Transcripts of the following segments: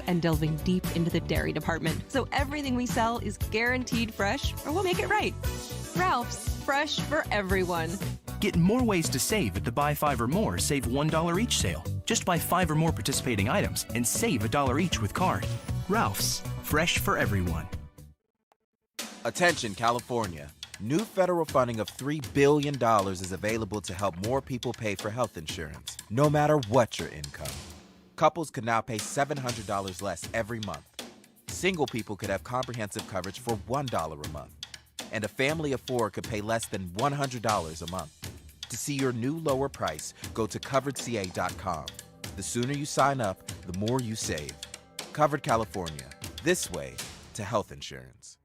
and delving deep into the dairy department. So everything we sell is guaranteed fresh, or we'll make it right. Ralph's, fresh for everyone. Get more ways to save at the Buy 5 or More Save $1 each sale. Just buy 5 or more participating items and save $1 each with card. Ralph's, fresh for everyone. Attention, California. New federal funding of $3 billion is available to help more people pay for health insurance, no matter what your income. Couples could now pay $700 less every month. Single people could have comprehensive coverage for $1 a month. And a family of 4 could pay less than $100 a month. To see your new lower price, go to coveredca.com. The sooner you sign up, the more you save. Covered California. This way to health insurance.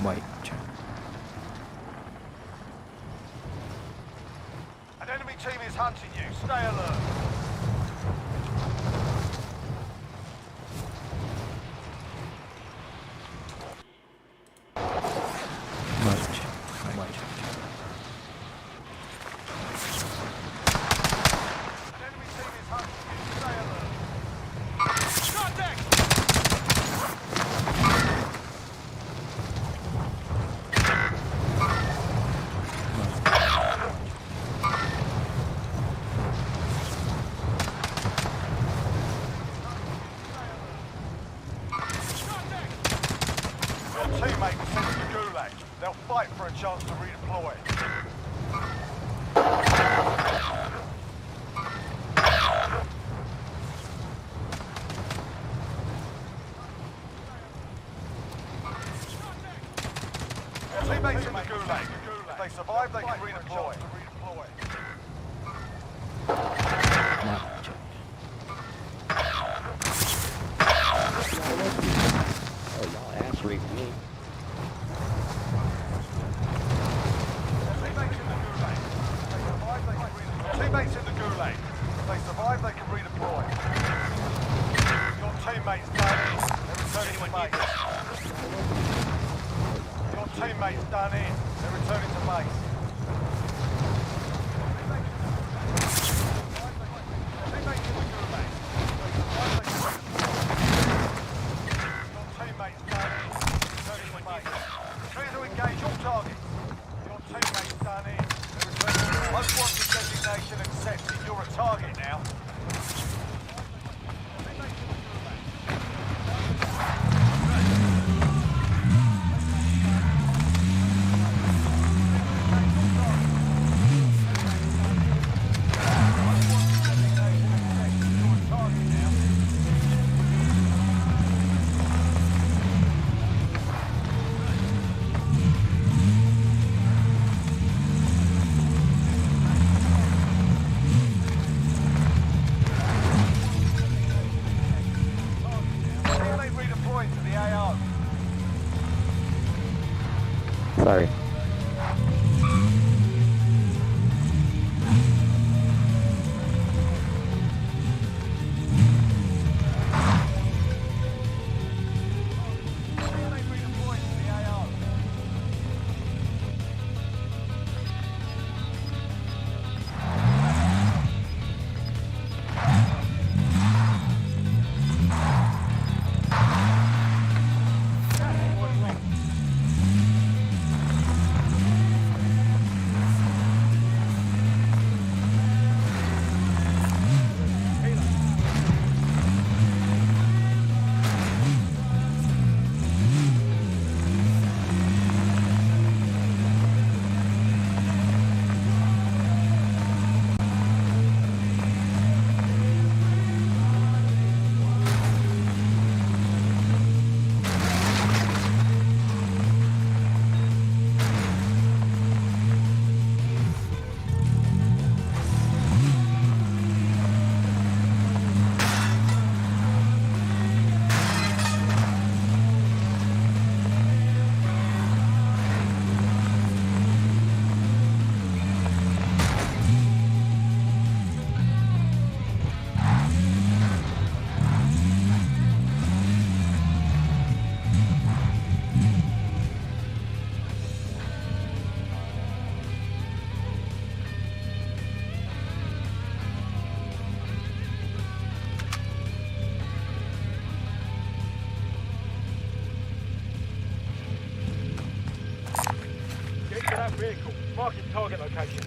White. An enemy team is hunting you. Stay alert. Teammate was sent to the Gulag. They'll fight for a chance to redeploy. Teammates in the gulag. If they survive, they can redeploy. Oh, y'all ass raped me. Teammates in the gulag. If they survive, they can redeploy. Your teammates done in. They're returning to base. Your teammates done in. They're returning to base. Teammates in the gulag. Your teammates done in. Returning to base. Clear to engage all targets. Your teammates done in. Most wanted designation accepted. You're a target now. Sorry. Vehicle. Marking target location.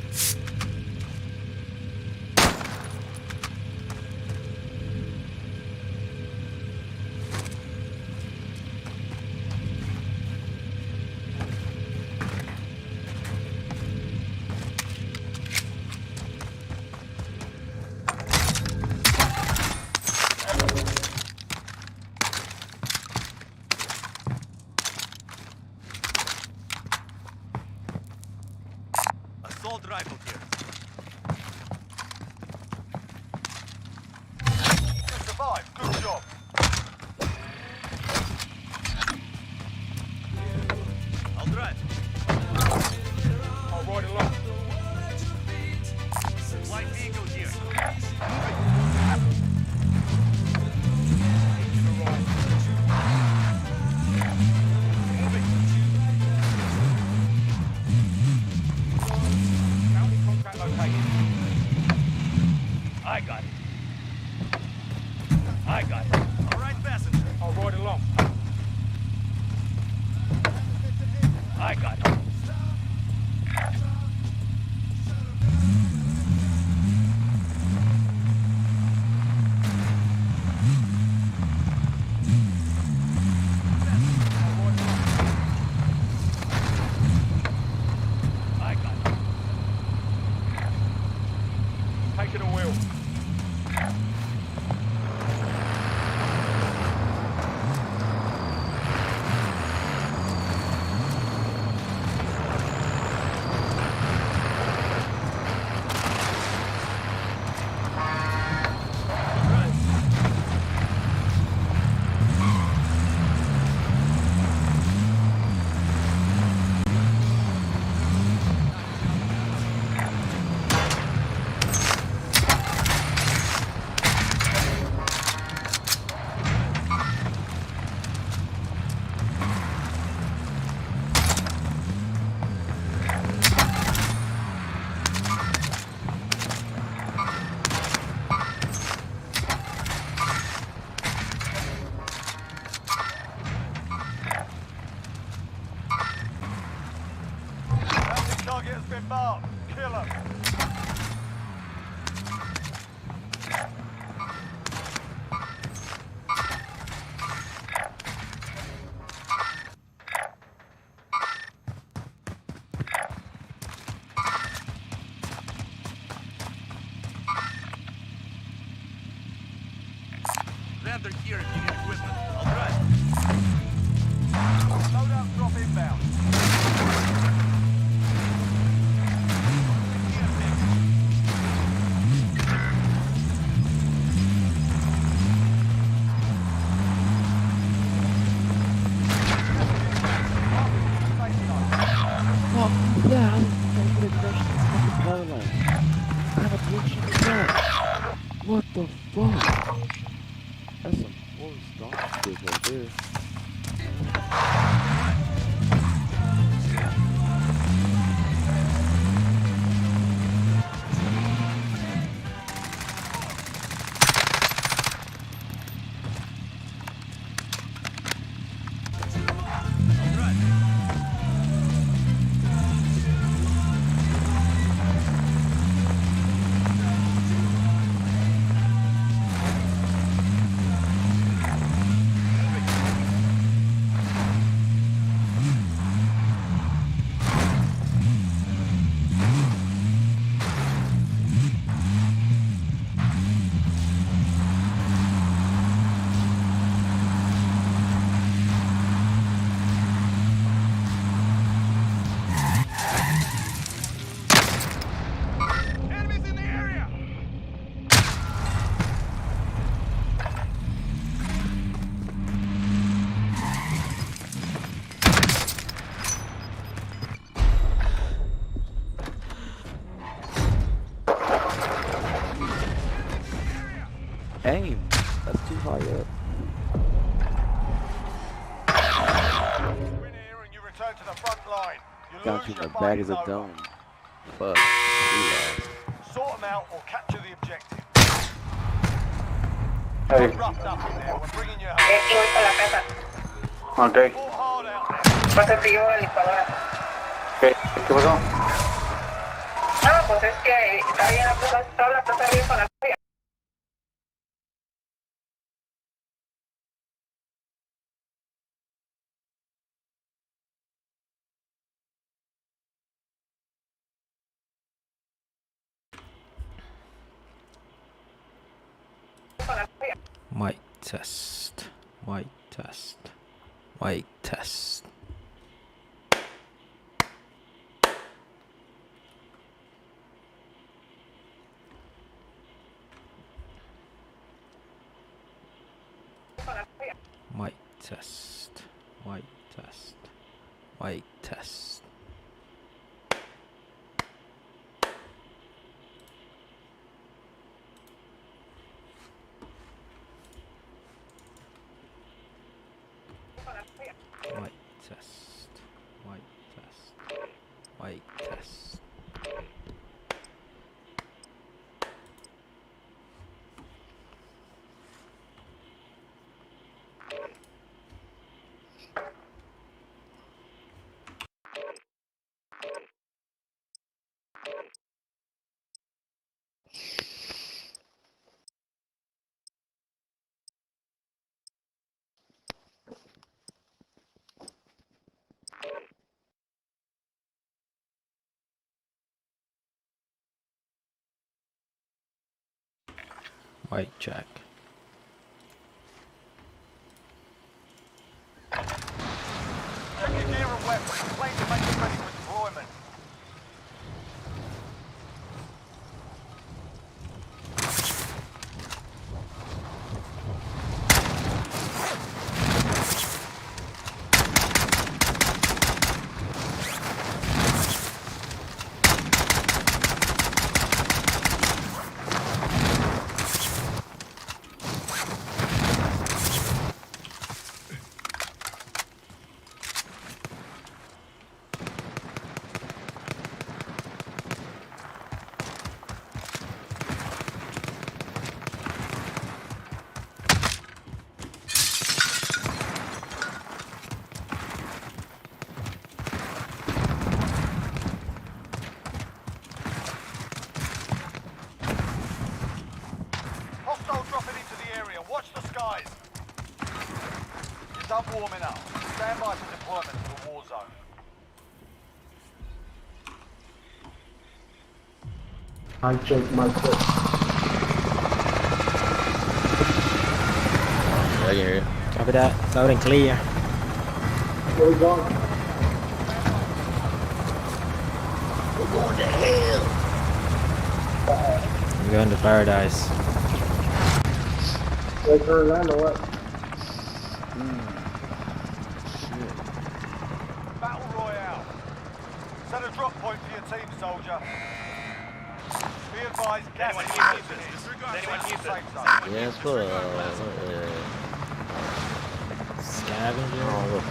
Assault rifle here. You survived. Good job. I'll drive. I'll ride along. Light vehicle here. I got it. I got it. All right, passenger. I'll ride along. I got it. I got it. Take it a wheel. Target has been marked. Kill them. Lander here if you need equipment. I'll drive. Loadout drop inbound. Well, yeah, I'm gonna crush the fucking power line. What kind of bullshit is that? What the fuck? That's some Forrest Gump shit right there. I'll drive. Enemies in the area! Aim! That's too high up. Win here and you return to the front line. You Got lose you your in the fight bag is as a over. dome. Fuck. Relax. Sort them out or capture the objective. Hey. Roughed up in there. We're bringing you home. Aquí voy para la casa. Ok. Fought hard out there. Pásate yo a la licuadora. ¿Qué pasó? No, pues es que estaba bien la plaza bien con la fría. Mic test. Mic test. Mic test. Mic test. Mic test. Mic test. Mic test. Mic test. Mic test. Mic check. Check your gear and weapons. Plane to make you ready for deployment. I can hear you. Copy that. Loud and clear. We're going to paradise. Battle Royale. Set a drop point for your team, soldier. Be advised, gas is closing in. Safe zone. Yeah, let's go to Scavenger.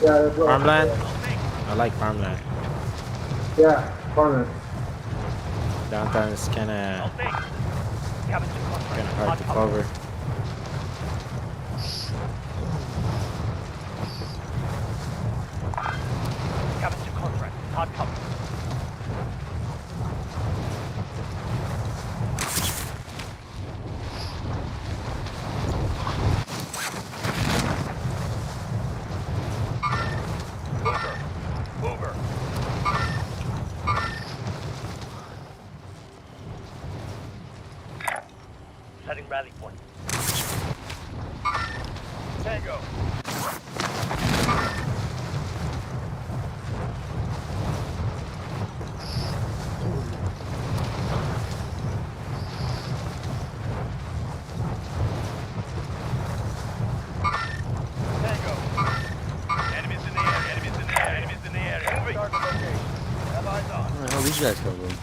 farmland. Farmland? I like farmland. Yeah, farmland. Downtown is kinda hard to cover. Capture contract. Hard cover. Mover. Setting rally point. Tango. Tango. Enemies in the air. Enemies in the air. Enemies in the air. Moving. Target location. Have eyes on. Where the hell these guys come from?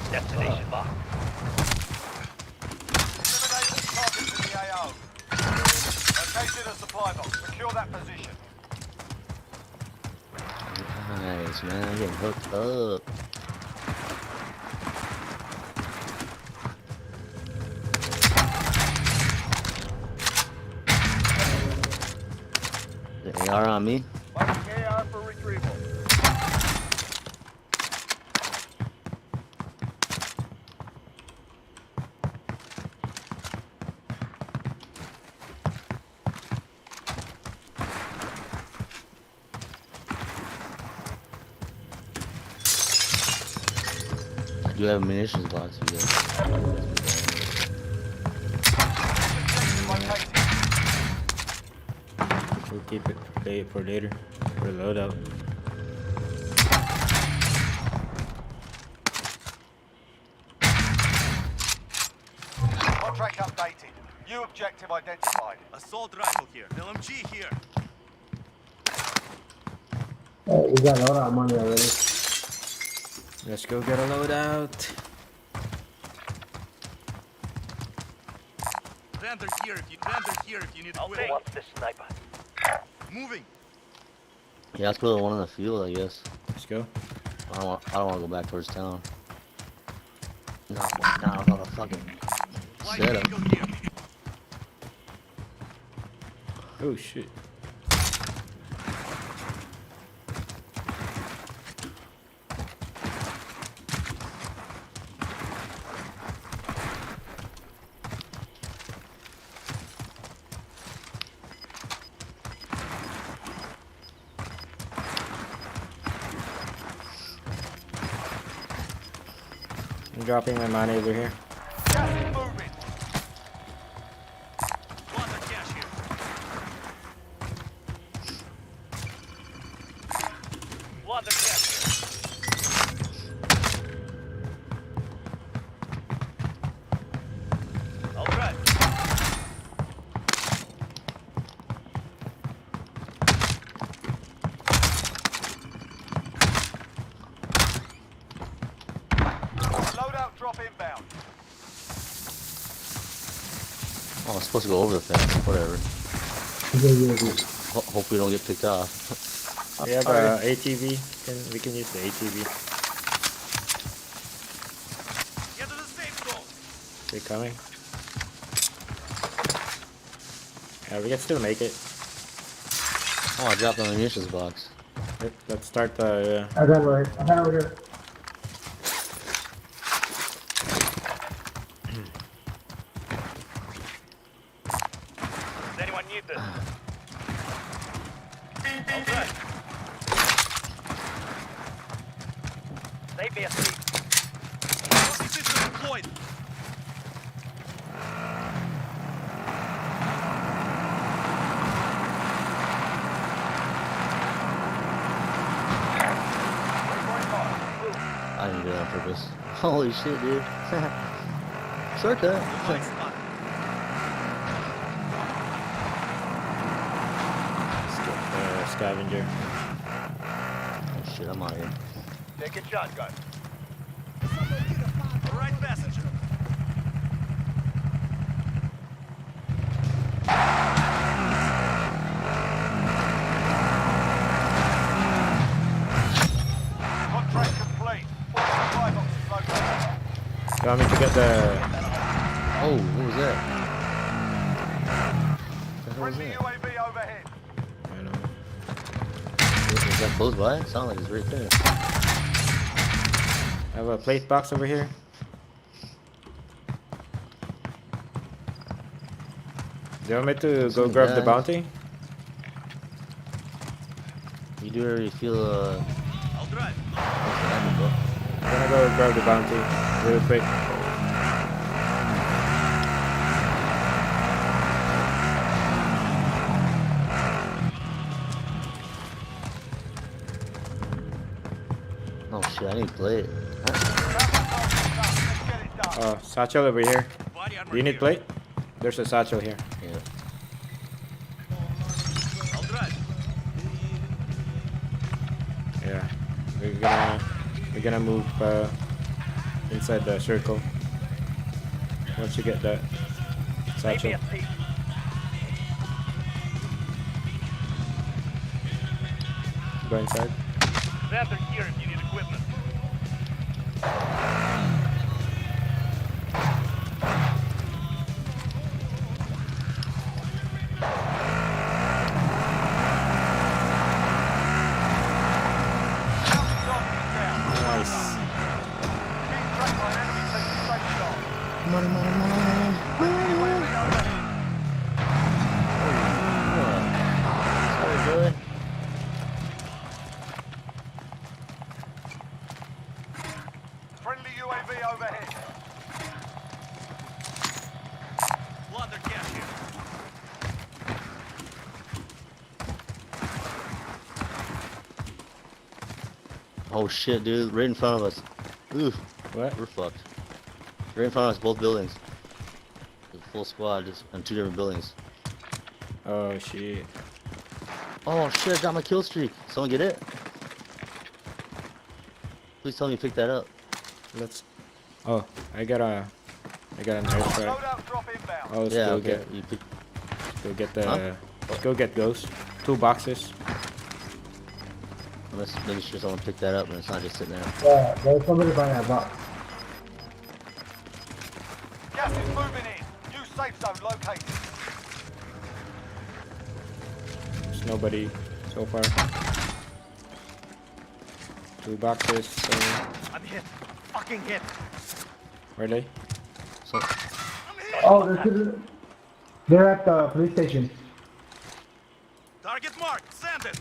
Destination locked. Eliminate all targets in the AO. Located a supply box. Secure that position. Nice, man. I'm getting hooked up. The AR on me? Marking AR for retrieval. I do have a munitions box for you guys. Located. We'll keep it for later. For loadout. Contract updated. New objective identified. Assault rifle here. LMG here. We got a lot of money already. Let's go get a loadout. Random here if you need I'll equipment. watch this sniper. Moving. Yeah, let's put the one in the field, I guess. Let's go. I don't want to go back towards town. Not down on the fucking Light setup. eagle here. Oh shit. I'm dropping my money over here. Gas is moving. Lots of cash here. Lots of gas here. All right. Loadout drop inbound. Oh, I'm supposed to go over the fence. Whatever. Hope we don't get picked off. We have ATV. We can use the ATV. Get to the safe zone. They're coming. Yeah, we can still make it. Oh, I dropped on the munitions box. Let's start the. I got over here. Does anyone need this? Alright. Save me a seat. System deployed. I didn't do that on purpose. Holy shit, dude. Shortcut. Scavenger. Oh shit, I'm out here. Take a shotgun. Alright, passenger. Contract complete. All supply boxes located. You want me to get the? Oh, what was that? What the hell was Friendly that? UAV overhead. I know. Is that close by? It sounds like it's right there. I have a plate box over here. Do you want me to go Some grab the guys. bounty? You do already feel I'll drive. what's happening, bro? I'm gonna go grab the bounty real quick. Oh shit, I need to play it. Let's get it done. Oh, satchel over here. Body armor Do you need here. plate? There's a satchel here. Yeah. I'll drive. Yeah. We're gonna move inside the circle. Once you get that Save me satchel. a seat. Go inside. Xander here if you need equipment. Nice. Being tracked by an enemy team straight shot. Money, money, money. UAV overhead. Sorry, boy. Friendly UAV overhead. Blood cash here. Oh shit, dude, right in front of us. Oof, What? we're fucked. Right in front of us, both buildings. The full squad, just on two different buildings. Oh shit. Oh shit, I got my kill streak. Someone get it? Please tell me you picked that up. Let's. Oh, I got an airstrike. Loadout drop inbound. Oh, let's Yeah, go okay. You get the. Huh? Let's go get those 2 boxes. Let's make sure someone picked that up and it's not just sitting there. Yeah, there's somebody by that box. Gas is moving in. New safe zone located. There's nobody so far. 2 boxes. I'm hit. Fucking hit. Where are they? So, Oh, they're at the police station. Target marked. Send it.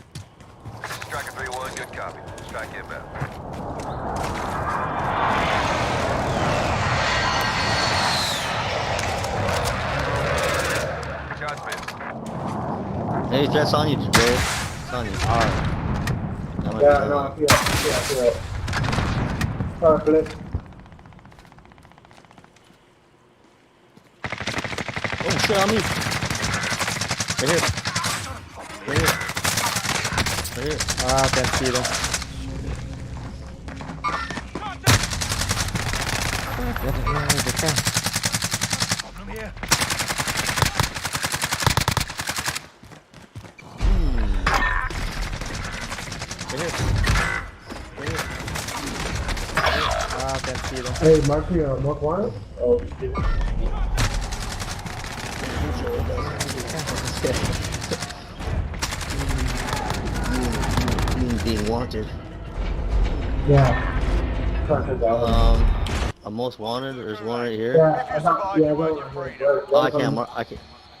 Striker 3-1, good copy. Strike inbound. Shots missed. hey, that's on you, Joe. It's on you. That might be Yeah, the no, one. I feel it. Sorry, Philip. Oh shit, on me. Right here. Right here. Right here. Ah, can't see them. Problem here. Right here. Right here. Ah, can't see them. Hey, Mark, Mark Warner? Oh, shit. being wanted. Yeah. A most wanted. There's one right here. Yeah, I got Oh, I can't mark.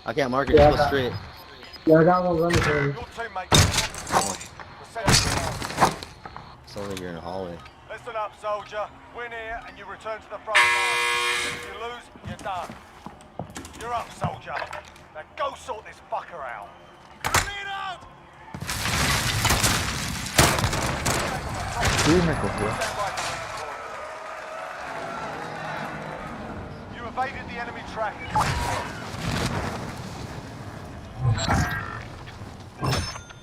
I can't mark it. Yeah, Just go straight. Yeah, I got one running for me. Your teammate is deployed. We're sending you out. Sounds like you're in a hallway. Listen up, soldier. Win here and you return to the front line. If you lose, you're done. You're up, soldier. Now go sort this fucker out. Grenade out! Sí, me cogió. You evaded the enemy track.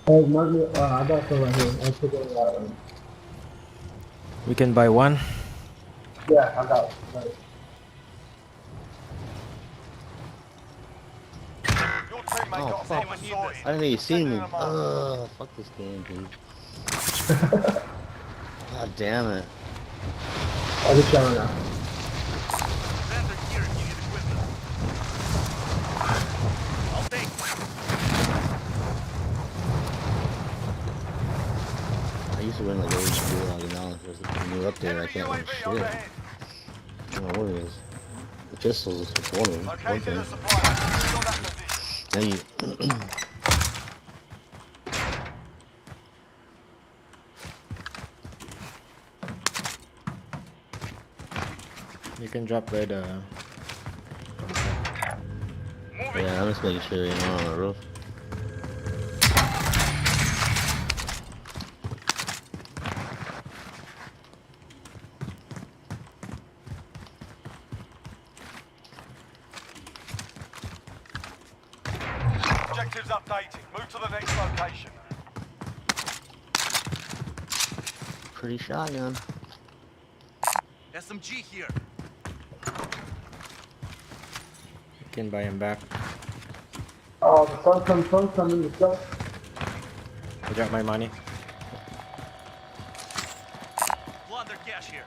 Hey, mark me. I got some right here. I took it out. We can buy one. Yeah, I got it. Right. Your teammate got a fuck. problem sorted. I didn't think you seen me. Sending them out. Fuck this game, dude. God damn it. I'll get shot right now. Vendor here if you need equipment. I'll take. I used to win like every school, you know. There's a new update. I Enemy can't win UAV shit. overhead. I don't know what it is. The pistols is one of them. Okay, to the Okay. supply. Secure that position. Now you. You can drop by the. Yeah, I'm just making sure you're not on the roof. Objectives updated. Move to the next location. Pretty shotgun. SMG here. You can buy him back. Oh, the sun coming, the sun. I dropped my money. Plunder cash here.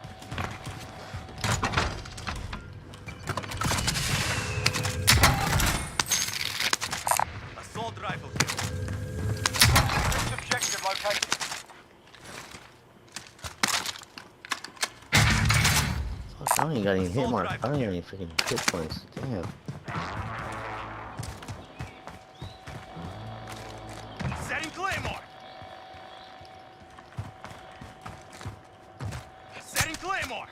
Assault rifle here. Next objective located. Fuck, I don't even got any hit marks. I don't even have any freaking hit points. Damn. Setting Claymore. Setting Claymore.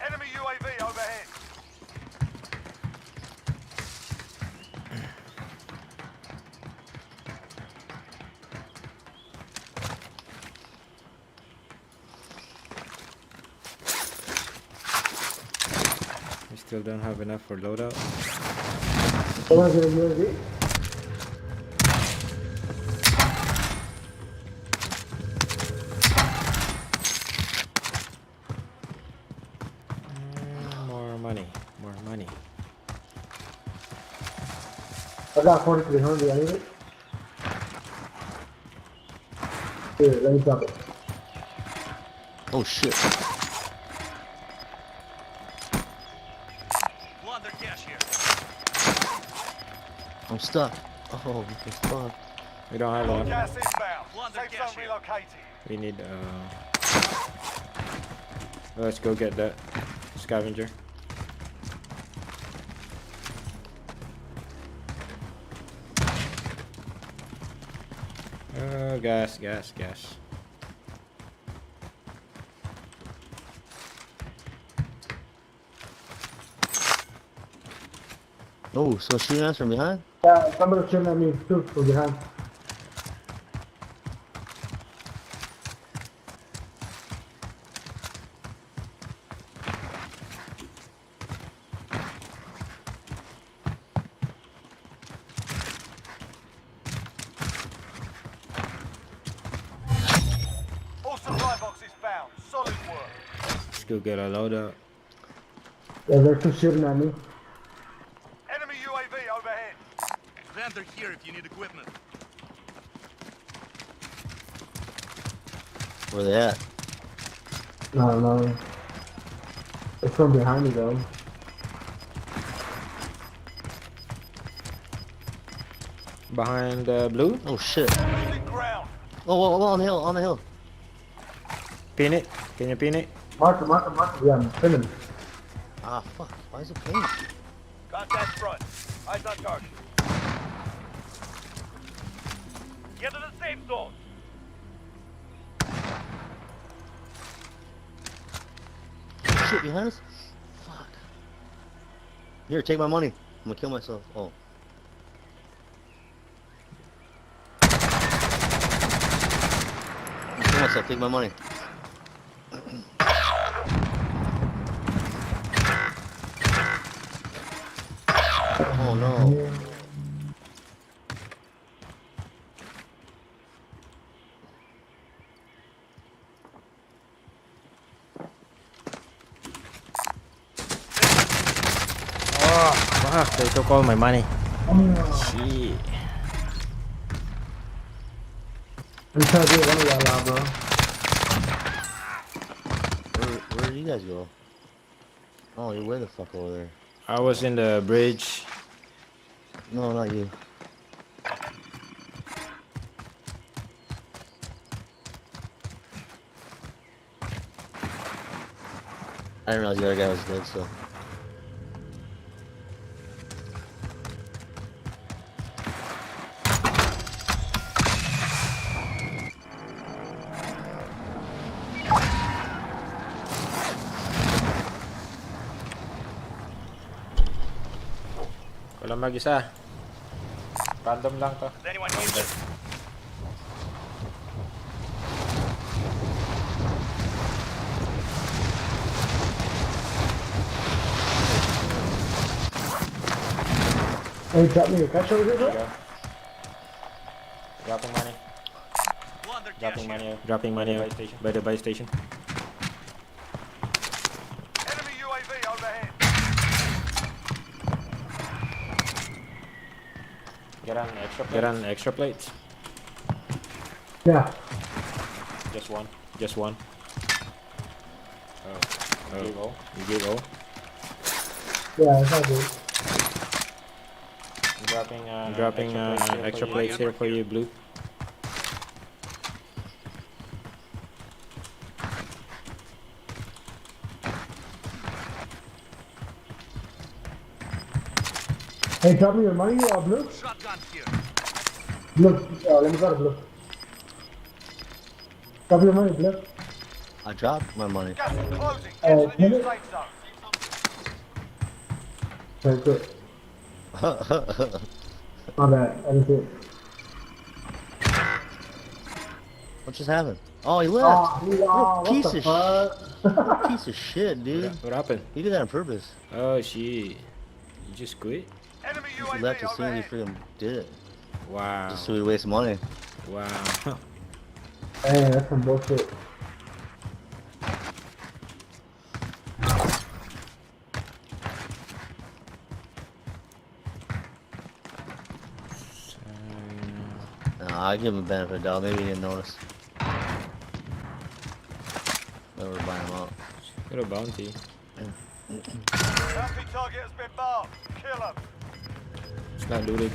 Enemy UAV overhead. We still don't have enough for loadout. Someone's gonna UAV. More money. More money. I got 4,300. I need it. Here, let me drop it. Oh shit. Plunder cash here. I'm stuck. Oh, what the fuck? We don't have one. Gas inbound. Plunder Safe cash zone here. relocated. We need let's go get that scavenger. Gas. Oh, so shooting us from behind? Yeah, somebody's shooting at me too from behind. All supply boxes found. Solid work. Let's go get a loadout. Yeah, they're two shooting at me. Enemy UAV overhead. Vendor here if you need equipment. Where they at? No. It's from behind me though. Behind the blue. Oh shit. Losing ground. Oh, on the hill, on the hill. Pin it. Can you pin it? Mark. Yeah, I'm filming. Ah, fuck. Why is it pink? Contact front. Eyes on target. Get to the safe zone. Shit, behind us? Fuck. Here, take my money. I'm gonna kill myself. Oh. I'm gonna kill myself, take my money. Oh no. Fuck, they took all my money. Shit. I'm trying to get one of y'all out, bro. Where did you guys go? Oh, you're way the fuck over there. I was in the bridge. No, not you. I didn't realize the other guy was dead, so. Walang mag-isa. Random lang to. Does anyone use it? Hey, drop me your cash over here, bro. Go. Dropping money. Plunder cash Dropping here. money. Dropping money by the buy station. Enemy UAV overhead. Get an extra plates. Yeah. Just one. Just one. Oh. You give all. Yeah, it's all good. I'm dropping extra plates here for you, Blue. Hey, drop me your money, Blue. Shotgun here. Blue, let me go to Blue. Drop your money, Blue. I dropped my money. Gas is closing. Get to the new minute? safe zone. Very good. My bad, I didn't see it. What just happened? Oh, he left. Oh, Piece what the of fuck? Piece of shit, dude. What happened? He did that on purpose. Oh shit. You just quit? Enemy He UAV left as soon as he overhead. freaking did it. Wow. Just so he waste money. Wow. Hey, that's some bullshit. No, I give him a benefit of the doubt. Maybe he didn't notice. Maybe we're buying him out. Got a bounty. Bounty target has been marked. Kill him. It's not looted.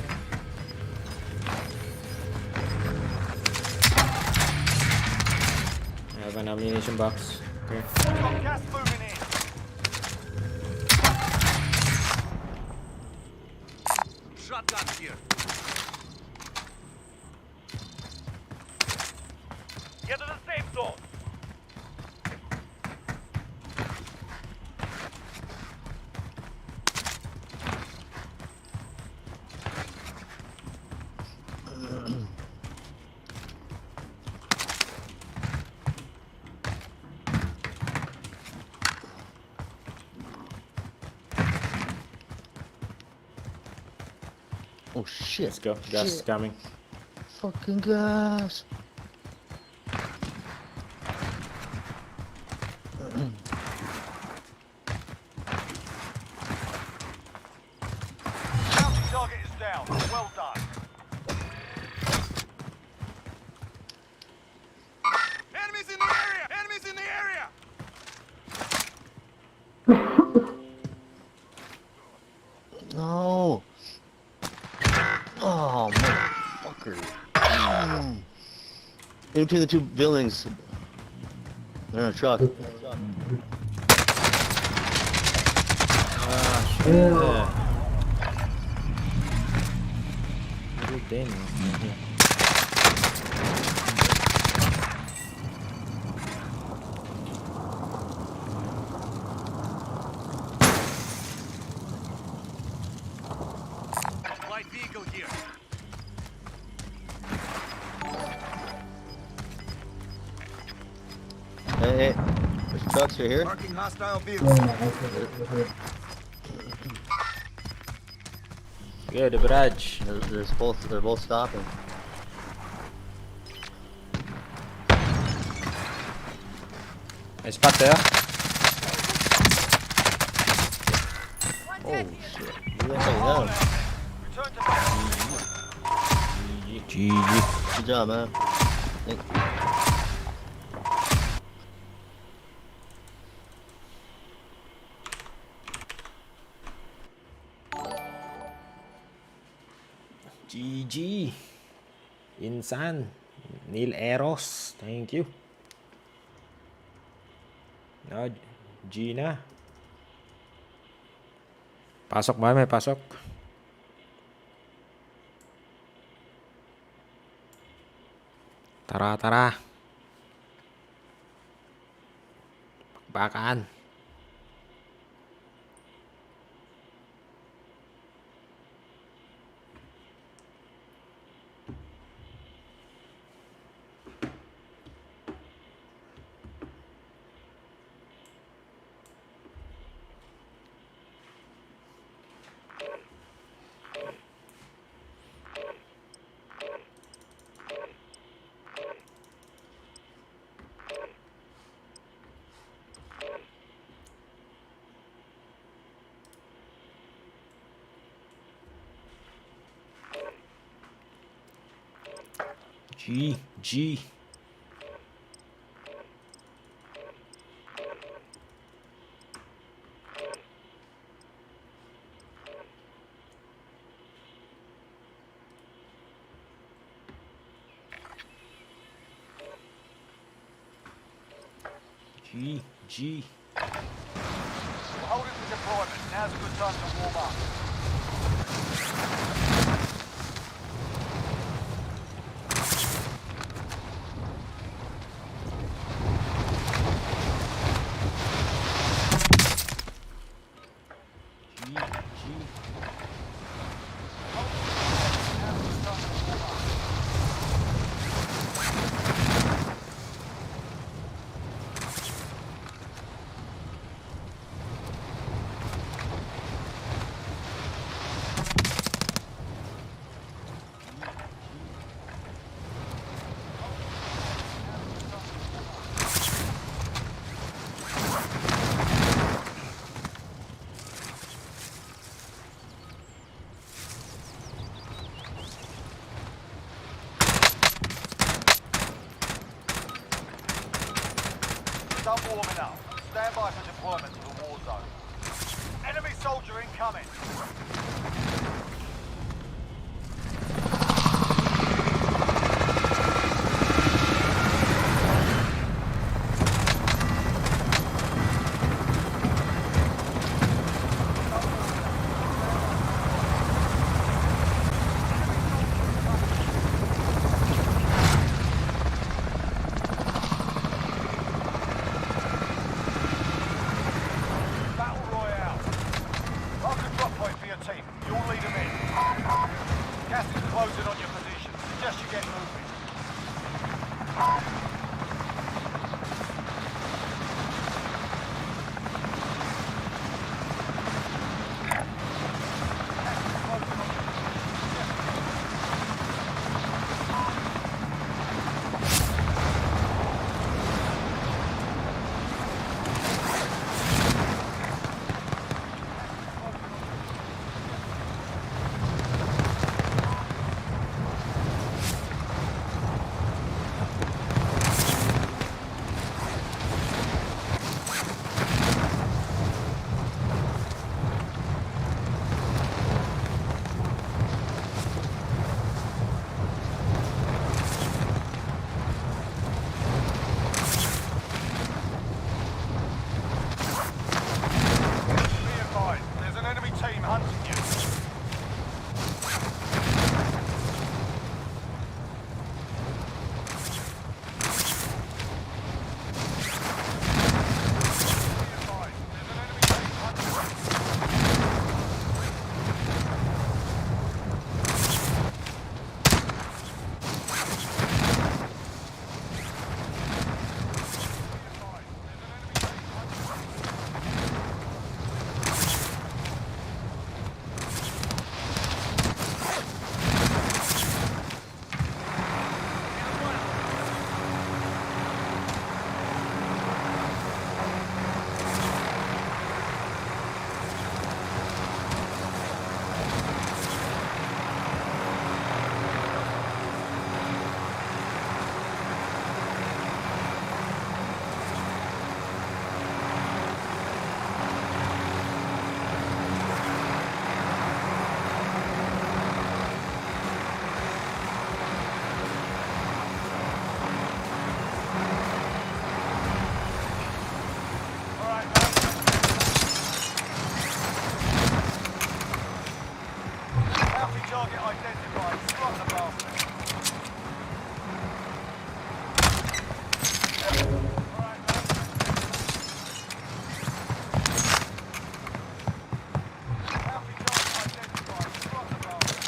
I have an ammunition box. Okay. Got gas moving in. Shotgun here. Get to the safe zone. Oh shit. Let's go. Gas is Shit. coming. Fucking gas. Bounty target is down. Well done. Enemies in the area! Enemies in the area! No. Oh man. Fucker. In between the two buildings. They're in a truck. Yeah. Good day, man. Light vehicle here. Hey, there's trucks right here. Marking hostile vehicle. Yeah, the barrage. They're both stopping. I spot there. Oh shit. You guys are down. Return to base. GG. Good job, man. GG. Insan. Neil Eros. Thank you. No, G na. Pasok ba? May pasok. Tara, tara. Bakbakan. G. G. We're holding for deployment. Now's a good time to warm up. Done warming up. Stand by for deployment to the war zone. Enemy soldier incoming. Battle Royale. Mark a drop point for your team. You'll lead them in. Gas is closing on your position. Suggest you get moving. target identified. Slot the bastard. Alfie target identified. Slot the bastard.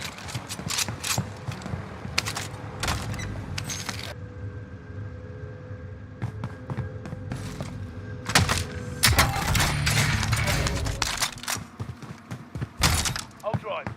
I'll drive.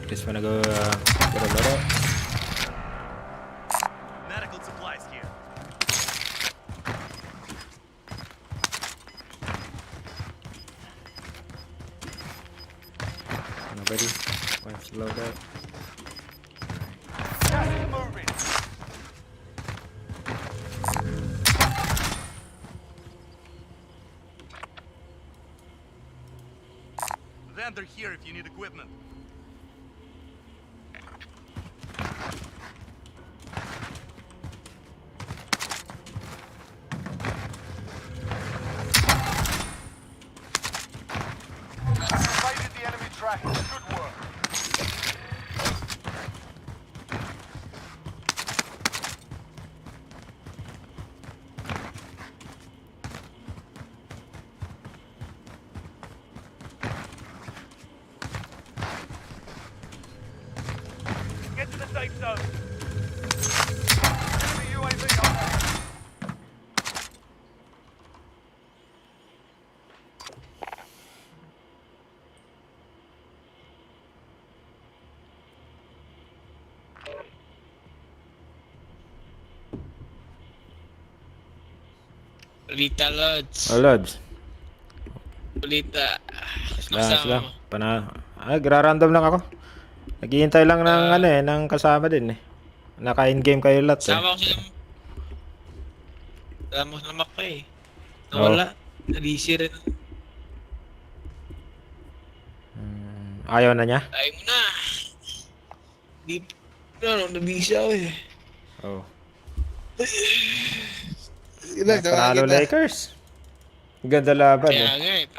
Just wanna go get a loadout. Medical supplies here. Nobody wants to load out. Gas is moving. Vendor here if you need equipment. Evaded the enemy track. Good work. Get to the safe zone. Enemy UAV on there. Balita, Lods. Oh, Lods. Balita. Sila. Gra-random lang ako. Naghihintay lang ng ng kasama din eh. Naka-in-game kayo lahat eh. Sama ko sila. Sama ko naman ko eh. Nawala. Nalisi rin. Ayaw na niya? Ayaw mo na. Di. Nalisi ako eh. Oh. Panalo Lakers. Ganda laban Kaya eh. nga eh.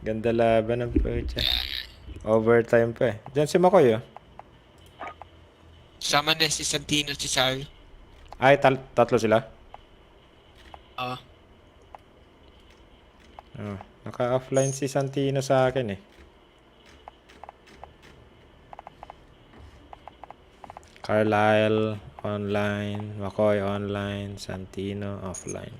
Ganda laban ng pucha. Overtime pa eh. Diyan si Makoy oh. Sama na si Santino, si Sal. Ay, tatlo sila? Oo. Oh, naka-offline si Santino sa akin eh. Carlisle online, Makoy online, Santino offline.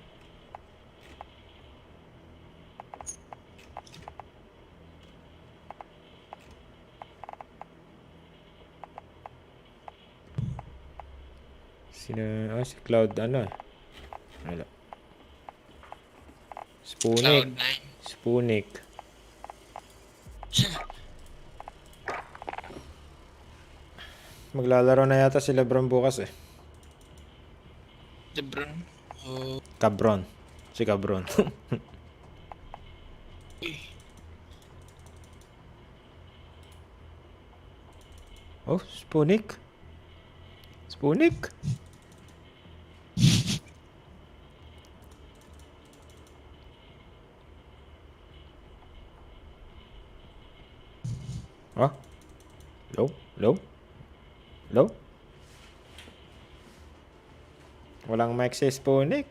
Sino? Oh, si Cloud ano eh. Wala. Spoonik. Cloud9. Spoonik. Maglalaro na yata si Lebron bukas eh. Lebron. Oh. Cabron. Si Cabron. Oh, Spoonik. Spoonik. Oh. Low. Walang mic si Spoonik.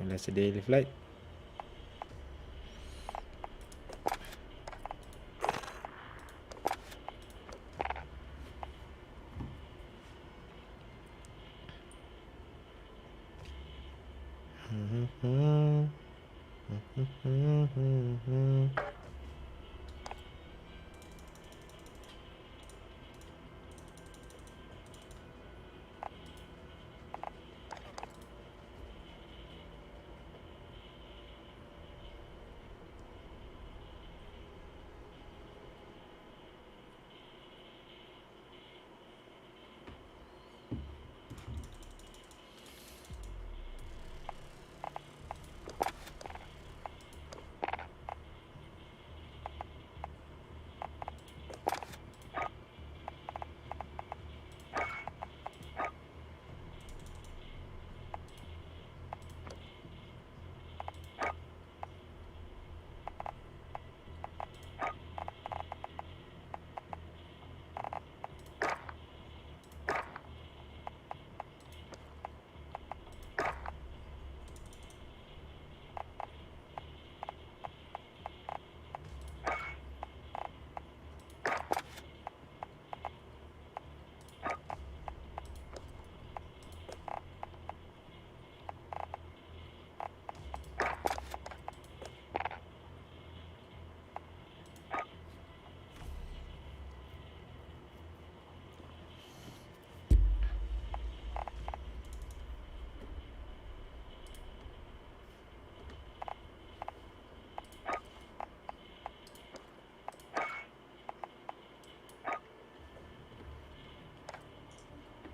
Wala si Daily Flight.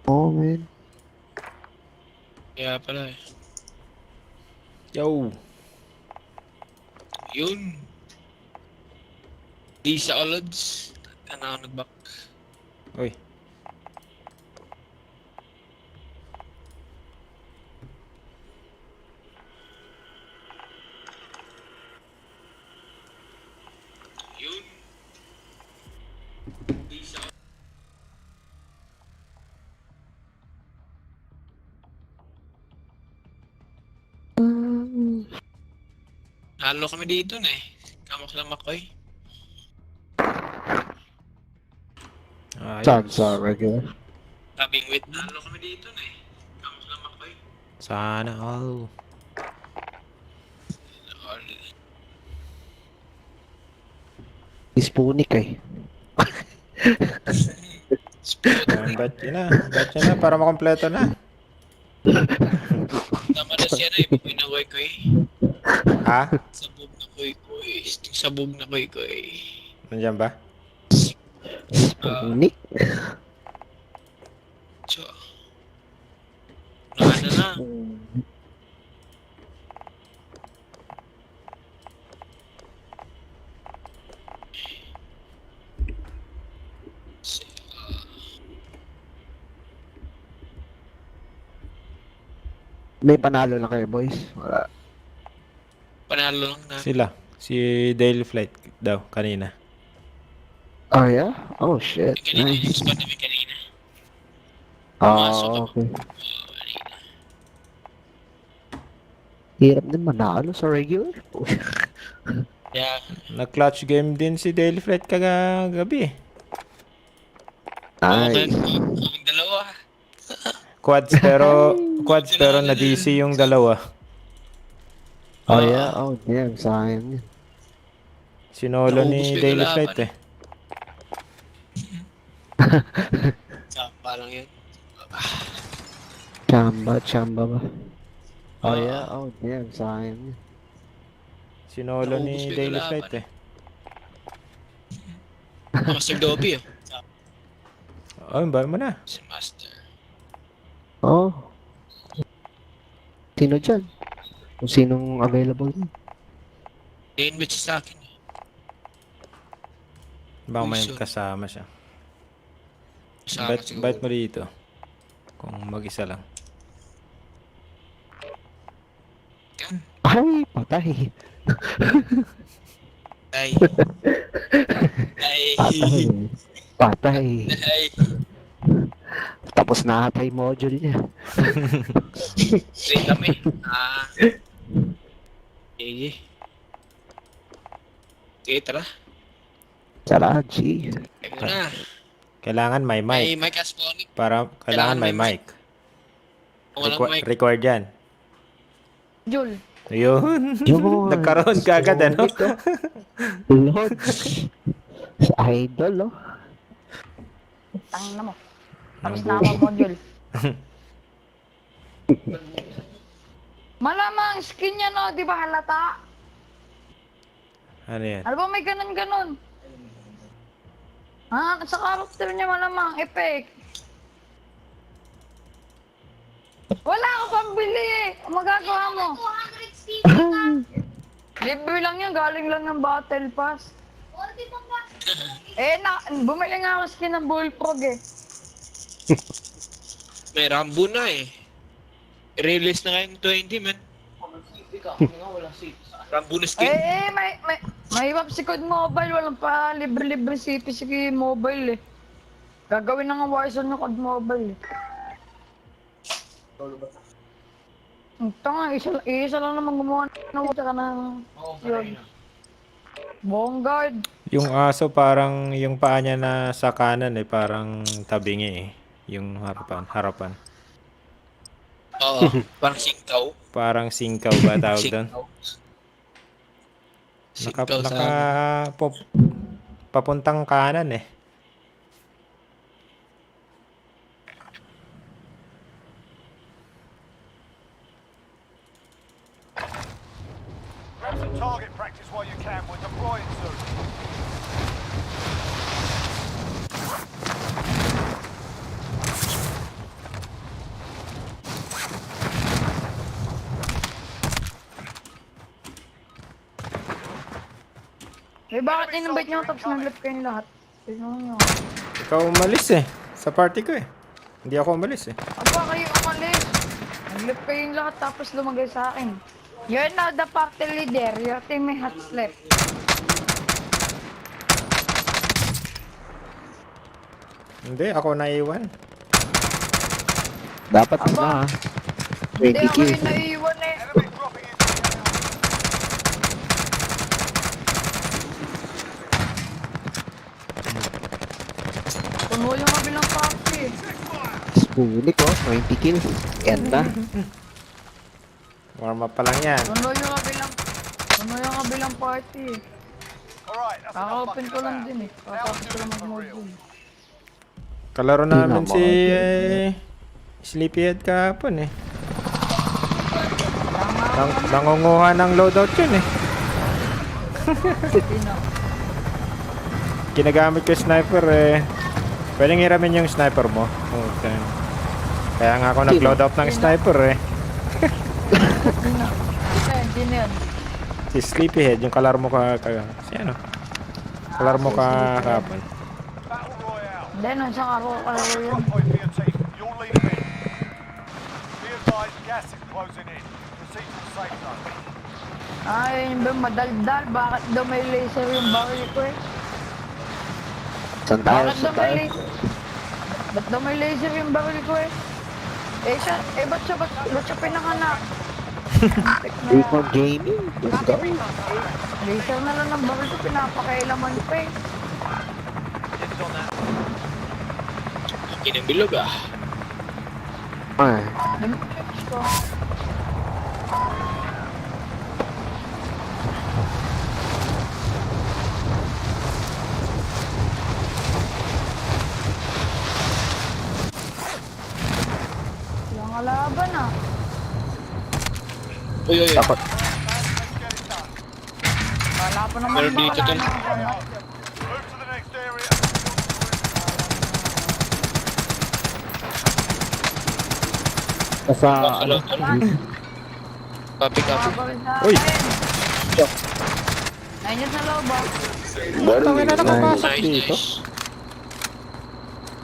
Oh, man. Kaya pala eh. Yo. Yun. Di sa Olods. Ano ako nag-back. Uy. Yun. Di sa Halo kami dito na eh. Kamak-lamak ko eh. Saan sa regular? Tabing with. Halo kami dito na eh. Kamak-lamak ko eh. Sana all. All. Ispunik eh. Bet yun na. Bet yun na para makompleto na. Tama na siya na eh. Pinakoy ko eh. Ha? Sabog na koy ko eh. Sabog na koy ko eh. Nandiyan ba? Ispunik? So. Nakana na. May panalo na kayo, boys? Wala. Panalo lang na. Sila. Si Daily Flight daw kanina. Oh, yeah? Oh, shit. Kanina yung Nice. spot namin kanina. Pumasok Oh, ako. okay. Kanina. Hirap din manalo sa regular. Yeah. Nag-clutch game din si Daily Flight kagabi. Okay. Nice. Kaming dalawa. Quads pero na DC yung dalawa. Oh, yeah? Oh, damn. Sayang yun. Sinolo Naubos ni ko yung Daily kalaban Flight eh. Sapa lang yun. Chamba ba? Oh, yeah? Oh, damn. Sayang yun. Sinolo Naubos ni ko yung Daily kalaban Flight eh. Master Dobby oh. Oh, ba mo na? Si Master. Oh. Sino dyan? Kung sinong available dyan? I-invite siya sa akin eh. Baka may Uy, kasama siya. Kasama Bite mo dito. Kung mag-isa lang. Yan. Ay, patay. Ay. Ay. Patay. Patay. Ay. Tapos nahatay module niya. Straight kami. Sige. Sige, tara. Tara, G. Ito na. Kailangan may May mic. mic asphonic. Para kailangan may mic. Kung walang mic. Record yan. Jul, Ayun. Yun. Nagkaroon ka agad, ano? Lord. Sa idol, oh. Tangin na mo. Tapos na ako module. Malamang skin niya, no? Di ba halata? Ano yan? Ano ba may ganun-ganun? Ha? Sa character niya malamang, effect. Wala ako pambili eh. Ang magagawa mo? Libre lang yan, galing lang ng battle pass. Bumili nga ako skin ng bullfrog eh. May Rambo na eh. Release na ngayong 20, man. Rambo na skin. May Wapsicode Mobile, walang pa libre-libre CP si Mobile eh. Gagawin na nga Warzone yung COD Mobile eh. Ito nga, isa lang naman gumawa ng tsaka na yun. Bonggard. Yung aso parang yung paa niya na sa kanan eh, parang tabingi eh. Yung harapan. Oo, parang singkaw. Parang singkaw ba tawag doon? Singkaw sa... Papuntang kanan eh. Grab some target practice while you can. We're deploying soon. Bakit in-invite niyo tapos nag-live kayong lahat? Tignan nyo. Ikaw umalis eh. Sa party ko eh. Hindi ako umalis eh. Aba, kayo umalis. Nag-live kayong lahat tapos lumagay sa akin. You're now the party leader. Your teammate has left. Hindi, ako naiwan. Dapat na, ha. Hindi 20 ako kills. yung naiiwan eh. Enemy dropping into the area. Puno yung kabilang party. Spulik, oh. 20 kills. Ganda. Warm up pa lang yan. Puno yung kabilang party. Alright, that's enough Kaka-open ko fucking lang about. din eh. Now Kakapos we're ko lang doing it for real. mag-module. Kalaro namin Hindi si naman. Sleepyhead kahapon eh. Nangunguha ng loadout yun eh. Ginagamit ko yung sniper eh. Pwedeng hiramin yung sniper mo. Okay. Kaya nga ako nag-loadout ng sniper eh. Sino yan? Si Sleepyhead, yung kalaro mo si ano? Kalaro mo kahapon. Battle Royale. Hindi, nung isang ako kalaro yun. Drop point for your team. You're leading it. Be advised, gas is closing in. Proceed to the safe zone. Ay, yun ba madaldal? Bakit daw may laser yung baril ko eh? Saan tayo? Bakit daw may laser? Ba't daw may laser yung baril ko eh? Ba't siya pinanganak? Recon Gaming. Let's go. Laser na lang ng baril ko, pinapakailaman pa eh. Kinabilog ah. Ah. Dami ko. Walang kalaban ah. Uy. Dapat. Wala pa naman Meron dito wala dun. na ako. Move to the next area. Nasa, ano? Copy. Babalik na Uy! akin. Nandiyan sa loob ah. Tangin na nakapasok Nice, dito. nice.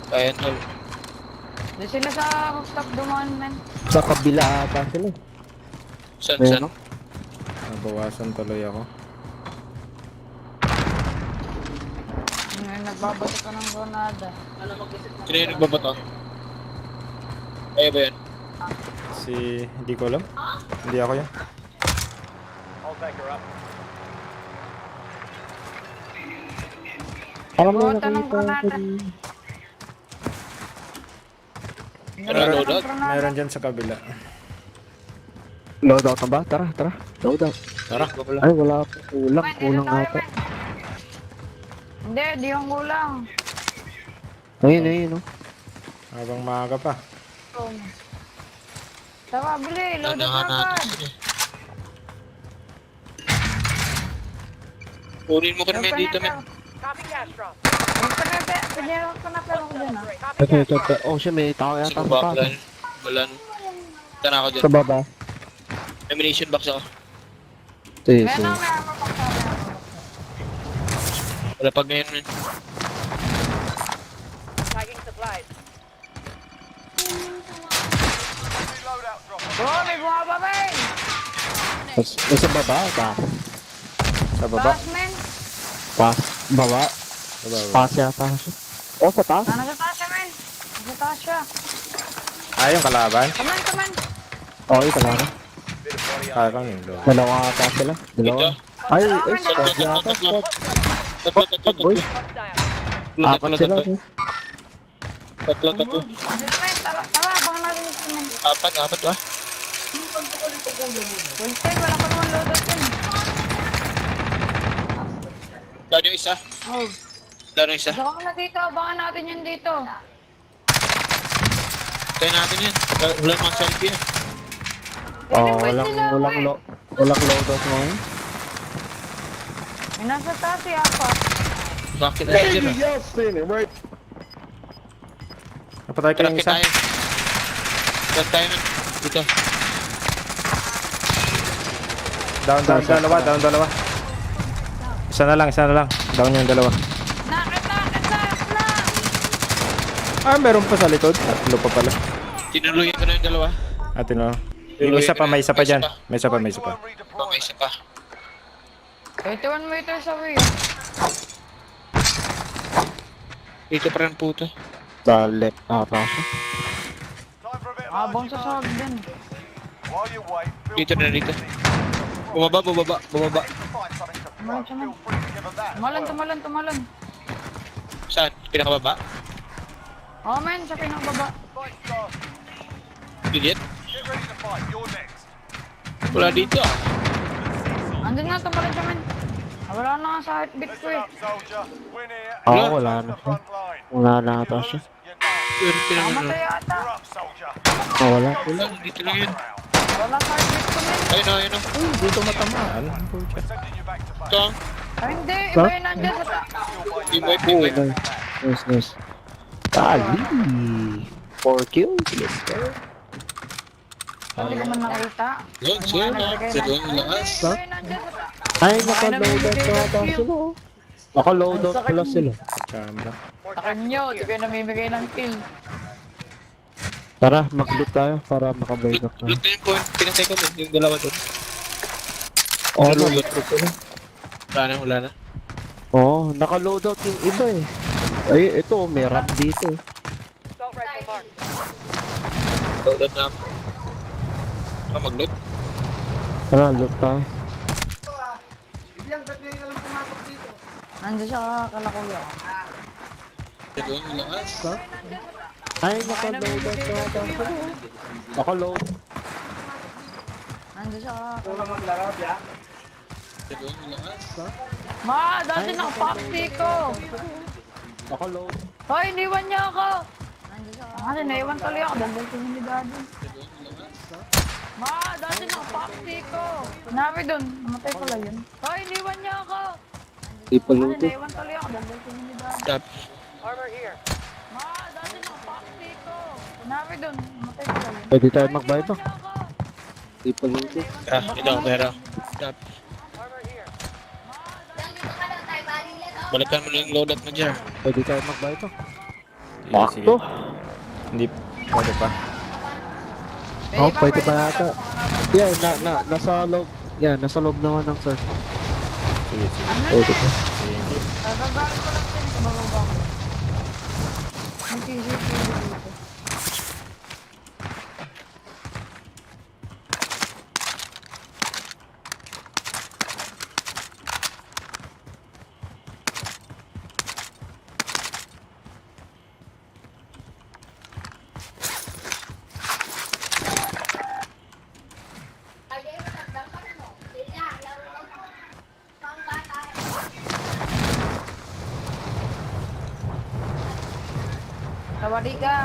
Kaya tol. Doon sila sa rooftop dumaan men. Sa kabila ata sila. San? Ayan, no? Nabawasan tuloy ako. Nagbabato ka ng granada. Sino yung nagbabato? Kaya ba yan? Hindi ko alam. Hindi ako yan. I'll take her up. Parang may Buhat ng nakita granada. ko. Meron loadout? Meron dyan sa kabila. Loadout na ba? Tara, tara. Loadout. Tara. Ay, wala pa. Kulang ata. Hindi, di yung kulang. Ayun, oh. Habang maaga pa. Tara, bili. Load Ano up nga agad. natin sila. Kunin mo kami dito, men. Pinirang ko na pero ko dyan ah. Ito. Oh, siya may tao Sa yata baba, sa taas. balan. Tara ako dyan. Sa baba. Ammunition box ako. Sige, Meron sige. na, may armor box na. Wala pag ngayon, men. Loadout drop. Bro, may bumaba ba eh. Sa baba, ba? Sa baba. Taas, men. Pas. Baba. Sa baba. Pas yata siya. Oh, sa taas. Nasa taas siya, men. Nasa taas siya. Ah, yung kalaban? Kaman. Oh, ito lang. Parang yung doon. Dalawa ata sila. Dalawa. Dito. Ay, squad yata. Squad. Squad, boy. Apat sila. boy. Tatlo. Men, tara, abangan natin ito, men. Apat ba? Full time, wala pa naman loadout yun. Lalo yung isa. Oh, Lalo yung isa. saka ka na dito, abangan natin yun dito. Tayo natin yan. Wala mga selfie yan. Oh, Pwede sila, we. walang loadout ngayon. May nasa taas eh, apat. Bakit na dyan? Yes, right. Napatay ka ng Bakit isa. tayo? Bakit tayo, men? Dito. Down dalawa. Isa na lang. Down yung dalawa. Nakit na! Ah, meron pa sa likod. Tatlo pa pala. Tinuluyan ko na yung dalawa. Atin mo. Yung isa pa, may isa pa dyan. May isa pa. May isa pa. 21 meters away. Dito pa rin puto. Sa left ata siya. Time for a bit of Abang urgent sa sahag mobility. din. While you wait, feel Dito na dito. Bumaba. free to find something to throw. Tumalon. Feel free to give them that. Tumalon. Saan? Pinakababa? Oh, men, sa pinakababa. Fight starts. Legit? Get ready to fight. You're next. Wala dito. Andun nga, tumalon siya, men. Wala na nga sa heartbeat ko Listen eh. up, soldier. Win here. Oo, Wala. wala na The siya. front line. Wala na You ata lose, siya. you're done. Namatay yata. You're up, soldier. Oh, wala. Wala, dito lang yun. Wala sa heartbeat ko, men. Ayun o. Dito matamaan. Sending you back to base. Ito. Ay, hindi. Iba yun nandyan sa taas. Team Oh, wipe. nice. Tali. 4 kills. Yes, sir. Hindi ko man nakita. Yun, sir. Sa doon yung lakas. Iba yun nandyan sa taas. Ay, naka-loadout na ata sila. oh. Naka-loadout pala sila. Camera. Sa kanyo, di kayo namimigay ng kill. Tara, mag-loot tayo para makabay back na. Loot na yung point. Pinatay ko yung dalawa doon. Oh, na-loot ko sila. Wala na. Oo, naka-loadout yung iba eh. Ay, ito, may ramp dito. Loaded na ako. Mag-loot. Tara, loot tayo. Nandyan siya kalakuya. Sa doon yung lakas. Ay, naka-loadout na ata sila. Naka-load. Nandyan siya kalakuya. Sa doon yung lakas. Ma, dati nakapaksi ko. Naka-load. Hoy, iniwan niya ako. Kasi naiwan tuloy ako. Dahil tingin ni Daddy. Ma, dati nakapaksi ko. Nabi dun. Namatay pala yun. Hoy, iniwan niya ako. Di pa Kasi loot eh. naiwan tuloy ako. Dahil tingin ni Daddy. Stop. Ma, dati nakapaksi ko. Nabi dun. Namatay pala yun. Pwede tayo Hoy, mag-buy iniwan ba? niya ako. Di pa loot eh. Ito ako pera. Stop. Balikan mo na yung loadout mo dyan. Pwede tayo mag-buy ba? Sige. Bakto? Hindi. Pwede pa. Oh, pwede pa yata. Yeah, nasa loob. Yeah, nasa loob naman ng sir. Sige. Pwede pa. Nagagalit ko lang din sa bababa ko. May CCTV dito. Sawadi ka.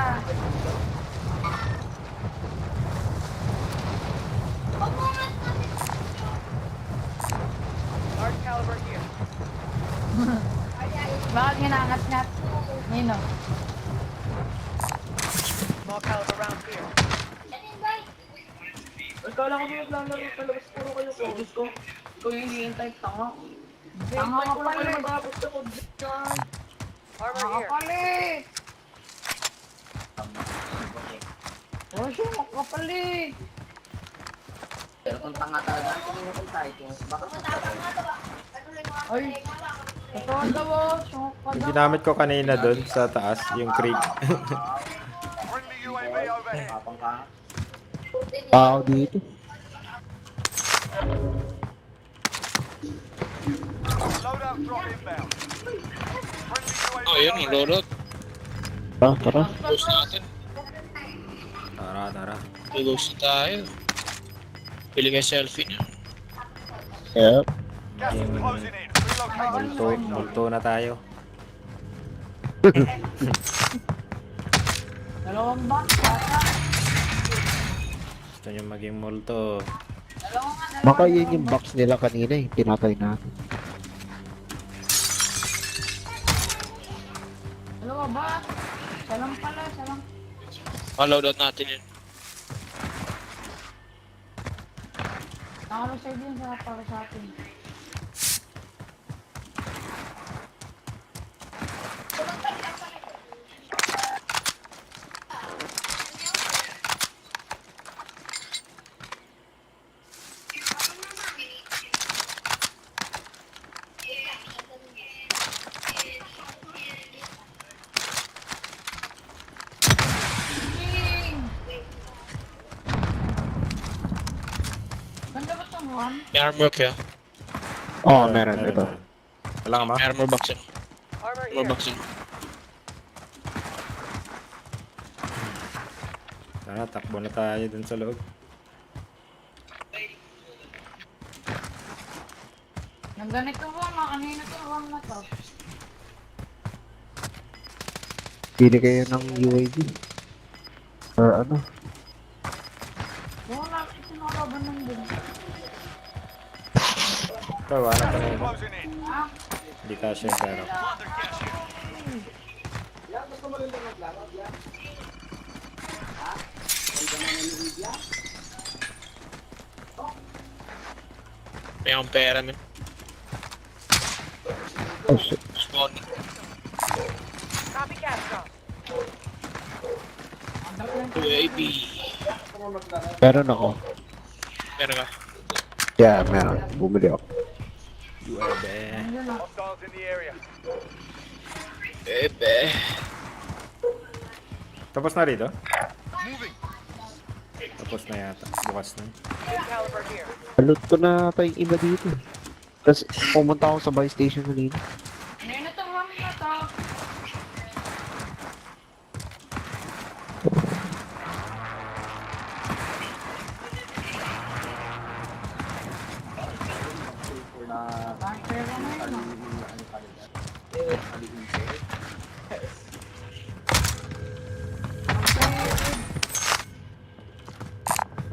Large caliber here. Bakit ginangat-ngat? Nino? Small caliber round here. Kala ko yung lalaro palabas puro kayo focus ko. Ikaw yung hihintay tanga. Tanga ka pala eh. Armor Tanga here. ka pala eh. Oh, sumak ka pala eh. Pero kung tanga talaga, kung tayo, baka Ay, totoo daw oh. Sumak ka Yung daw. ginamit ko kanina doon sa taas, yung creek. Friendly UAV overhead. kapang ka. Tao dito. Loadout drop inbound. Friendly UAV Oh, yun, ang overhead. lorot. Tara. Ghost natin. Tara. Ghost na tayo. Pili kayo selfie niya. Yep. Gas is closing in. Relocating. Multo na tayo. Dalawang box, bata. Gusto nyo maging multo. Baka yun yung box nila kanina eh. Tinatay natin. Dalawa ba? Salang pala, salang. Loadout natin yun. Nakalo sa'yo din sa para sa atin. Ganda ba itong one? May armor kaya. Oo, meron. Ito. Wala ka ma? May armor box yun. Armor Armor here. box yun. Tara, takbo na tayo dun sa loob. Nagganito ko, kanina itong one na to. Pili kayo ng UAV. Or ano. Doon na, sinakaban nandun. Ito, wala pa na yun. Closing in. Hindi kasya yung pera. Plunder cash here. May akong pera, man. Oh shit. Spawn. Copy gas drop. UAV. Meron ako. Meron ka. Yeah, meron. Bumili ako. UAB. Hostiles in the area. Bebe. Tapos na rito? Moving. Tapos na yata. Bukas na. Caliber here. Palot ko na pa yung iba dito. Tapos pumunta ako sa buy station kanina. Ngayon itong one na to. Bakit ko na yun?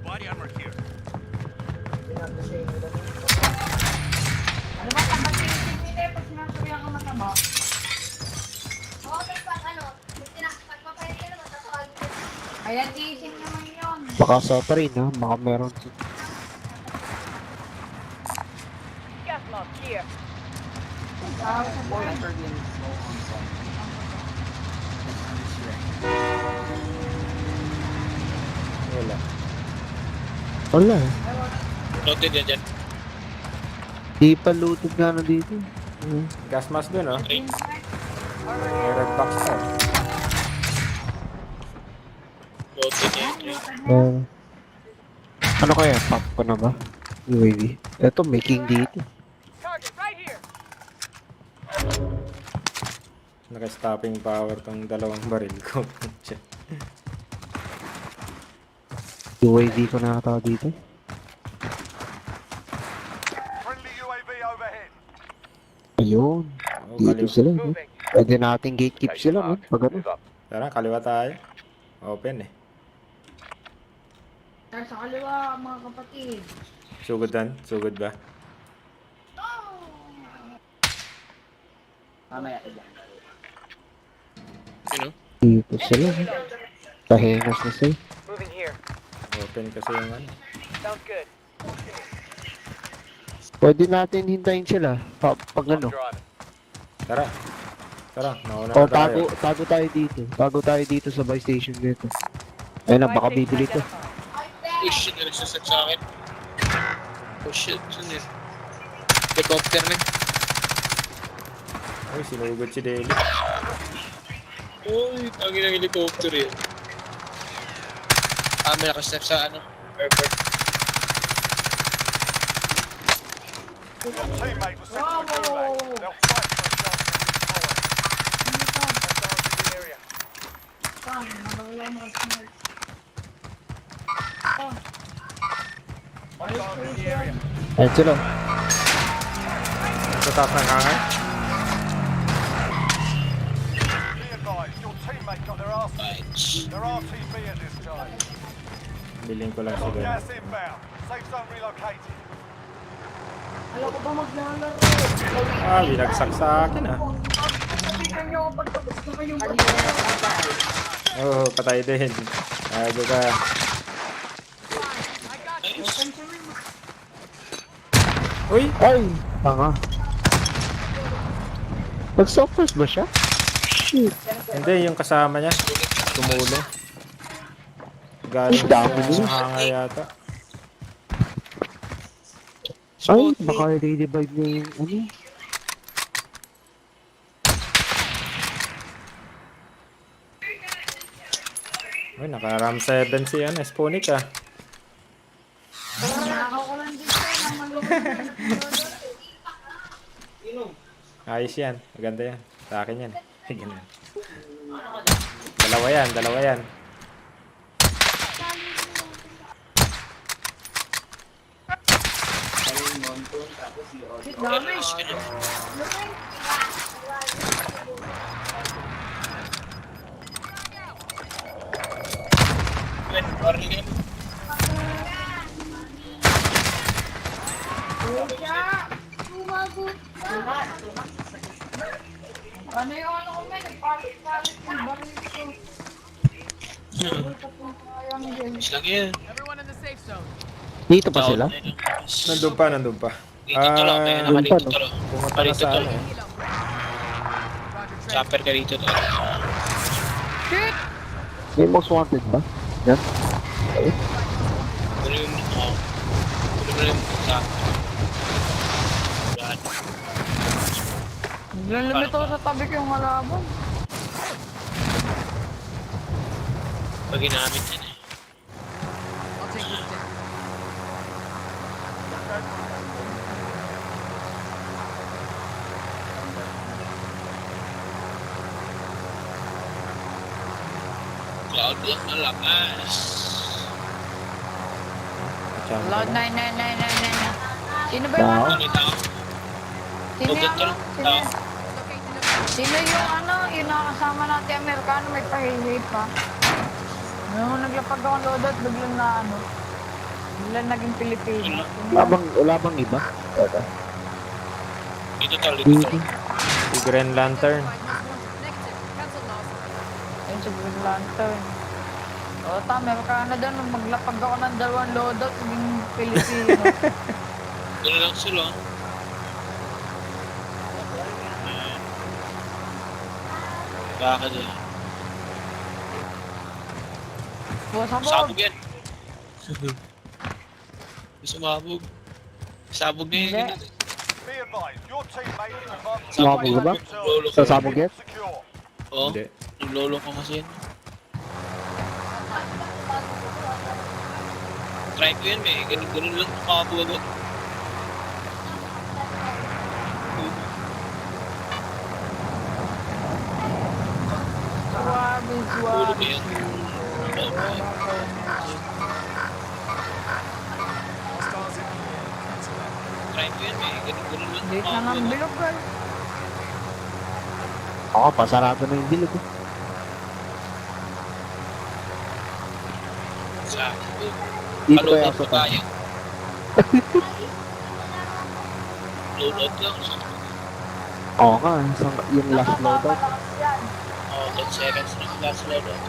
Body armor here. Ano ba kapag tinisip nila pag sinasabihan ka mataba? Kaya tiisip naman yun. Baka sa pa rin ha. Baka meron. Gas mask here. Tawag sa boy. Wala. Wala. Noted yan dyan. Di pa looted nga na dito. Gas mask dun, oh. Okay. May red box pa. Noted yan. Ano kaya? Pop ko na ba? UAV. Ito, making dito. Target right here. Naka-stopping power tong dalawang baril ko. UAV ko nakatawa dito. Friendly UAV overhead. Ayun. Oh, Dito kaliw. sila. No? Moving. Pwede natin gatekeep sila. No? Pag ano. Tara, kaliwa tayo. Open eh. Tayo sa kaliwa, mga kapatid. Sugodan? Sugod ba? Mamaya iba. You know? Dito sila. Pahenas na sa'yo. Open kasi yung ano. Pwede natin hintayin sila. Pag ano. Tara. Tara, nauna O, na tayo. tago tayo dito. Tago tayo dito sa buy station dito. Ayun na, baka bibili to. Oh shit, nagsasag sa akin. Oh shit, saan yun? Helicopter na. Uy, sinugod si Deli. Uy, tangin ng helicopter yun. May nakastep sa ano, airport. Your teammate was sent to a gulag. They'll fight for a chance to move forward. Hostiles in the area. Hostiles in the area. Ayun sila. Sa taas ng hangar. Be advised, your teammate got their arse. They're RTB at this time. Biling ko lang si Deli. Gas inbound. Safe zone relocated. Alam ko ba maglalaro? Ah, binagsak sa akin ah. Sabihan niyo ako pagtapos na kayo. Oo, patay din. Ayago ka. Uy! Ay! Tanga. Nag-softers ba siya? Shit. Hindi, yung kasama niya. Tumulong. Galing sa hangar yata. Ay, baka i-revive niya yung ano. Uy, naka-ram 7 si ano, Sponic ah. Ako lang dito. Ayos yan. Maganda yan. Sa akin yan. Ganun. Dalawa yan, dalawa yan. Damage ka na. Wait, parang yun. Ano yung ano ko, men? Palit-palit ng baril ko. Damage lang yan. Dito pa sila? Nandun pa, nandun pa. Dito talo, may Doon pa, dito no? talo. Pumunta na sa ano eh. Chopper ka dito talo. Shit! May most wanted ba? Yan. Tuloy yung mukha. Tuloy yung mukha. Naglalamit ako sa tabi ko yung halaman. Pag ginamit yan eh. Cloud block na lakas. Loud 9999. Sino ba yung ano? Ano ito? Sino yung ano? Sino yung ano? Yung nakasama natin Amerikano, may pahihip pa. Nung naglapag ako ng loadout, biglang na ano. Biglang naging Pilipino. Wala bang iba? Dito talo, dito talo. Si Green Lantern. Ayun sa Green Lantern. O, Amerikano doon, nung maglapag ako ng 2 loadout, naging Pilipino. Doon lang sila. Bakit eh? Sabog! Sabog yan. Sumabog. Sabog na yun. Hindi. Be advised, your teammate is advancing. Sumabog ba? Sasabog yan? Secure. Oo. Hindi. Naglolo ko kasi yan. Try ko yan, may ganun lang. Makabog agad. Suwabe, Ulo suwabe. ko yan. Try ko yan, may ganun lang. Late na ng bilog, girl. Oo, pasarado na yung bilog. Dito kaya Kalunod sa pa tayo. Loadout lang. Oo nga, yung last loadout. Oh, 10 seconds na yung last loadout.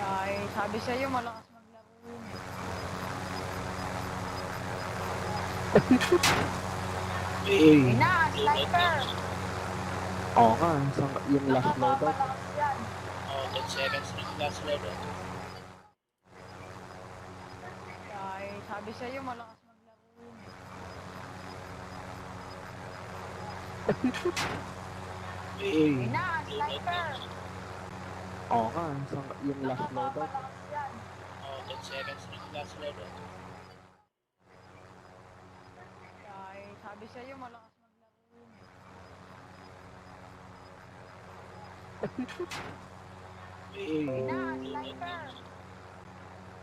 Ay, sabi sa'yo, malakas maglaro yun. Uy, Na, sniper! oo nga, yung last loadout. Oh, 10 seconds na yung last loadout. Ay, sabi sa'yo, malakas maglaro yun. Uy, Na, sniper! oo nga, yung last loadout. Oh, 10 seconds na yung last loadout. Ay, sabi sa'yo, malakas maglaro yun. Uy, Na, sniper!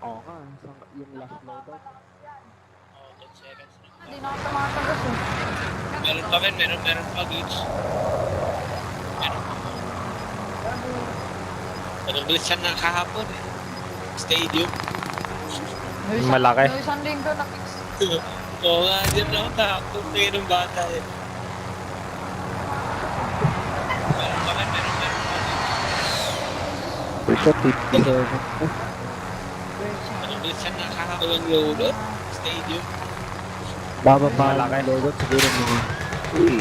oo nga, yung last loadout. Oh, 10 seconds na. Hindi na ako tumatagas eh. Meron pa men, meron pa glitch. Meron pa. Nag-glitch siya na kahapon eh. Stadium. Malaki. No, isang linggo na fix. Oo nga, dyan ako kahapon. Kaya ng bata eh. Meron pa men, meron pa. Ito, 57. Nag-glitch siya na kahapon ng loadout. Stadium. Bababa yung loadout siguro mga... Uy,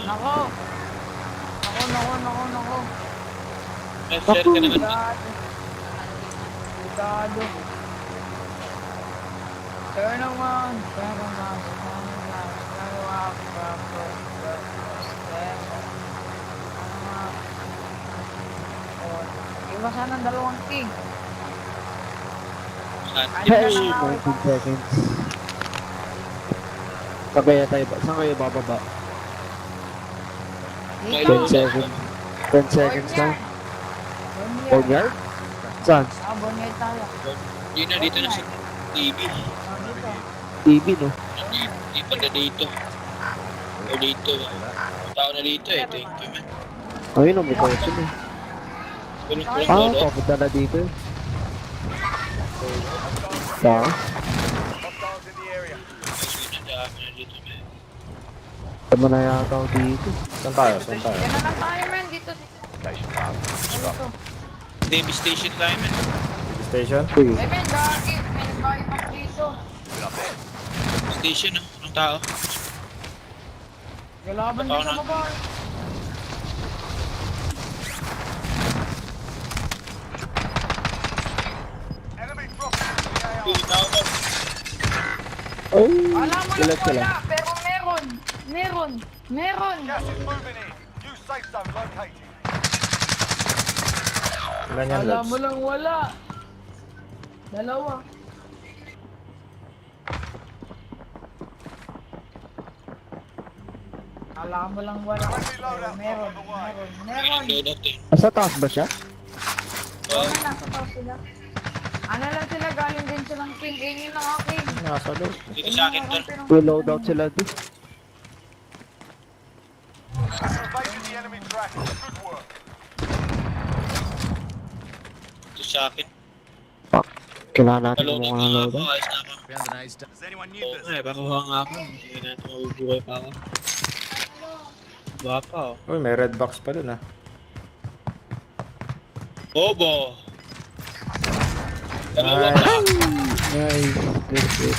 Nako! Nako! Share ka naman. Cuidado. Turn around. Iwasan ng dalawang king. hey, 19 seconds. Saan kaya tayo ba? Saan kayo bababa? Dito. 10 seconds. 10 seconds na. Boneyard? Saan? Boneyard tayo. Yun na, dito na sa TV. TV, no? Di pa na dito. O dito. Tao na dito eh. Thank you man. Ayun, may kawasan eh. Kulit-kulit Ah, loadout. papunta na dito eh. Saan? Hostiles in the area. Dami na dito man. Tama na yata ako dito. Saan tayo? Yan na lang tayo, man. Dito. Dito. TV station tayo man. Station? Uy, Eh, men, gagi. May nagkaipak dito. Station no? Anong tao? Galaban din sa baba. Enemy dropping into the AR. Yung tao daw. oh, Alam mo sila lang sila. wala, pero meron. Meron. Gas is moving in. New safe zone located. Ilan yan, Alam Lods? mo lang wala. Dalawa. Alam mo lang wala. Friendly Pero loadout meron. on the way. Meron. Loadout eh. Sa taas ba siya? Oh, Nasa taas sila. Ano lang sila, galing din silang king. Ingin lang ako king. Nasa loob. dito sa akin tol. May loadout sila doon. Evading the enemy track. Good work. Dito sa akin. Kailangan natin Loadout kumuha ng na ako. loadout. Ayos na ako. Does anyone need Oo this? nga eh, baka kuha nga ako. Hindi natin mabubuhay pa ako. Buha pa oh. Uy, may red box pa dun ah. Bobo! Dalawa na. Nice. Good.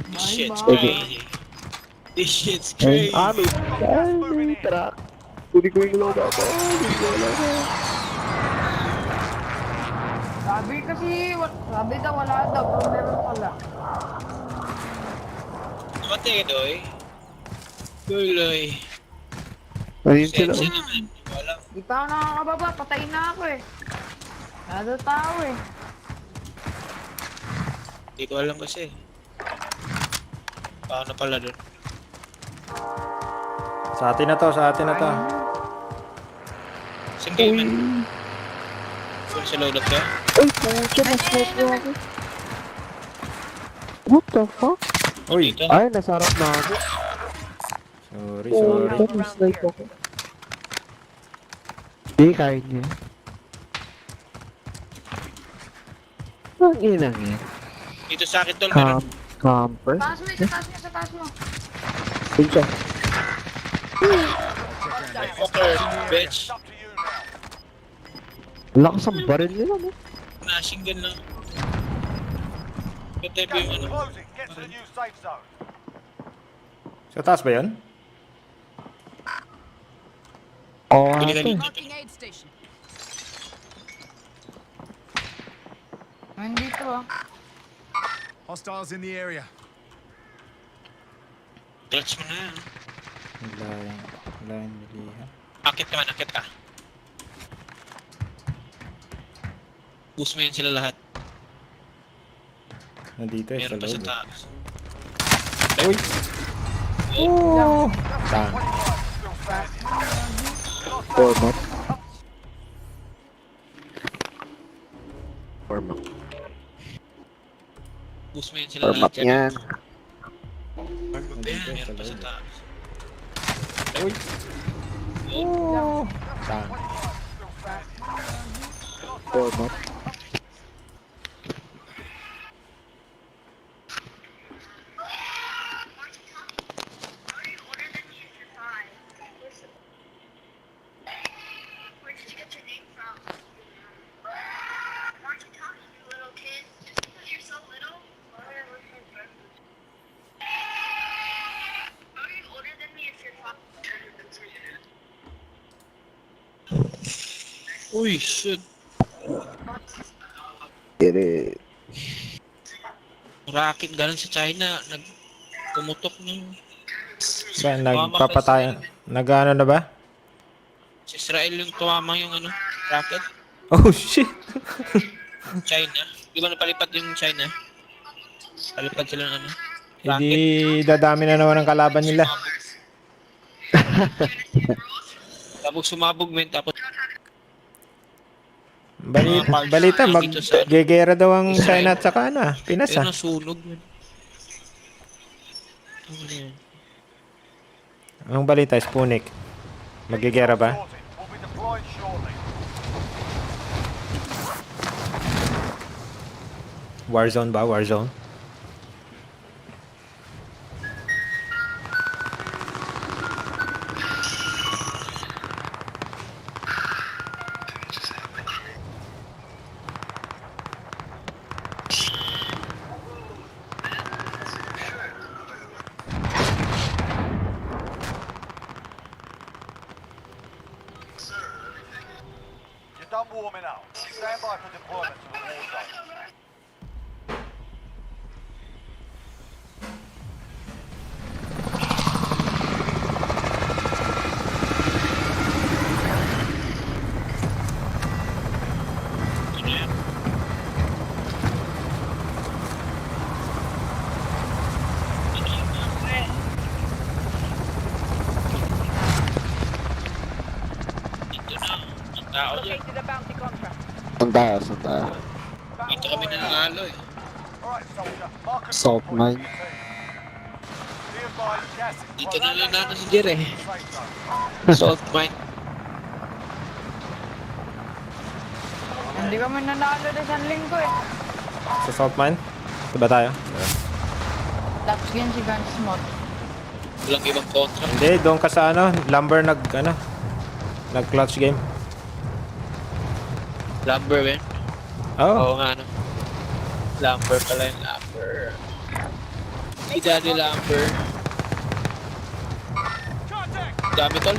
This shit's Bye-bye. crazy. This shit's Ay, crazy. may truck. Kunin ko yung loadout ko. Kunin ko yung loadout. Sabi daw wala daw, pero meron pala. Matay doy. Guloy. Ayun sila. Sensya naman. Wala. Di pa ako nakakababa, patay na ako eh. Nado tao eh. Hindi ko alam kasi. Paano pala doon? Sa atin na to, sa atin na to. Saan kayo man? Full sa loadout ka? Ay, pucha, na-snipe ko ako. What the fuck? Uy, Dito. Ay, nasarap na ako. sorry. Pucha, na-snipe ako. Hindi, kaya niya. Ang inang yan. Dito sa akin, tol, meron. Camper? Taas mo, sa taas mo. Pinsa. Fucker, bitch. Up to you now. Lakas ang baril nila, no? Mashing gun lang. Ganda ba yung ano? Close it. Get to the new safe zone. Sa taas ba yun? Oo, Pili ka ate. dito. Nandito ah. Hostiles in the area. Clutch mo na. Line miliha. Akit ka man, akit ka. Push mo yan sila lahat. Nandito eh, sa Meron pa sa loob. taas. Uy! Oh! Saan? Still standing. Format. Format. Push mo yan sila Format lahat. yan. Ayan, meron pa sa taas. Uy! Oh! Saan? Format. Uy, shit. Get it. Rocket galing sa China. Pumutok ng... Ba, nagpapatay. Nag-ano na ba? Sa Israel yung tumama yung ano, rocket. Oh shit! China. Di ba napalipad yung China? Palipad sila ng ano? Hindi dadami na naman ang kalaban nila. Tapos sumabog men, tapos Balita, mag-gegera daw ang China at saka ano, Pinas ayun ah. nasunog men. Ano yan? Ang balita, Sputnik. Mag-gegera ba? Sorted. We'll be deployed shortly. Warzone ba? Warzone? You're done warming up. Stand by for deployment to the war zone. Ano yan? Dito na. Ang tao dyan. Saan tayo? Saan tayo? Dito kami nanalo eh. Alright, soldier. Mark and Salt deploy mine. to your team. Be advised, gas is Dito close. na nanalo si Jer eh. Safe zone. Salt mine. Hindi kami nanalo na isang linggo eh. Sa Salt Mine? Ito ba tayo? Tapos ganyan si Guns Mod. Walang ibang kontra. Hindi, doon ka sa ano, Lumber nag-clutch game. Lumber men. Oh, Oo nga no. Lumber pala yung lumber. Si Daddy Lumber. Dami tol.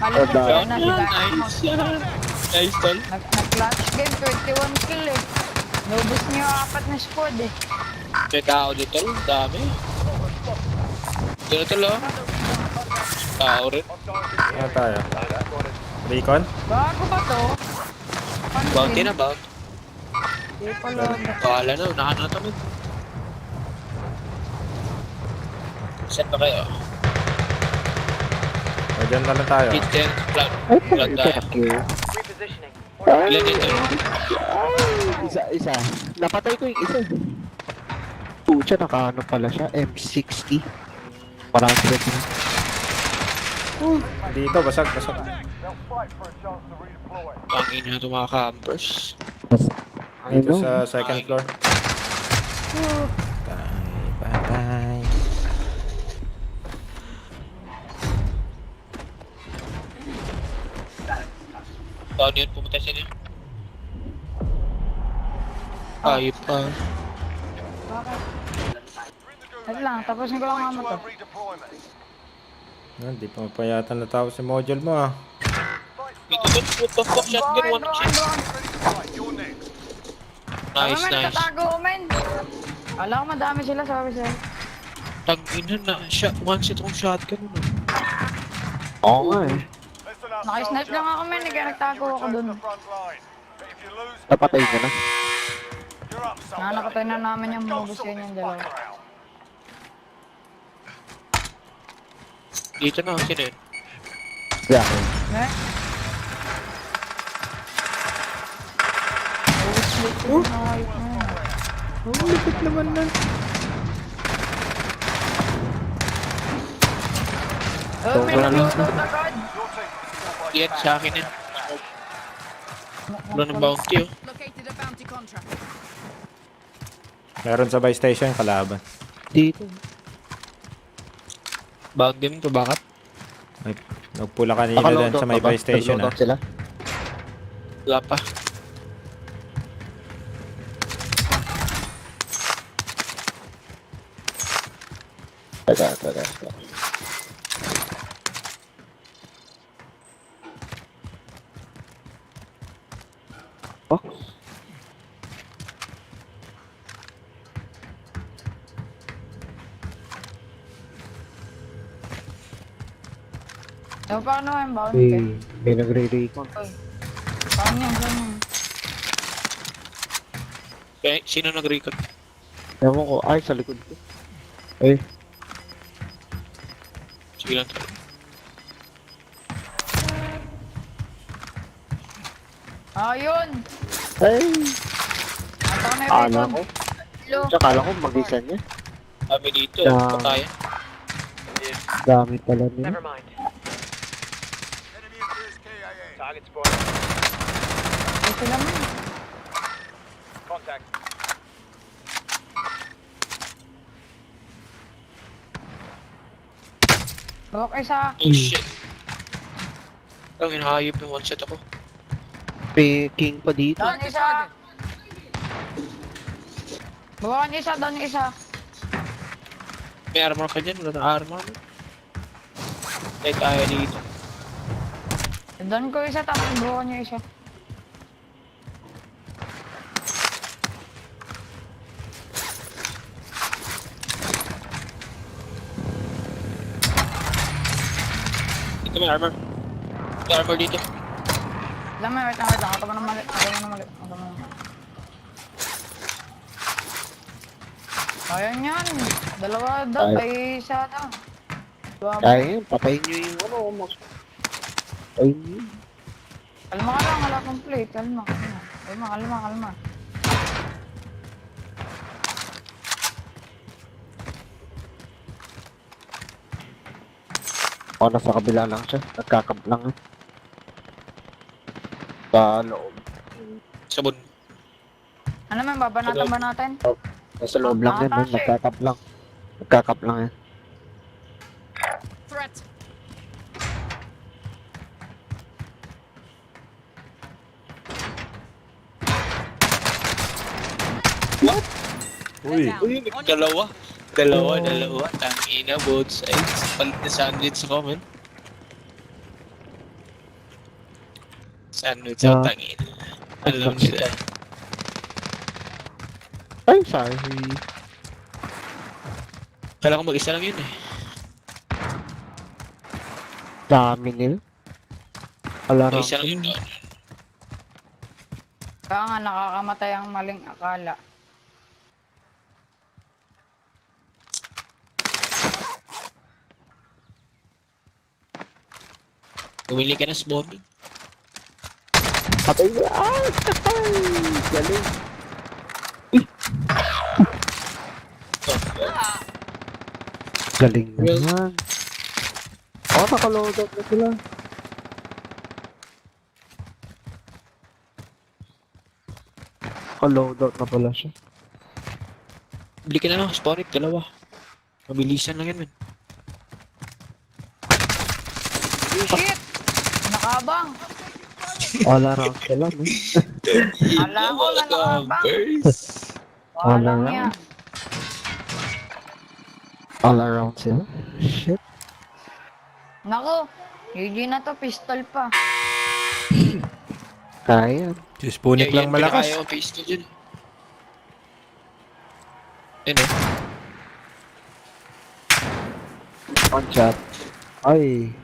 Malamang sila na si Guns Nice. Mod. Nice tol. Nag-clutch game, 21 kill eh. Nubos niyo 4 na squad eh. May tao dito tol. Dami. Dito tol oh. Tao rin. ano tayo? Recon? Bago ba to? Bounty na bounty. Hindi pala. Bahala na. Unahan na kami. Set pa kayo. O, dyan na lang tayo. Kitchen. Blood. Ay, Blood ito tayo. na kill. Ilan dito? Isa. Napatay ko yung isa. Pucha, nakaano pala siya. M60. Parang sila. Dito, basag. They'll They'll fight for a chance to redeploy. Pangin na ito mga campers. Dito sa second floor. Patay. Down yun, pumunta sila. Ayop pa. Bakit? Wait lang, tapusin ko lang nga to. Redeployment. Hindi pa pa yata natapos si module mo ah. Dito dun, what the fuck, shotgun, one shot. Right, you're next. Nice, Men, nice. tatago, men. Alam ko madami sila, sabi sa'yo. Tag-ina na, one shot akong shotgun. Oo nga eh. Listen up, Nakisnipe lang ako, men. Kaya nagtago ako dun. But if you lose, Napatay ka na. you're up, soldier. Nakakatay na namin yung Go mobus sort yun this yung dalawa. fucker out. Dito na, sino yun? Yeah. Eh? Oh, lipit naman na. Oh, may nag-loadout agad. Your team is still by Yan, sa akin yan. Wala ng bounty oh. Located a bounty contract. Meron sa buy station kalaban. Dito. Bounty mo to, bakit? Ay, nagpula kanina din sa may buy station ah. Sila. Wala pa. Taga. So, paano yung bounty? May nagre-recon. Paano yan? Saan yan? Okay, sino nag-record? Ewan ko, ay sa likod ko. Ay, Sige lang. Ayun! ay, Ata ko na yung Ano weapon. ko? Hello? Akala ko mag-isa niya. Kami dito, Ah. patayan. Dami pala niya. Enemy appears KIA. Target spot. Ay, sila mo. Contact. Bawak isa. Oh shit. Ang hinahayop yung one shot ako. King pa dito. Down isa. Bawakan isa, down isa. May armor ka dyan, wala na armor. Tayo tayo dito. Down ko isa, tapos bawakan niyo isa. Dito may armor. May armor dito. Alam mo, wait lang. Ako na mali. Ayan yan. Dalawa down. Ay, isa down. Kaya yun, patayin nyo yung ano. Patayin nyo yun. Kalma ka lang, wala akong plate. Kalma. O, nasa kabila lang siya. Nagkakab lang. Sa loob. Sabon. Ano man, babanatan ba natin? Nasa loob lang yan. Atas eh. Nagkakab lang. Nagkakab lang yan. Threat. Uy, Dalawa. Tangina, both sides. Palit na sandwich ako, man. Sandwich ako, tangina. Alam nila. Ay, sorry. Kala ko mag-isa lang yun eh. Dami nila. Wala na. Mag-isa lang yun doon. Kaya nga nakakamatay ang maling akala. Bumili ka na sa bombing. Patay nyo. Ay! Galing. Galing naman. Oh, nakaload up na sila. Naka-loadout na pala siya. Bili ka na lang, Sponic, dalawa. Mabilisan lang yan, man. Shit! Nakabang! All around sila, man. Ala ko na nakabang! All Walang around. yan. All around sila. Shit. Naku, GG na to, pistol pa. Kaya. Si Spunic lang malakas. Ayaw, face to dyan. Yan eh. One shot. Ay.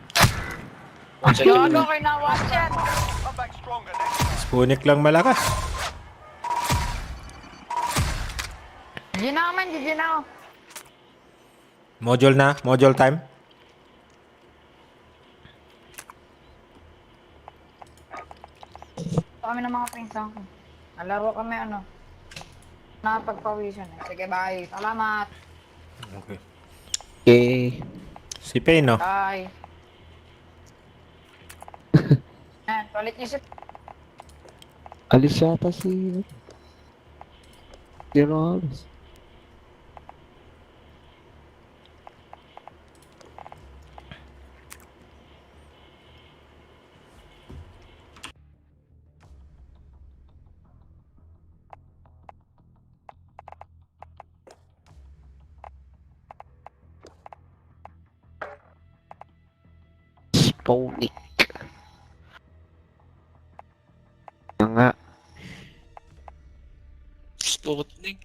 Gago kayo na one shot. Come back stronger next time. Spunic lang malakas. GG na man, GG na ako. Module na, module time. Kami ng mga pinsan ko. Nalaro kami ano. Napagpawisan eh. Sige, bye. Salamat. Okay. Okay. Si Payne, no? Bye. Palit niyo si... Alis yata si... Zero alis. Sponic. Yan nga. Sputnik.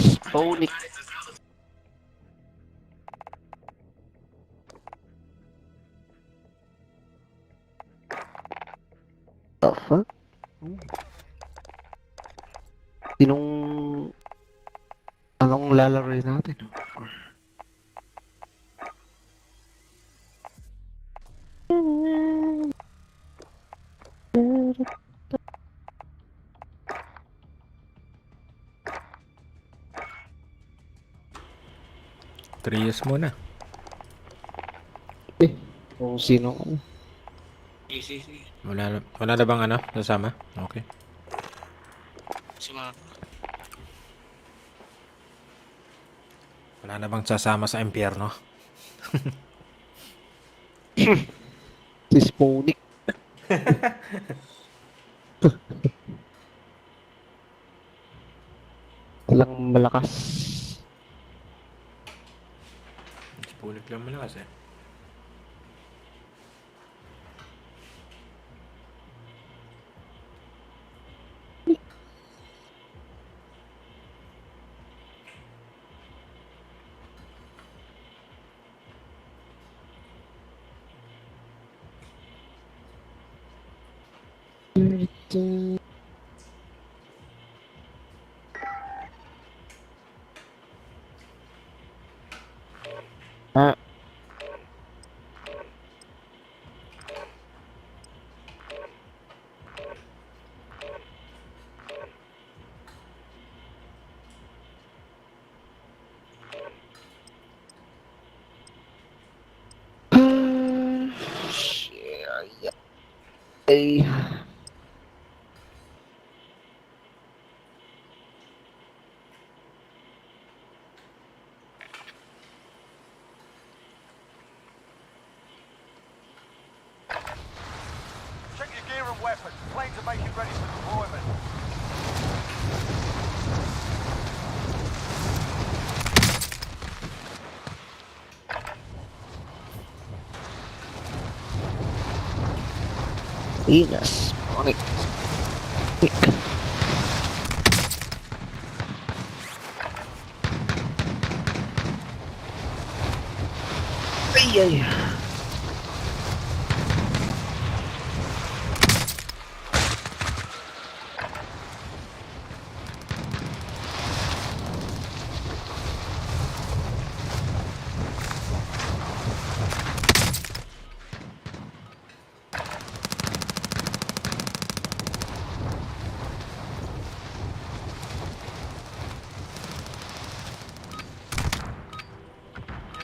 Sponic. The fuck? Sinong... Anong lalaro natin? Trios muna. Kung sino ko. Easy. Wala na bang ano? Nasama? Okay. Sumama. Wala na bang sasama sa impyerno? Si Sponic. Walang malakas. Spunic lang malakas eh. Ah. Ay. Check your gear and weapons. Planes are making ready for deployment. Yes, Sponic. Ay.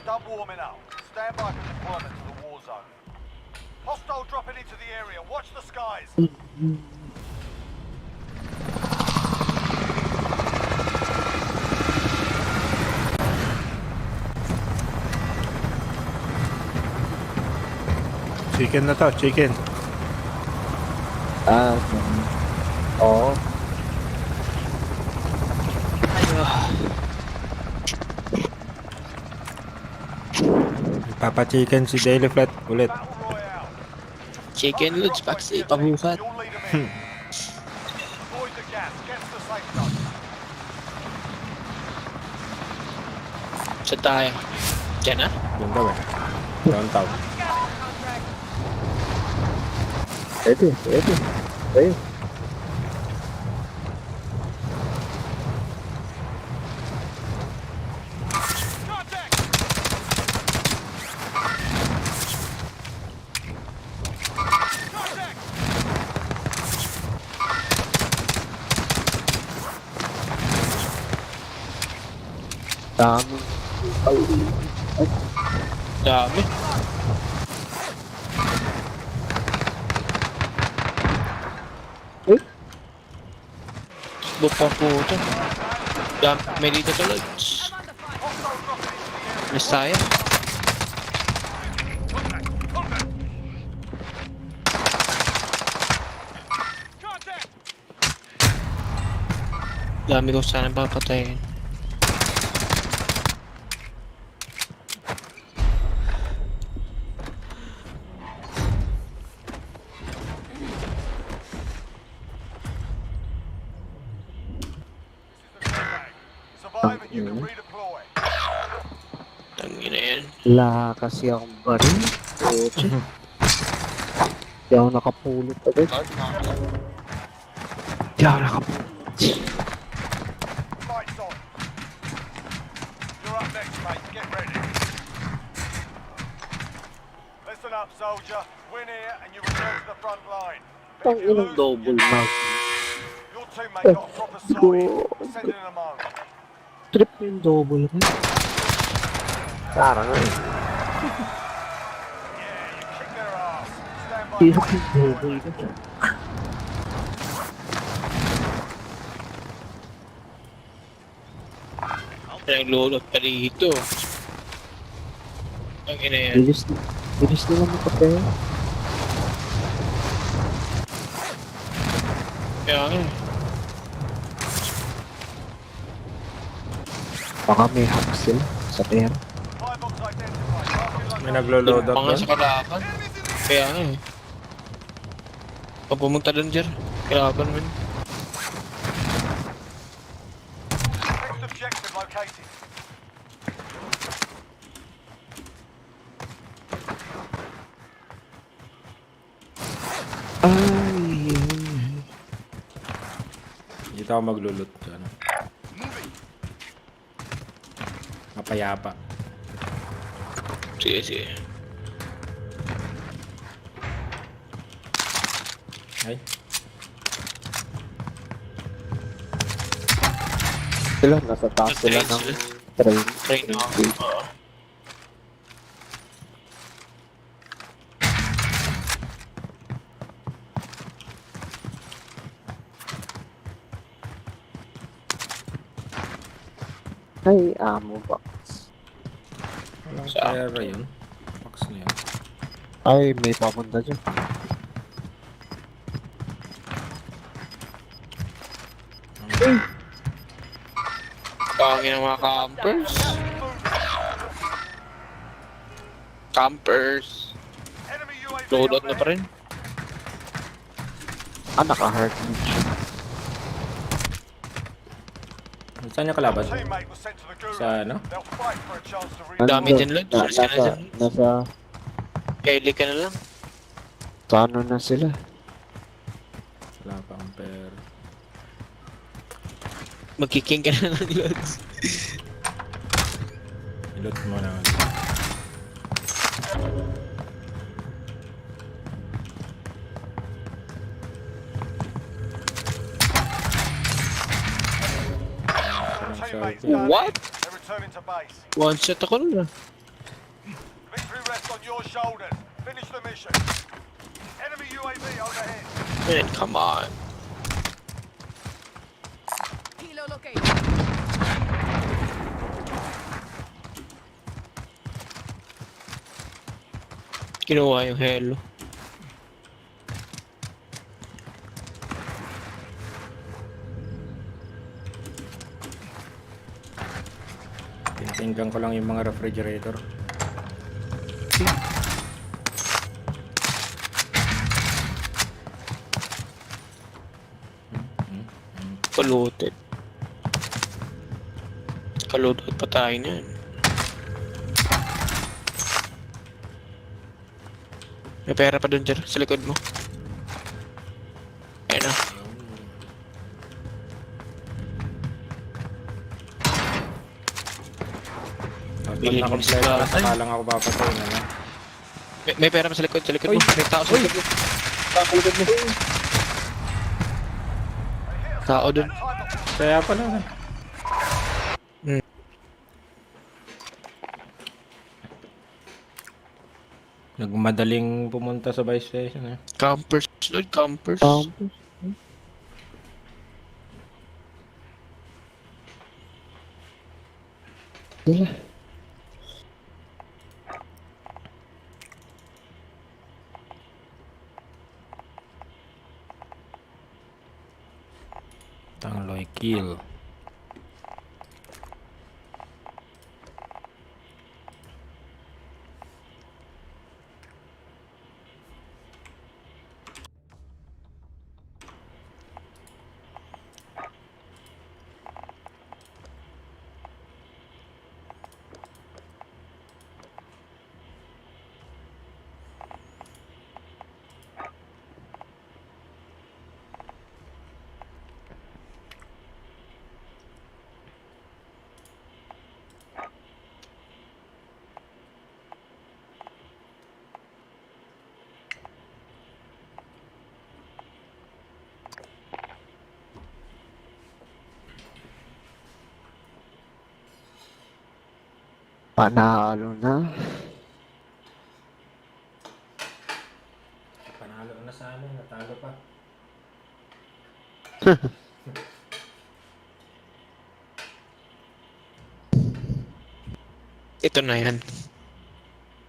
Stop warming up. Stand by for deployment to the war zone. Hostile dropping into the area. Watch the skies. Chicken na to, chicken. Oo. Papa-chicken si Daily Flat ulit. Battle Royale. Chicken Lods, paksi, pabukat. You'll lead them in. Avoid the gas. Get to the safe zone. Saan tayo? Diyan na? Doon daw eh. Downtown. Pwede. Ayun. Contact! Contact! Dami. Dami. Bupa po ito. Dami. May dito to Lods. Miss tayo. Contact! Dami ko sana papatayin. Survive and you can redeploy. Tangina yan. Wala kasi akong baril. Kotse. Di ako nakapulot agad. Di ako nakapulot. Lights on. You're up next, mate. Get ready. Listen up, soldier. Win here and you return to the front line. But Ang if you ilang lose, double mark. your teammate got a proper slot in. Send it in a moment. Trip yung double ko. Parang Yeah, you kick their ass. Stand by. hirap yung double ko. Naglulot pa dito. Tangina yan. Bilis nila makapaya. Kaya nga. Baka may hack sila sa pera. Five bombs identified. Marking May location. naglo-load up Mga doon. sa kalaban. Kaya nga eh. Pag pumunta doon dyan, kalaban mo yun. Next objective located. Ay. Dito ako maglulot dyan. Mapayapa. Sige, sige. Ay. Sila, nasa taas sila ng train. Train na ako. Oo. Ay, ammo box. Walang Saan? pera yun. Box na yun. Ay, may papunta dyan. Pangin ng mga campers. Campers. Enemy UAV Loadout na pa rin. Ah, naka-heart reach. Saan niya kalaban? Teammate was sent to the gulag. Sa ano? They'll fight for a chance to Ano Dami ba? din, Lord. Alis ka na dyan. Nasa, Kaili ka na lang. paano na sila? Wala pang pera. Magkiking ka na lang, Lods. Ilot mo na. Teammates done. What? They're returning to base. One shot ako nun ah. Victory rests on your shoulders. Finish the mission. Enemy UAV overhead. Man, come on. Helo located. Kinuha yung Hello. Tinitinggan ko lang yung mga refrigerator. Polluted. Kaludot pa tayo niyan. May pera pa dun, Jer, sa likod mo. Ayun na. Pag na-complete na, saka lang ako papatayin, ano? May pera pa sa likod mo. May tao sa likod mo. Tao sa likod mo. Tao dun. Kaya pala, ano? Nagmadaling pumunta sa buy station, eh. Campers, Lord, campers. Tangloy kill. Panalo na. Panalo na sa amin, natalo pa. Ito na yan.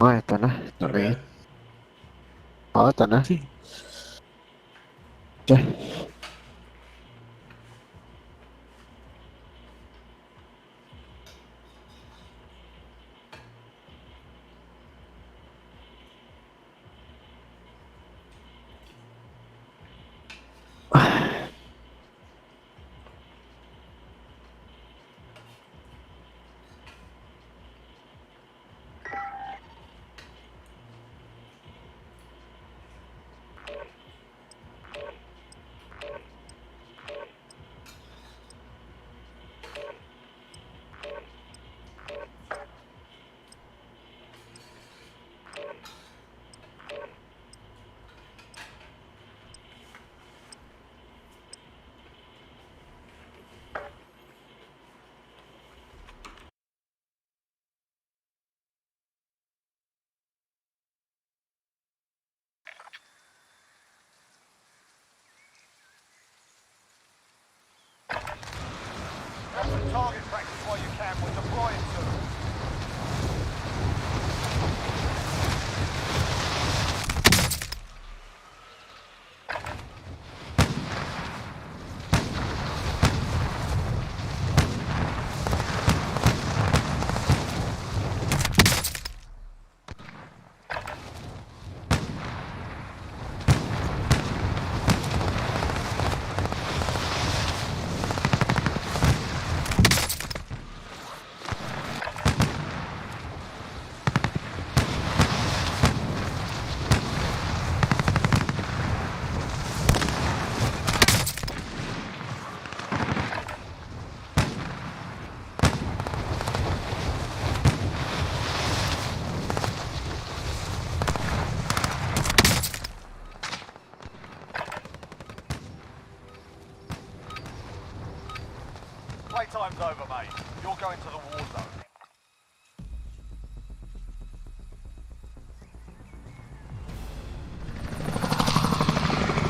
Oh, ito na. Ito na yun. Oh, ito na. Okay.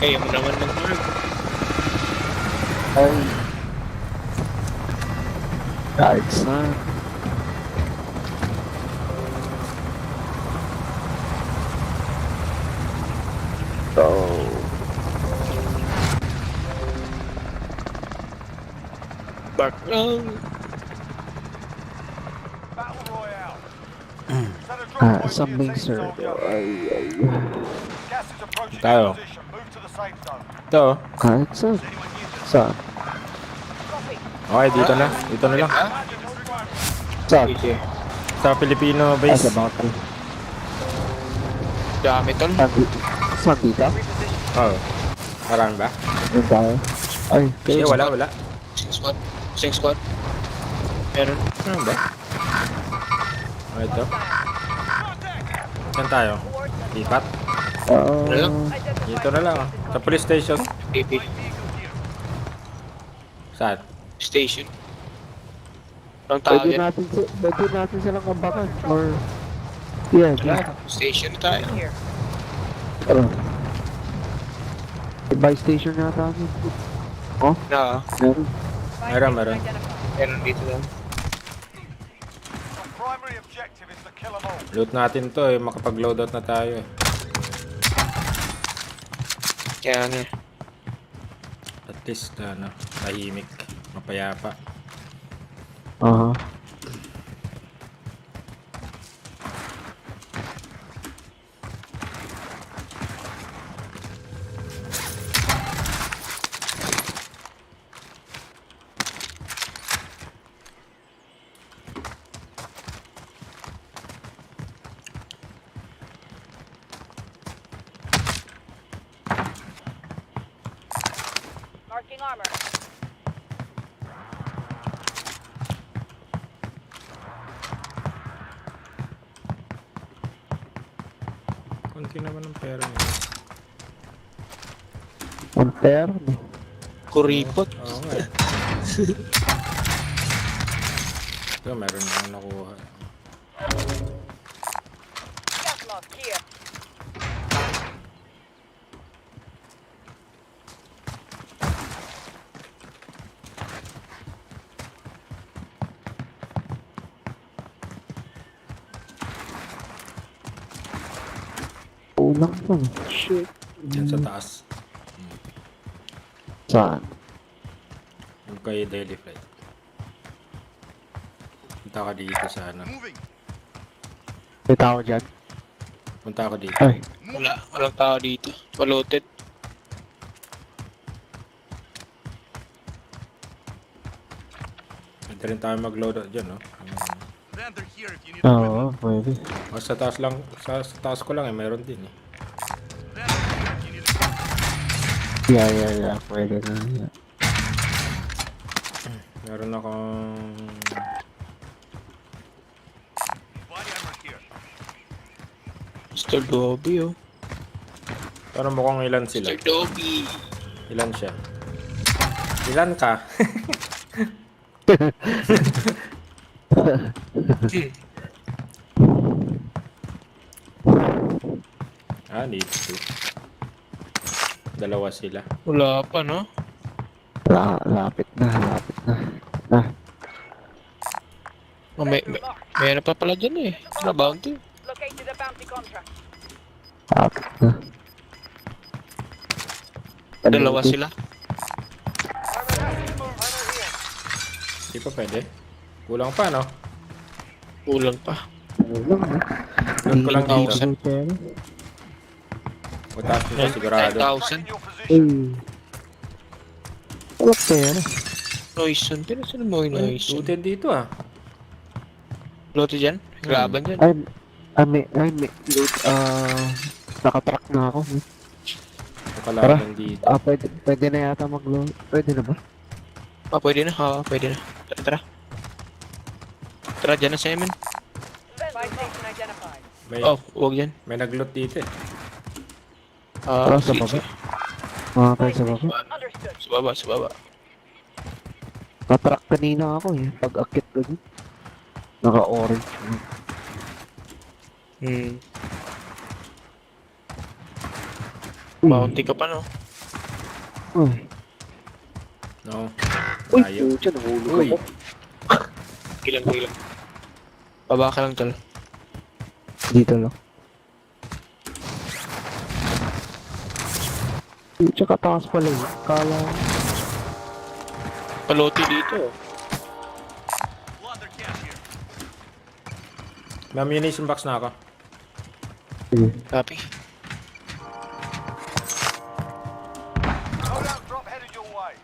Kaya mo naman mag-mark. Ay. Yikes, na. Oh. Background. Battle Royale. Set a drop point for Some your links team, are... soldier. Ay. Gas is approaching Tayo. your position. Move to the safe zone. Ito, oh. Kahit saan. Saan? Okay, dito na. Dito na lang. Saan? Sige. Sa Filipino Ay, base. sa Bakal. Dami tol. Saan dito? Oo. Marami ba? Doon tayo. Ay, Hindi, wala. Sing squad. Meron. Ano ba? Ito. Saan tayo? Lipat? Dito na lang. Sa police station. AP. Saan? Station. Ang tao pwede yan. natin silang kabakan. Or... Yeah, Station tayo. Ano? Buy station yata natin. Oh? Na. Meron. Meron dito lang. Your primary objective is to kill them all. Loot natin to eh. Makapag-loadout na tayo eh. Kaya nga. At least, tahimik. Mapayapa. Aha. Marking armor. Konti naman ang pera niya. Ang pera, no? Kuripot. Oo nga eh. Ito, meron na akong nakuha. Gas mask here. Ulang pa. Shit. Yan sa taas. Saan? Yung kay Daily Flight. Punta ka dito sana. May tao dyan? Punta ako dito. Ay. Walang tao dito. Paluted. Pwede rin tayo mag-loadout dyan, no? Oo, pwede. O, sa taas lang, sa taas ko lang eh, meron din eh. Yeah. Pwede na. Yeah. Meron akong... Mr. Dobby, oh. Pero mukhang ilan sila. Mr. Dobby. Ilan siya? Ilan ka? Dito. Dalawa sila. Wala pa, no? Lapit na. Oh, may pa pala dyan eh. Na bounty. Located a bounty contract. Lapit na. Dalawa sila. Hindi pa pwede. Kulang pa, no? Kulang pa. Loot ko lang dito. 1,000. Mataas nito sigurado. 10,000. Wala pera. Noison. Sino mo yung Noison? Looted dito ah. Lote dyan? Laban dyan. May loot, nakatrack na ako. Nakalaban dito. Pwede na yata mag-load. Pwede na ba? Pwede na. Pwede na. Tara. Tara, dyan na sa amin. Buy station identified. Huwag yan. May nag-loot dito eh. Sa baba? Sa baba? Understood. Sa baba. Natrack kanina ako eh. Pag-akit ko dun. Naka-orange. Bounty ka pa, no? Uy. No. Uy, Ayaw. pucha, nahulog Uy. ako. Kilang. Baba ka lang, tol. Dito lang. Pucha, kataas pala yun. Kala. Paloti dito. May ammunition box na ako. Sige. Copy. Loadout drop headed your way.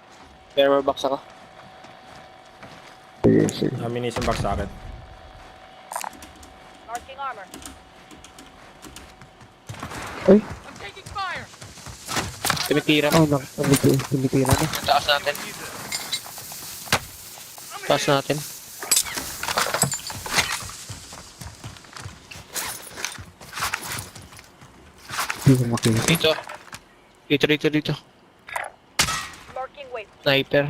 Armor box ako. Sige, sige. Ammunition box sa akin. Marking armor. Ay, Tumitira. oh, tumitira na. Taas natin. Taas natin. Hindi ko makita. Dito. Dito. Marking weight. Sniper.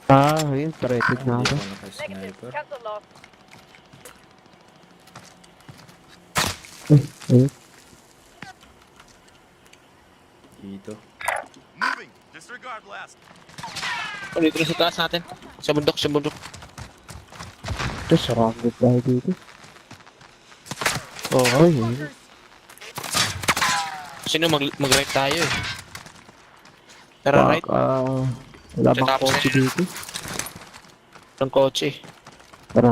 Ah, ayun, threatened na Hindi ako. ako naka-sniper. Cancel loss. Ay, ayun. Dito. Moving. Disregard blast. Oh, dito sa taas natin. Sa bundok. Ito, surrounded tayo dito. Oo. Ay, ayun. Sino mag-right tayo eh? Tara, right. Wala bang Tatapos kotse na. dito? Ng kotse. Tara.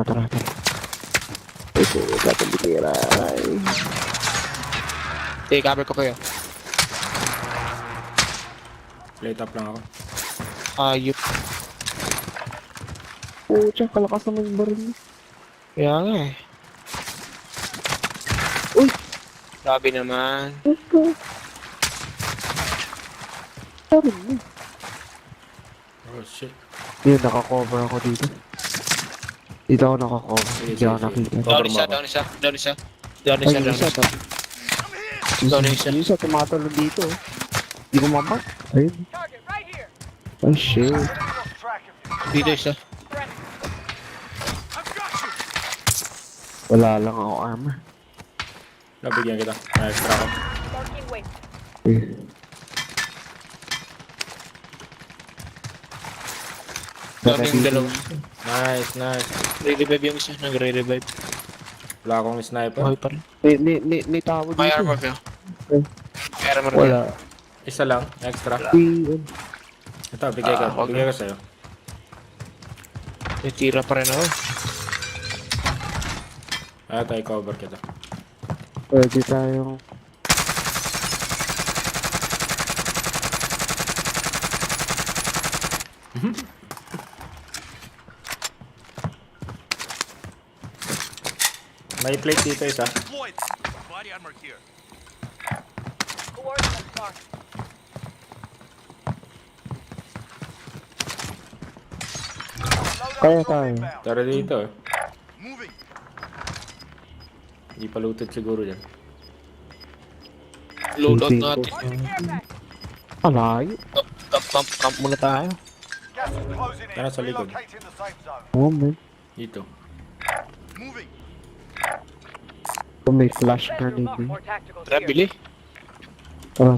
Ito, tumitira. Okay, cover ko kayo. Plate up lang ako. Ayup. Pucha, kalakas naman yung baril niya. Kaya nga eh. Uy! Grabe naman. Ito. Baril niya. Oh shit. Yun, nakakover ako dito. Dito ako nakakover. Sige, Hindi ako sige. nakita. Down isa. Ay, yung isa. Yung isa, tumatalon dito. Hindi ko mamak. Ayun. Target right here. Ay, shit. Lost track of you. Dito isa. Wala lang ako armor. Nabigyan kita. Na-extra ako. Marking weight. Eh. Down yung dalawa. Nice. Re-revive yung isa. Nagre-revive. Wala akong sniper. Okay pa rin. May tao dito. May armor kayo. May armor kayo. Wala. Isa lang. Extra. Ito, bigay ko. okay. Bigay ko sa'yo. May tira pa rin ako. Ito, i-cover kita. Pwede tayong... May plate dito isa. Deployed. Body armor here. Coordinates marked. Kaya tayo. Tara dito eh. Moving. Hindi pa looted siguro yan. Loadout natin. Alayo. Camp muna tayo. Gas is closing in. Tara sa likod. Relocating the safe zone. Oh, man. Dito. Moving. Kung may flash grenade din. Tara, bili. Tara.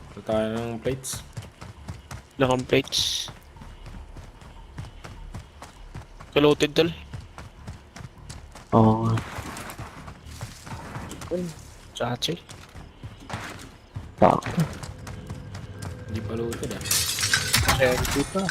Ito tayo ng plates. Lakang plates. Kaloted tol. Oo nga. Chachi. Sakto. Hindi pa looted ah. Charity pa.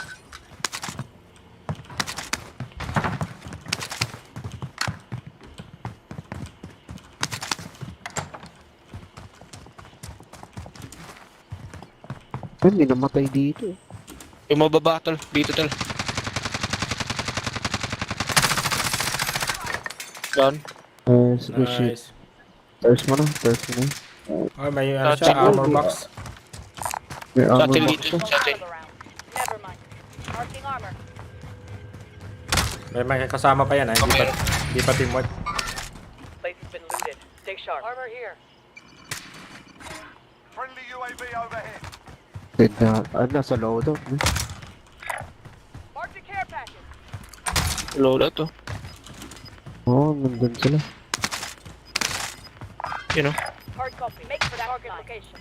Ay, may namatay dito. Yung mababa tol. Dito tol. Down. Sige, shit. Nice. Thirst mo na. Oh, may ano siya, armor box. May armor Shuttle box dito. pa. Shuttle. Never mind. Marking armor. May kasama pa yan ah. Hindi pa team wipe. Place has been looted. Stay sharp. Armor here. Friendly UAV overhead. Nasa loadout. Mark the care package. Loadout to. Oo, nandun sila. You know. Hard copy. Make for that target location.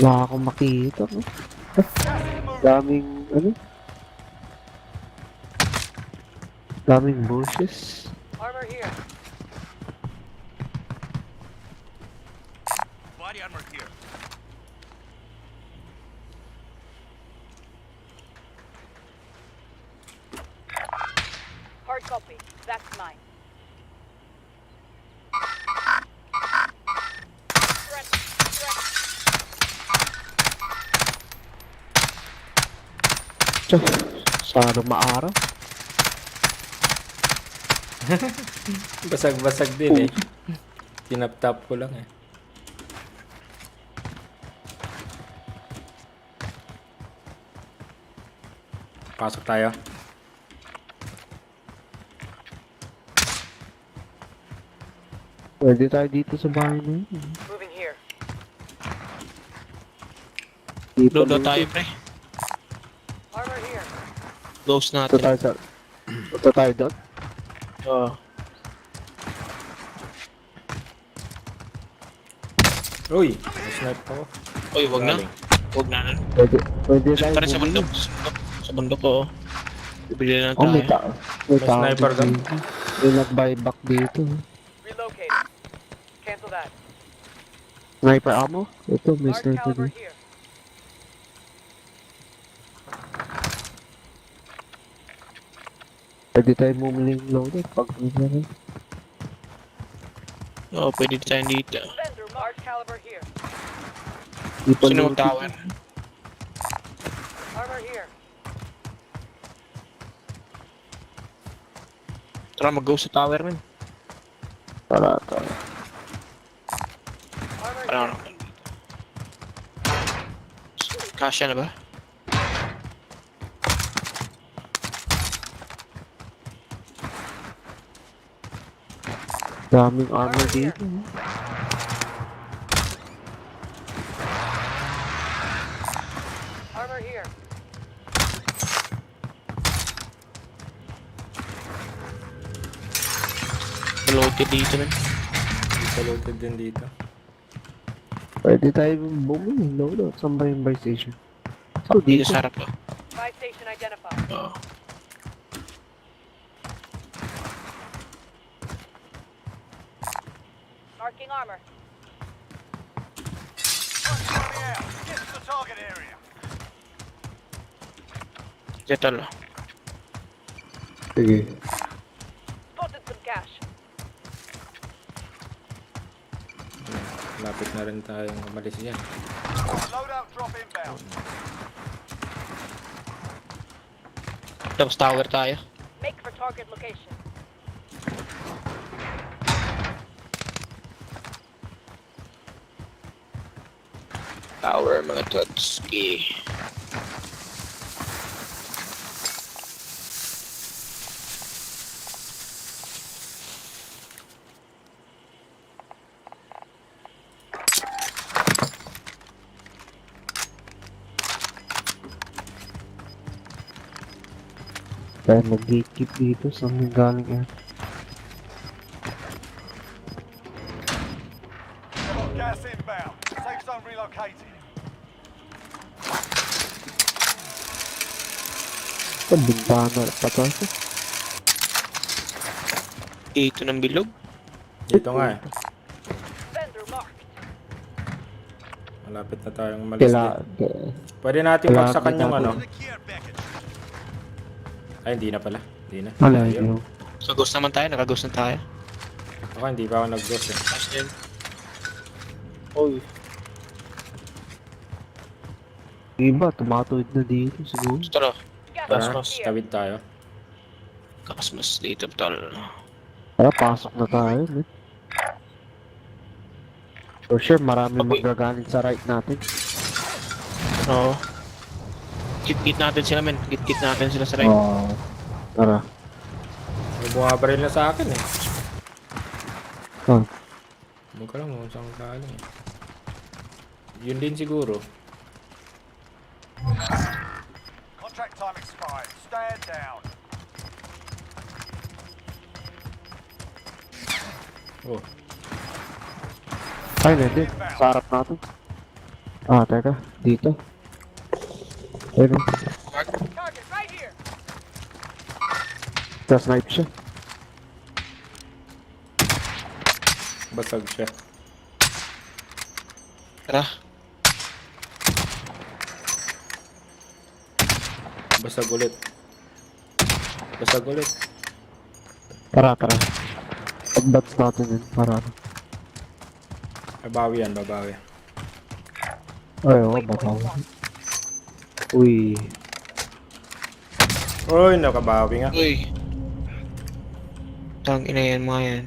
Wala akong makita. No? Daming, ano? Daming bushes. Armor here. Body armor here. Hard copy. That's mine. Sana maaraw. Basag-basag din eh. Tinap-tap ko lang eh. Pasok tayo. Pwede tayo dito sa bahay na yun. Moving here. Dito Load lang tayo, ito. pre. Armor here. Close Ito natin. tayo sa... Ito tayo doon. Oo. Uy! Snipe ako. Uy, wag na. Galing. Wag na. Pwede tayo Para sa bumili. bundok. Sa bundok ko. Bibili na Oh, may tayo. tao. May May tao sniper ka? dito. May nag-buyback dito. Relocate. Cancel that. Sniper ammo? Ito, may Large sniper caliber dito. here. Pwede tayo bumili ng loader pag meron. Oo, pwede tayo dito. Vendor, large caliber here. Di pa Sino loaded. mag-tower? Armor here. Tara, mag-go sa tower, man. Tara. Armor Parang here. ano. Kasya na ba? Daming armor dito. Armor here. Loaded dito, man. Saluted din dito. Pwede tayo bumili ng loader. Saan ba yung buy station? So, Dito dito. sa harap ko. Buy station identified. Oo. Marking armor. Enemy out. Get to the target area. Settle. Sige. Spotted some cash. Lapit na rin tayong umalis yan. Loadout drop inbound. Tapos tower tayo. Make for target location. Tower, mga Totski. Tayo mag-gatekeep dito. Saan may galing yan? Got gas inbound. Safe zone relocated. Ito, bintana pa to. Dito ng bilog. Dito nga eh. Vendor marked. Malapit na tayong umalis din. Pwede natin Kailangan bagsakan yung natin. ano. The care package. Ay, hindi na pala. Hindi na. Wala Ayun. yun. So, ghost naman tayo. Naka-ghost na tayo. Ako, hindi pa ako nag-ghost eh. Tapos din. Oy. Iba, tumatuwid na dito siguro. Tara. Gas Tara, mask here. tawid tayo. Kakasmas dito, tol. Tara, pasok na tayo. Man. For sure, marami magagalit sa right natin. Oo. Kit-kit natin sila, men. Kit-kit natin sila sa right. Tara. May bumabaril na sa akin eh. Oh. Huwag ka lang kung saan galing eh. Yun din siguro. Contract time expired. Stand down. Oh, Ay, hindi. Sa harap natin. Ah, teka. Dito. Ayun. Target right here. Snipe siya. Basag siya. Tara. Basag ulit. Basag ulit. Tara. Pag-bats natin yun. Para ano. Babawi yan, babawi. Ay, oo, bataw. Uy. Uy, nakabawi nga. Uy. Tang ina yan mga yan.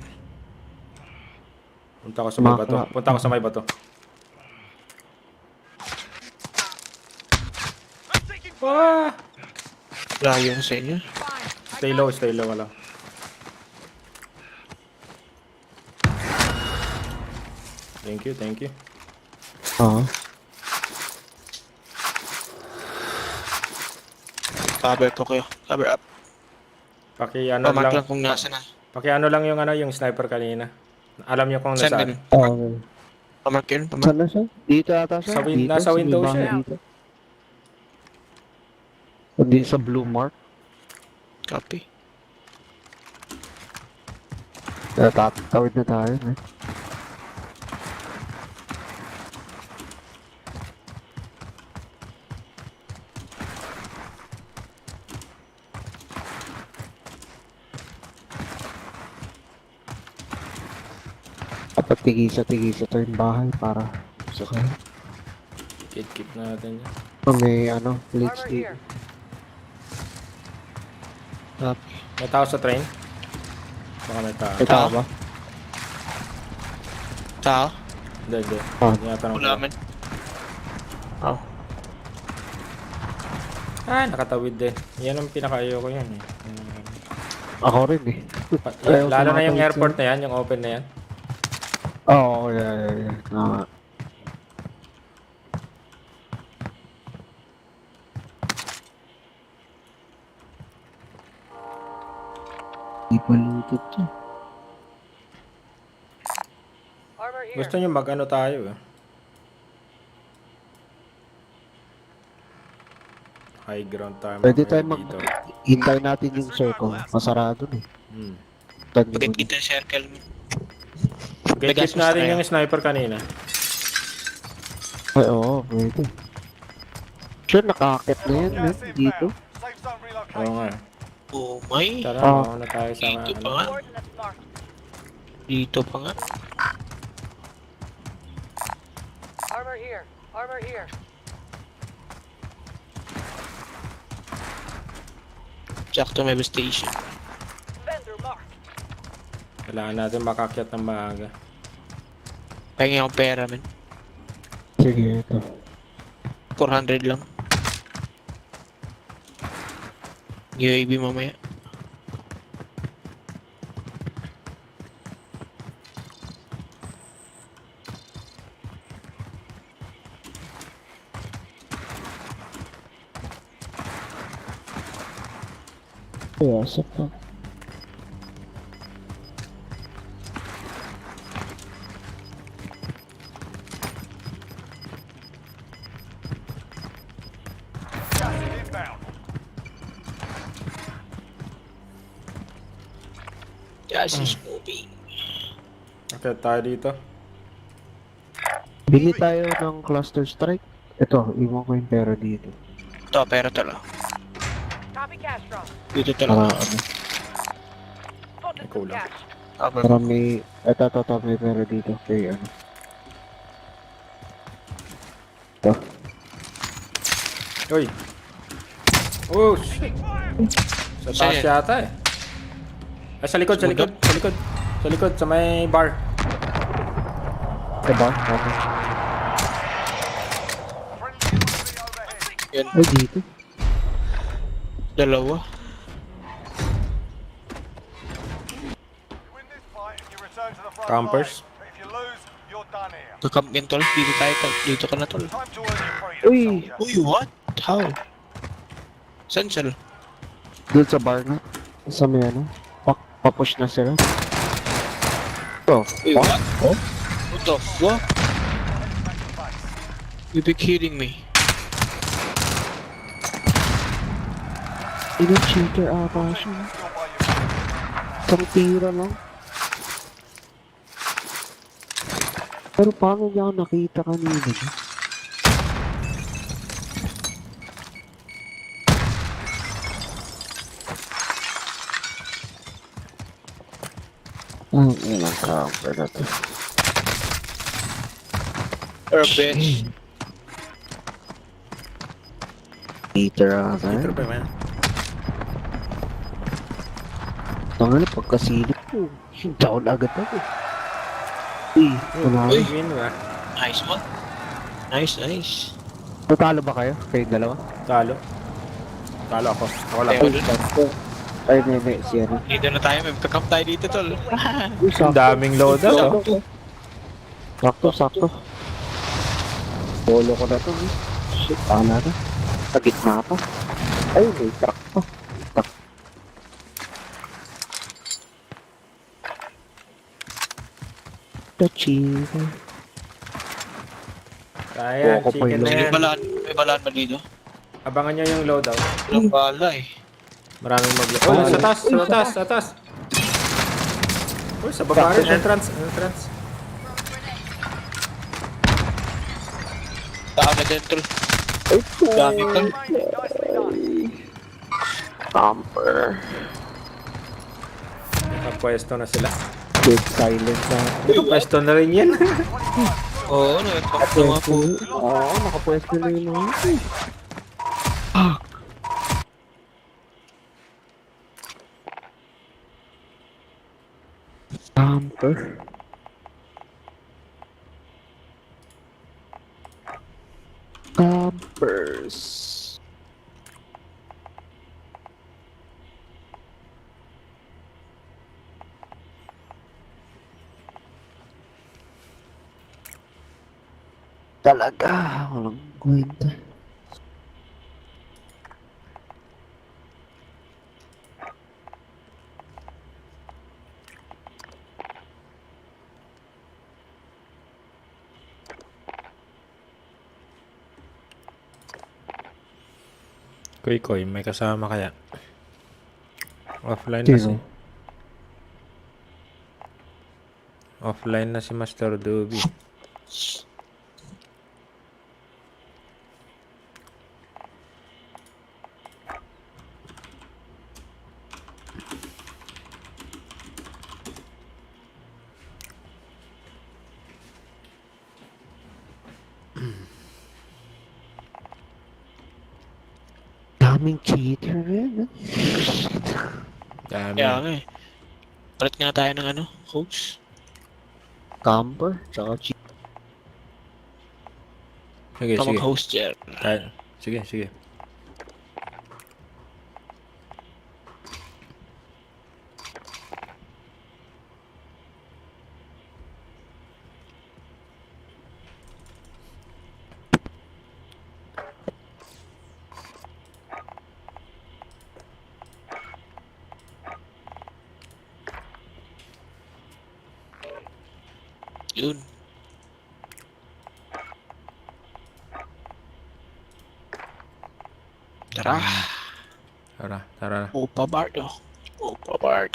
Punta ko sa may bato. Punta ko sa may bato. Ah! Layo sa inyo. Stay low ka lang. Thank you. Oo. Cover po kayo. Cover up. Paki-ano Pamark lang. lang kung nasa na. Paki-ano lang yung sniper kanina. Alam niyo kung Saan nasaan. din? Okay. Pamark yun. Pamark. Saan na siya? Dito ata siya? Dito, Nasa sa window may bahay siya. Dito. Hindi sa blue mark. Copy. Tawid na tayo. Eh. Dapat tigisa to yung bahay para sakay. Keep natin yan. May ano, plates dito. Copy. May tao sa train? Baka may tao. May tao ba? Tao? Hindi. Ah. Hindi yata nang Wala man. Oh. Ay, nakatawid din. Yan ang pinaka-ayoko yan. Ako rin eh. Ayaw Lalo na yung sumakawid airport na yan, yung open na yan. Oo, yeah. Di pa lutot to. Gusto nyo mag-ano tayo eh. High ground tayo. Pwede tayo dito. hintay natin yung circle. Masarado na eh. Pagkat kita circle mo. Get natin yung sniper kanina. Ay, oo, pwede. Sure, nakakit na yan, man. Dito. Safe zone relocated. Oo nga. Oh my. Tara, mauna tayo sa Dito pa nga. Dito pa nga. Armor here. Sakto may station. Vendor mark. Kailangan natin makakyat ng maaga. Pahingi akong pera, man. Sige, ito. 400 lang. UAV mamaya. Pasok pa. Gas is inbound. Gas is moving. Okay, tayo dito. Bili tayo ng cluster strike. Ito, iwan ko yung pera dito. Ito, pera tala. Copy cash drop. Dito Para tala. ano. Spotted Cool. some cash. Para may... Ito, may pera dito. Kay ano. Ito. Uy! Oh, shit! Sa taas Saan? yata eh. Ay, sa likod. Sa likod, sa may bar. Diba? Okay. Yan. Ay, dito. Dalawa. Win this fight and you return to the front Campers. line. But if you lose, you're done here. Kakampiyan tol. Dito tayo. Dito ka na tol. Time to earn your freedom, Uy! soldier. Uy, what? How? Saan sila? Doon sa bar na. Sa may ano. Papush na sila. Oh, Uy, what? What the fuck? You be kidding me. Ina-cheater ata siya. Isang tira lang. Pero paano niya ako nakita kanina? Ang ilang camper na to. Or a bench. Cheater ata. Ito pa man. Tanga na pagkasilip ko. Down agad ako. Wala. Uy. Win ba? Nice one. Nice, nice. Natalo ba kayo? Kayong dalawa? Talo. Talo ako. Ako lang. Tayo dun. Ay, may siya rin. Dito na tayo, may magka-camp tayo dito, tol. Ang daming loadout. Oh. Sakto. Bolo ko na to. Shit, tala na. Sa gitna pa. Ay, may truck pa. Truck. The chicken. Kaya, Buko po chicken yung na May yan. balaan, may balaan ba dito? Abangan nyo yung loadout. Walang bala eh. Maraming Oh, sa taas, sa taas, sa taas. Oh, sa baba rin. Entrance. Tao na dyan, tol. Ay, Dami, tol. Camper. Nakapwesto na sila. Dead silent na. Nakapwesto na rin yan. Oo, nag-camp na mga po. Oo, nakapwesto na yun. Camper. Campers. Talaga, walang kwenta. Koy, may kasama kaya? Offline na si... Sino? Offline na si Master Doobie. Daming cheater rin. Dami. Kaya nga eh. Palit nga tayo ng ano, coach. Camper, tsaka cheater. Sige, Tamang sige. host dyan. Sige. Yun. Tara. Tara na. Opa Bard, oh. Opa Bard.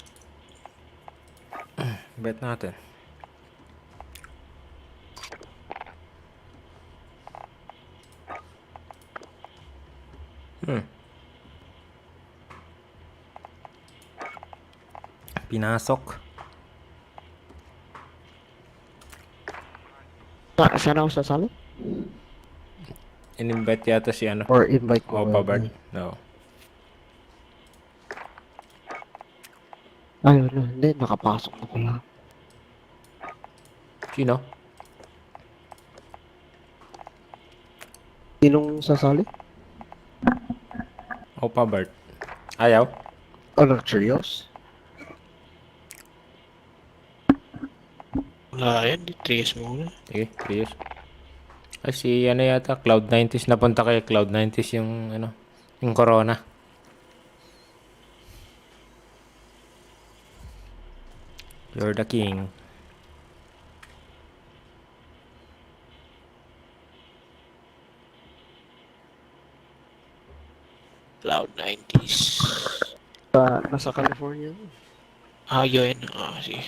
Bet natin. Pinasok. Saan ako sasali? In-invite yata si ano. Or invite ko? Opa Bard. No. Ayun na, hindi. Nakapasok na pala. Sino? Sinong sasali? Opa Bard. Ayaw? Ano, Cheerios? Wala yan, di-trace mo muna. Sige, please. Ay, si ano yata, Cloud90s. Napunta kay Cloud90s yung ano, yung Corona. You're the king. Loud 90s. Nasa California. Yun. Sige.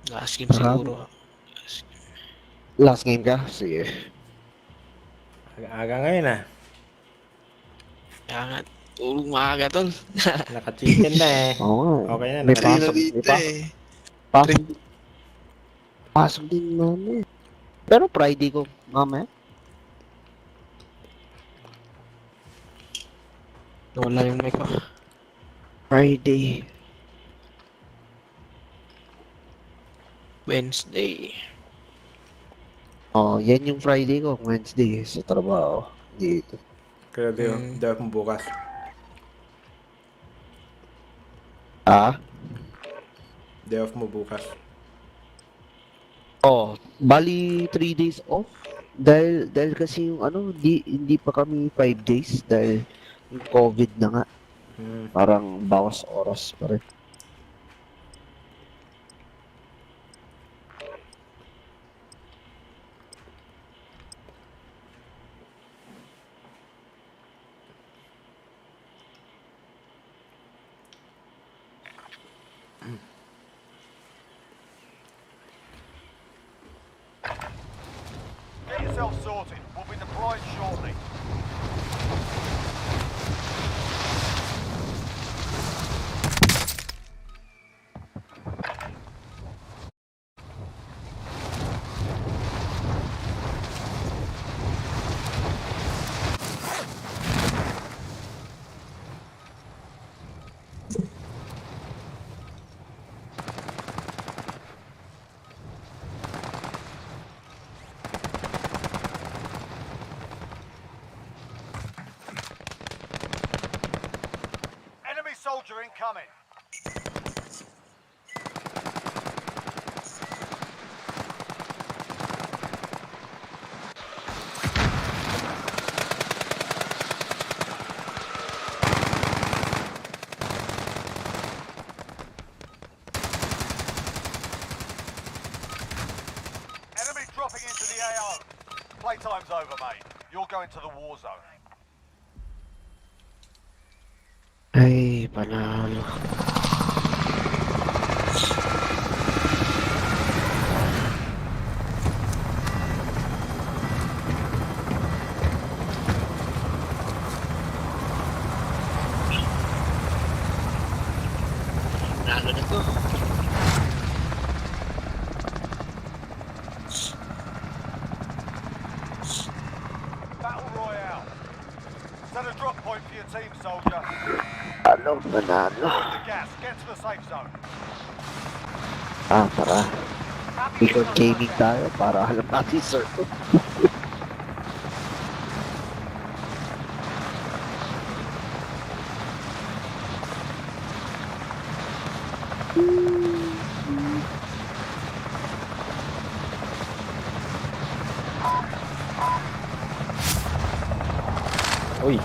Last game siguro. Last game ka? Sige. Aga ngayon ah. Kaya nga, tulong maaga tol. Naka-chicken na eh. Oo nga. Okay na, May naka- pasok. May pasok. Pasok din namin. Pero Friday ko, mamaya. Wala yung mic ko. Friday. Wednesday. Oh, yan yung Friday ko. Wednesday. Sa trabaho. Dito. Kaya day off mo bukas. Ah? Day off mo bukas. Oh, bali 3 days off. Dahil kasi yung hindi pa kami 5 days dahil yung COVID na nga. Parang bawas oras pa rin. Get yourself sorted. We'll be deployed shortly. Enemy soldier incoming. Enemy dropping into the AO. Playtime's over, mate. You're going to the war zone. Ay, panalo. Nalo na to. Battle Royale. Set a drop point for your team, soldier. Panalo, panalo. The gas. Get to the safe zone. Tara. Record gaming tayo para alam natin circle. Uy.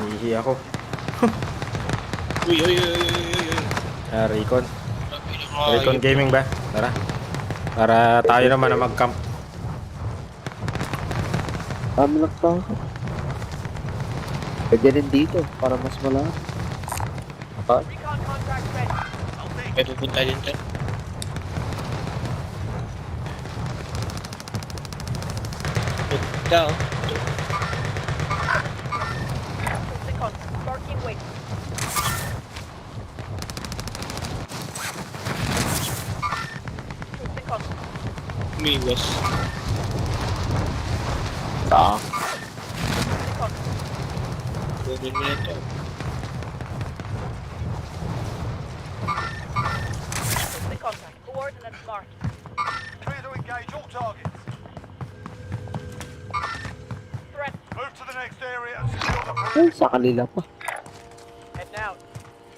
Nahihi ako. Uy. Recon. Recon Gaming ba? Tara. Para tayo naman na mag-camp. Lang tayo. Pwede rin dito para mas malaki. May pupunta din dyan. Punta oh. Umiwas. Kunin mo na ito. Clear to engage all targets. Move to the next area and secure the Ay, sa kanila pa.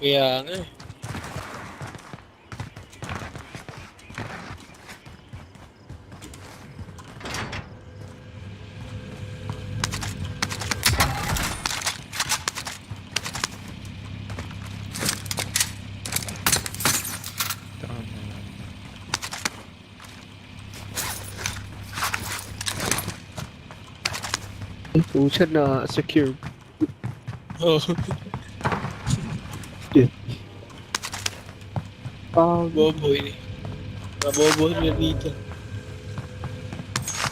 Kaya nga eh. Pucha na secure. Oh, bobo eh. Mabobo na dito.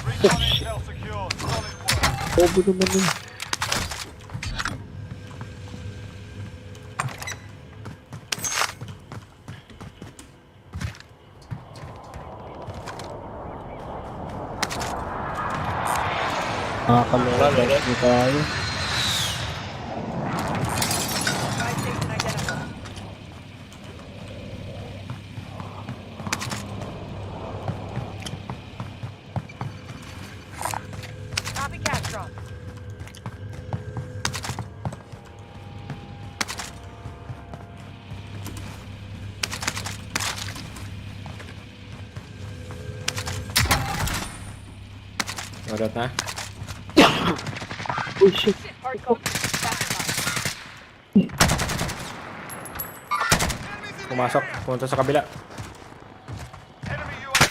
Recon intel secured. Solid work. Bobo naman yun. Nakakalala. Hindi tayo. Ulit na. Oh shit. Pumasok. Punta sa kabila. Enemy UAV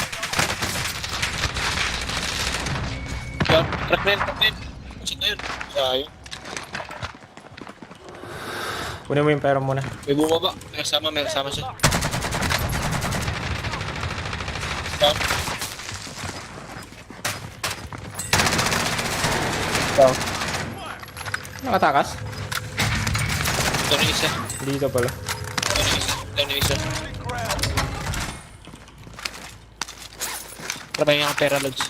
Yan, truck na yun, truck na yun. Saan na yun? Sayang. Kunin mo yung pera muna. May bumaba. May kasama siya. Stop. Nakatakas? Ito na isa. Dito pala. Ito na isa. Trabay nga ang pera, Lods.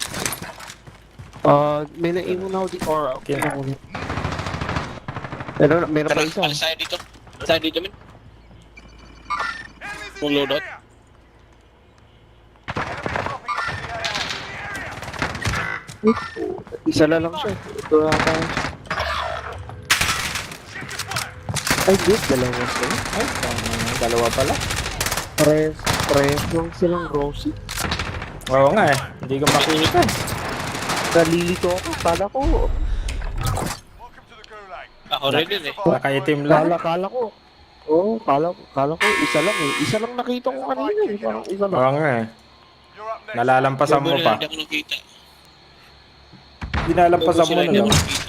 May naiwan ako dito. Or, okay na muna. Meron pa isa. Alas tayo dito. Alas tayo dito, min. Full loadout. Isa na lang siya. Ito na tayo. Ay, good. Dalawa sila. Ay, dalawa pala. Parehas lang silang Rosie. Oo nga eh. Hindi ko makita. Nalilito ako. Kala ko. Welcome to the Gulag. Ako rin yun eh. Nakaitim lang. Kala ko. Oo, kala ko isa lang eh. Isa lang nakita ko kanina eh. Parang isa lang. Oo nga eh. You're up next. Nalalampasan mo pa. Hindi ako nakita. Dinalampasan mo na Hindi lang. ako nakita.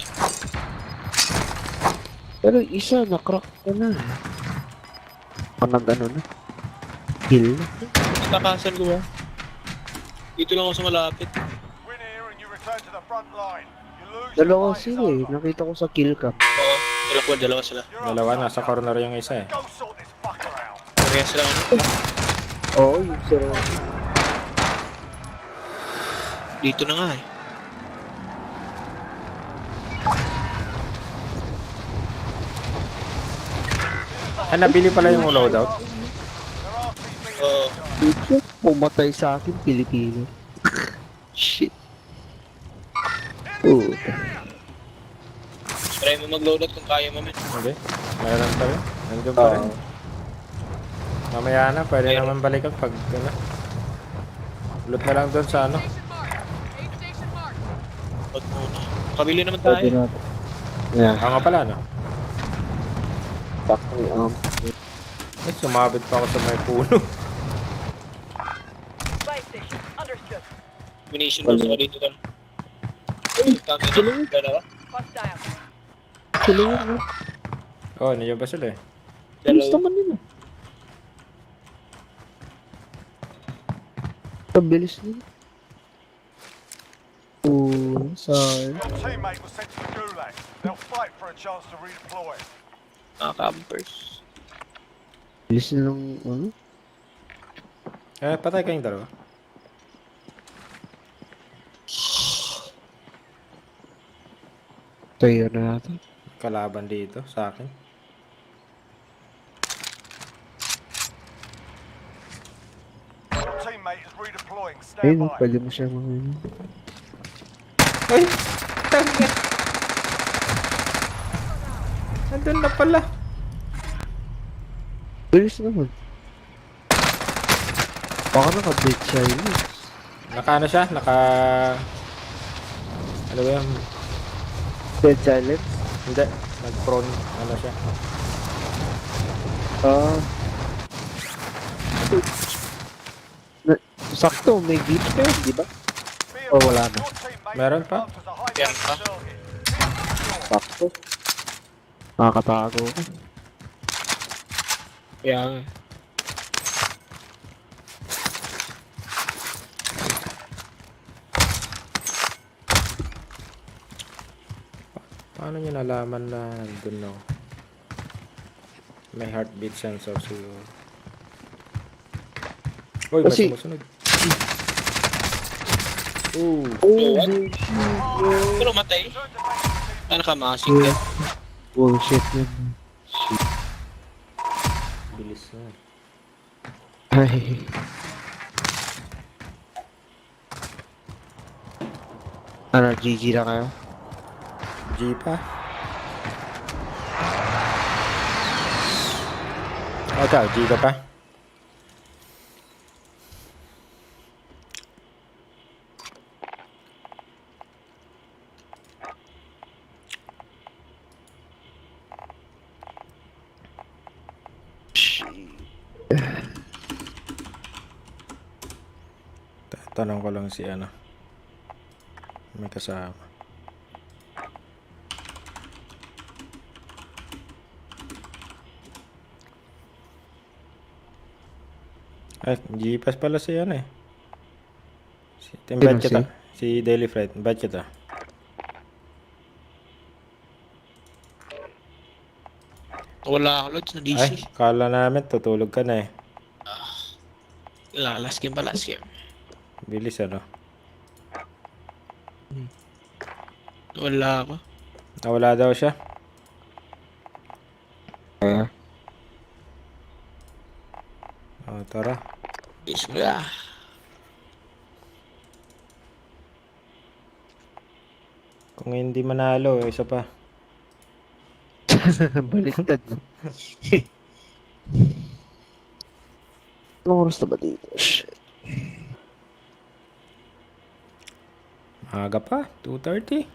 Pero isa, na-crack ko na. Panag ano na. Kill na. Takasan ko ba? Dito lang ako sa malapit. Win here and you return to the front line. You lose. Dalawa your fight is sila eh. over. Nakita ko sa kill cam. Oo. Dalawa sila. You're up Dalawa, front, nasa corner yung isa eh. Go sort this fucker out. Parehas sila ano. Oo, yung sir. Dito na nga eh. Ah, nabili pala yung loadout. Oo. Pumatay sa akin, Pilipino. Shit. Oh. Try mo mag-loadout kung kaya mo, men. Hindi. Meron pa rin. Nandun pa rin. Mamaya na, pwede naman balikan pag ano. Loot na lang doon sa ano. Huwag muna. Kabili naman tayo. Pwede natin. Yeah. Oo nga pala no. Fucking Ay, sumabit pa ako sa may puno. Munition mo sa dito kan. Kami na. Dalawa. Sila yun, no? Oo, nandiyan ba sila eh. Gusto man nila. Pabilis nila. Oh, sorry. Your teammate was sent to the Gulag. They'll fight for a chance to redeploy. Mga campers. Bilis nilang, ano? Eh, patay kayong dalawa. Tayo na natin. Kalaban dito sa akin. Your teammate is redeploying. Stand Ayun, by. pwede mo siya mga... Ay! Tangin! Nandun na pala. Bilis naman. Baka naka-dead siya yun. Naka ano siya? Naka... Ano ba yan? Dead silence? Hindi. Nag-prone. Ano siya? Sakto, may glitch pa yun, di ba? O wala na. Your teammate Meron pa? marked as a high Meron value pa? target. to. Nakakatago ko. Kaya nga. Paano niya nalaman na nandun ako? May heartbeat sensor siguro. Uy, may Kasi- sumusunod. Ooh. Pero matay. Ano ka makasing ka? Bullshit yun. Bilis na. Ay. Ano, GG na kayo? G pa. Ikaw, G ka pa? Tanong ko lang si ano. May kasama. Ay, G-Pass pala si ano eh. Invite kita. Si Daily Fright. Invite kita. Wala ako, Lods, na DC. Ay, kala namin tutulog ka na eh. Last game pa, last game. Bilis ano. Wala ako. Nawala daw siya. Oh, tara. Bis mo na. Kung hindi manalo, isa pa. Baliktad. Anong oras na ba dito? Shit. Maaga pa. 2:30.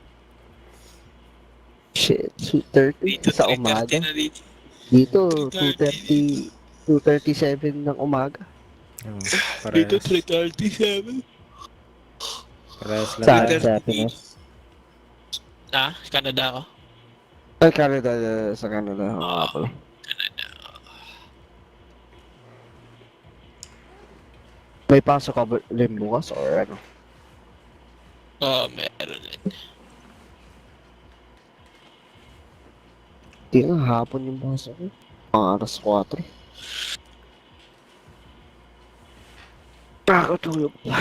Shit. 2:30 Dito, sa 3:30 umaga. na dito. Dito, 2:30. 2:37 ng umaga. Oh, Dito, parehas. 3:37. Parehas lang. Saan? tayo. Sa Pinas? Canada ako. Ay, Canada. Sa Canada. Oo nga pala. May pasok ka ba rin bukas or ano? Oo, meron din. Hindi nga, hapon yung pasok ko. Mga alas 4. Nakakatulog pa.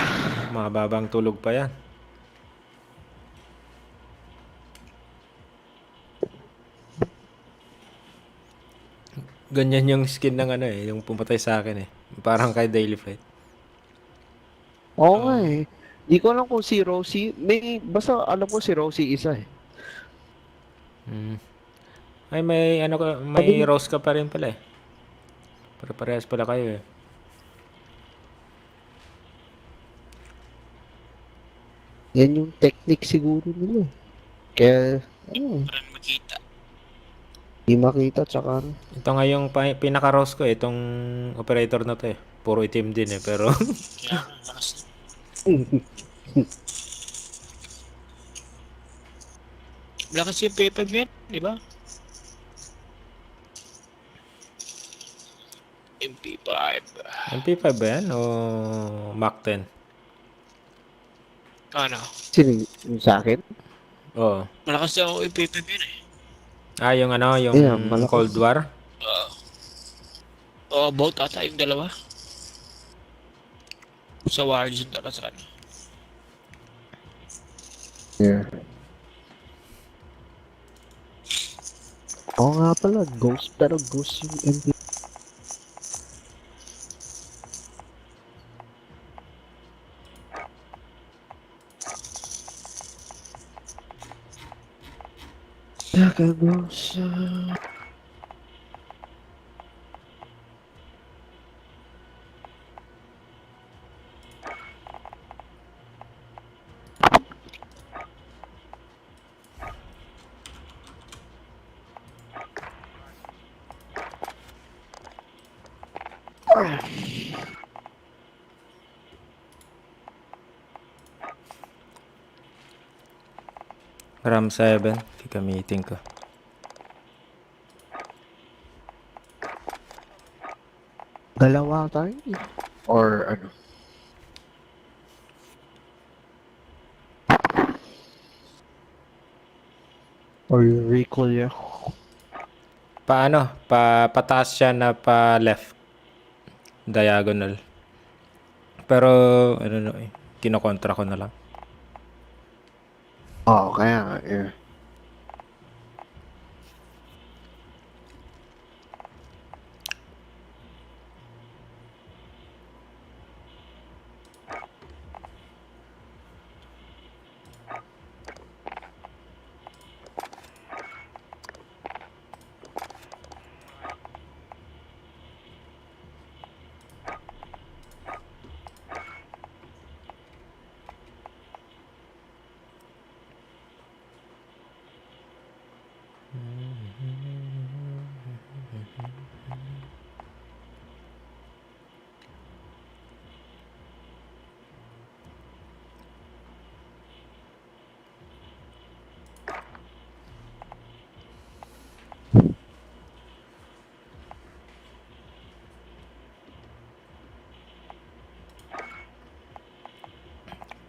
Mababang tulog pa yan. Ganyan yung skin ng ano eh, yung pumatay sa akin eh. Parang kay Daily Fight. Oo nga eh. Di ko alam kung si Rosie, basta alam ko si Rosie isa eh. Ay, may ano ka, may rose ka pa rin pala eh. Parehas pala kayo eh. Yan yung technique siguro nila. Kaya, ano, Para makita. di makita tsaka ano. Ito nga yung pinaka-rose ko eh, itong operator na to eh. Puro itim din eh, pero Kaya nga, lakas. Lakas yung P5 yan, di ba? MP5. MP5 ba yan o Mac 10? Ano? Sino yung sa akin? Oo. Malakas ako MP5 yun eh. Ah, yung ano, yung Yeah, malakas. Cold War? Oo, both ata yung dalawa. Sa Warzone talaga sa ano. Yeah. Oo nga pala, ghost, pero ghost yung MP. Nakaghost. RAM 7, gagamitin ko. Dalawa tayo eh. Or ano? Or recall ya? Paano? Pataas siya na pa left. Diagonal. Pero, ano no eh. Kinokontra ko na lang. Oo, kaya nga, yeah.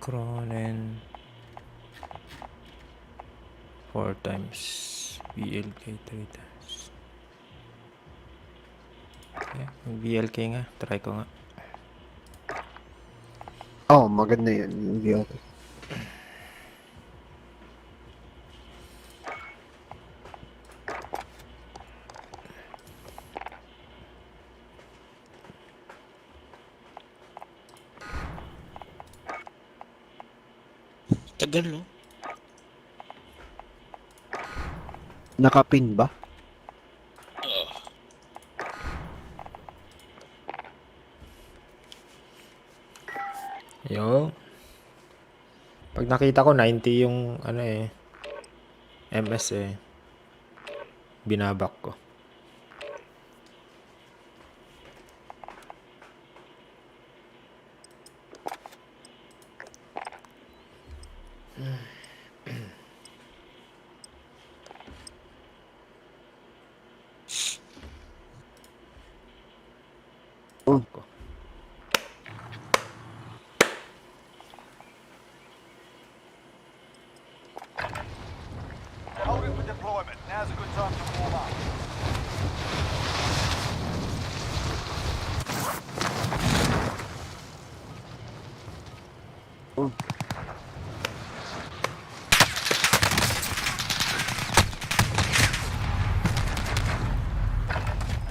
Cronen 4 times. BLK 3 times. Yeah, BLK nga. Try ko nga. Oh, maganda yun. Hindi okay. Tagal, no? Nakapin ba? Oo. Yo. Pag nakita ko 90 yung ano eh. MS eh. Binabak ko. Hold it for deployment. Now's a good time to warm up.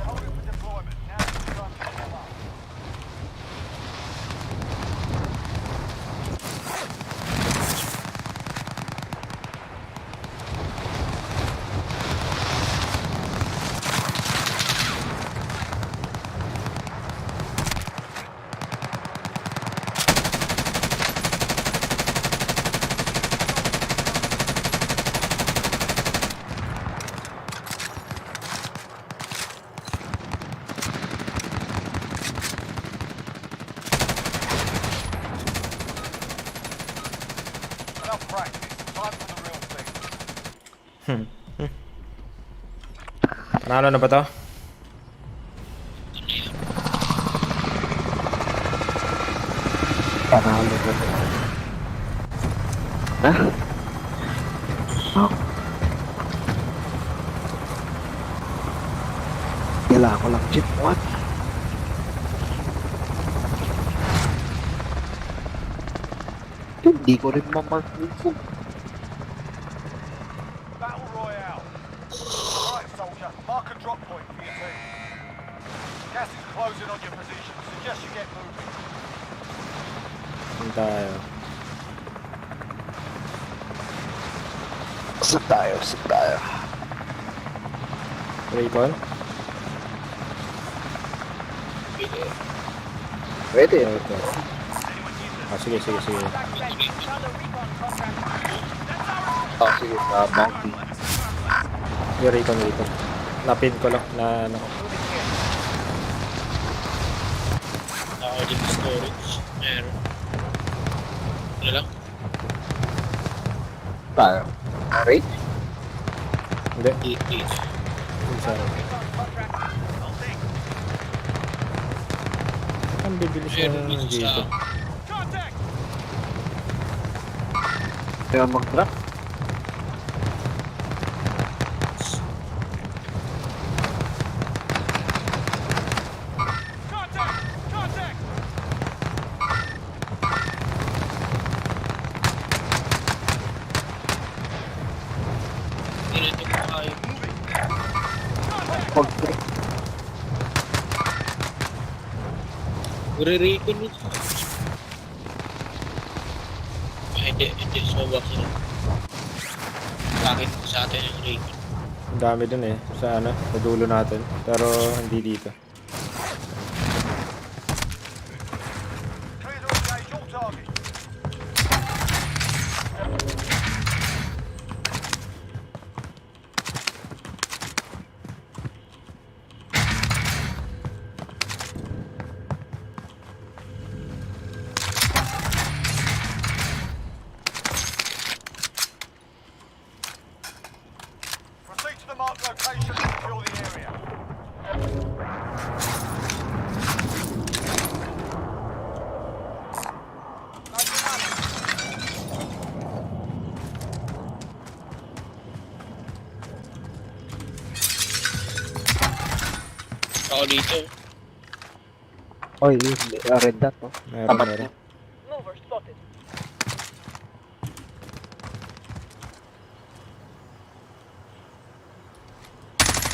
Hold it for deployment. Now's a good time to warm up. Enough practice. Time for the real thing. Panalo na ba to? Panalo ko. Ha? Oh. Kailangan ko lang chip 1. Hindi ko rin ma-mark yung Battle Royale. Alright, soldier. Mark a drop point for your team. Gas is closing on your position. Suggest you get moving. Saan tayo? Saan tayo? Recon? Pwede. Recon. Ah, sige. Sige, bounty. Yung recon. Napin ko lang na ano. Nakakajin na storage. Meron. Ano lang? Tayo. Rate? Hindi. 8. Isa. Ang bibilis Meron na dito dito. sa... Contact! Kaya mag-drop. Contact! Contact! Hindi na ito kaya. Pag-drop. Re-recon nito. Hindi. Sumabak sila. Bakit sa atin yung recon? Ang dami dun eh. Sa ano, sa dulo natin. Pero hindi dito. Clear to engage all targets. Proceed to the marked location and secure the area. Ako dito. Oy, red dot, oh. Meron.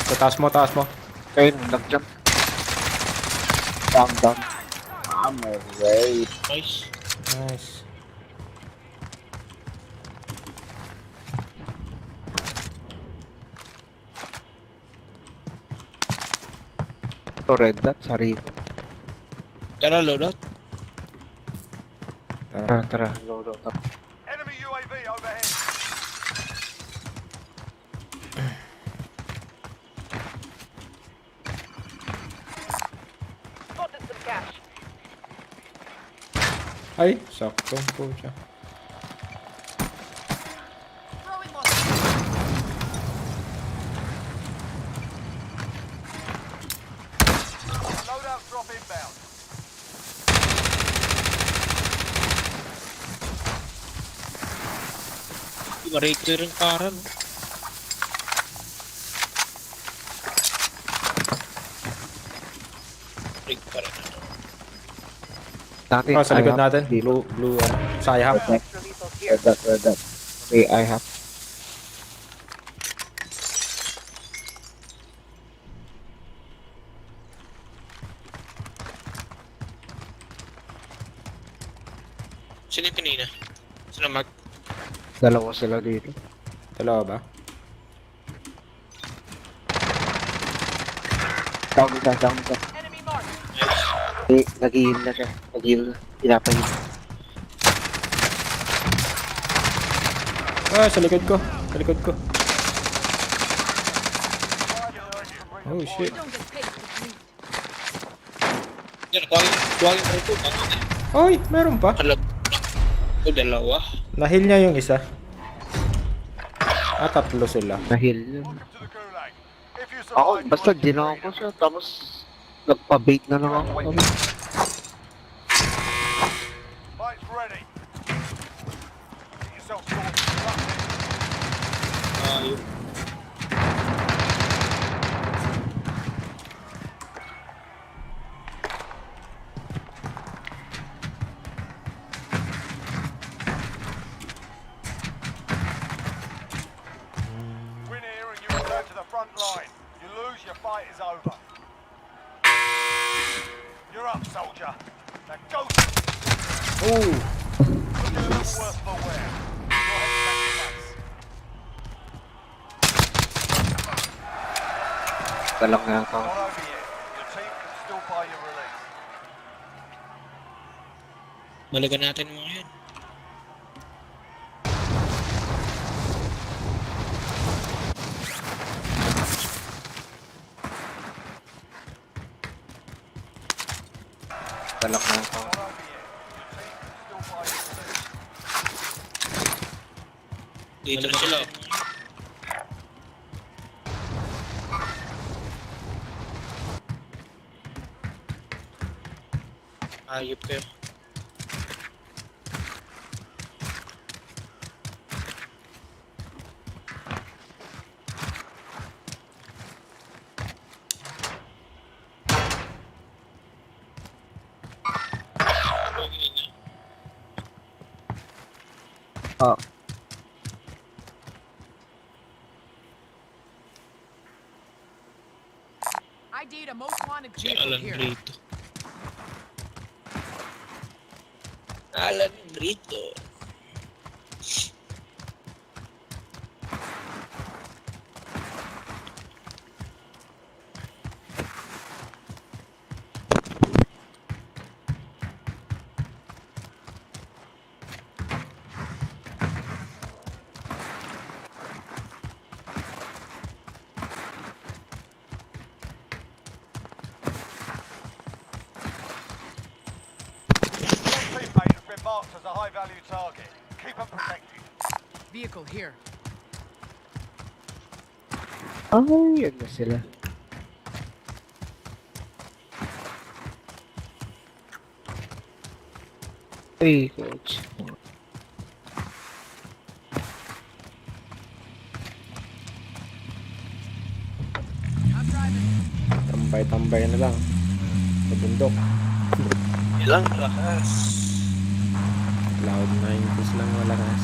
So, taas mo. Ayun, nag-jump. Down. I'm alright. Nice. Nice. Ito, red dot, sarili. Tara, loadout. Tara. Load up. Enemy UAV overhead. Ay, sakto po siya. Loadout drop inbound. Ma-recon rin para, no? Rig pa rin. Dati, Oh, sa likod I have natin. zero. Blue, sayap. Red dot. Okay, I have. Sino yung kanina? Sino Mark? Dalawa sila dito. Dalawa ba? Down ka. Nice. Nag-heal na siya. Pinapahil. Ah, sa likod ko. Oh, shit. Yan, kuwagin ko ito. Oy, meron pa. Alam. Ito, dalawa. Nahil niya yung isa. Tatlo sila. Na-heal yun. Welcome to the Gulag. If you Ako, survive, basta you ginawa ko siya. Tapos, nagpa-bait na lang ako. Fight's ready. Get yourself sorted. Ayun. Win here and you return to the front line. You lose, your fight is over. You're up, soldier. Now go. Oh! Looking a little worse for wear. You're heading back to base. Talang nga ako. Not over yet. Your team can still buy your release. Balikan natin mo ngayon. Talang nga ako. Not over yet. Your team can still buy your release. Dito na sila. Ayop kayo. Ah. ID to most wanted Si vehicle Alan here. Rito. Alan Rito. Your teammate has been marked as a high-value target. Keep them protected. Vehicle here. Ay, yan na sila. Ay, coach. I'm driving. Tambay-tambay na lang. Sa bundok. Ilang lakas. Cloud 90s lang malakas.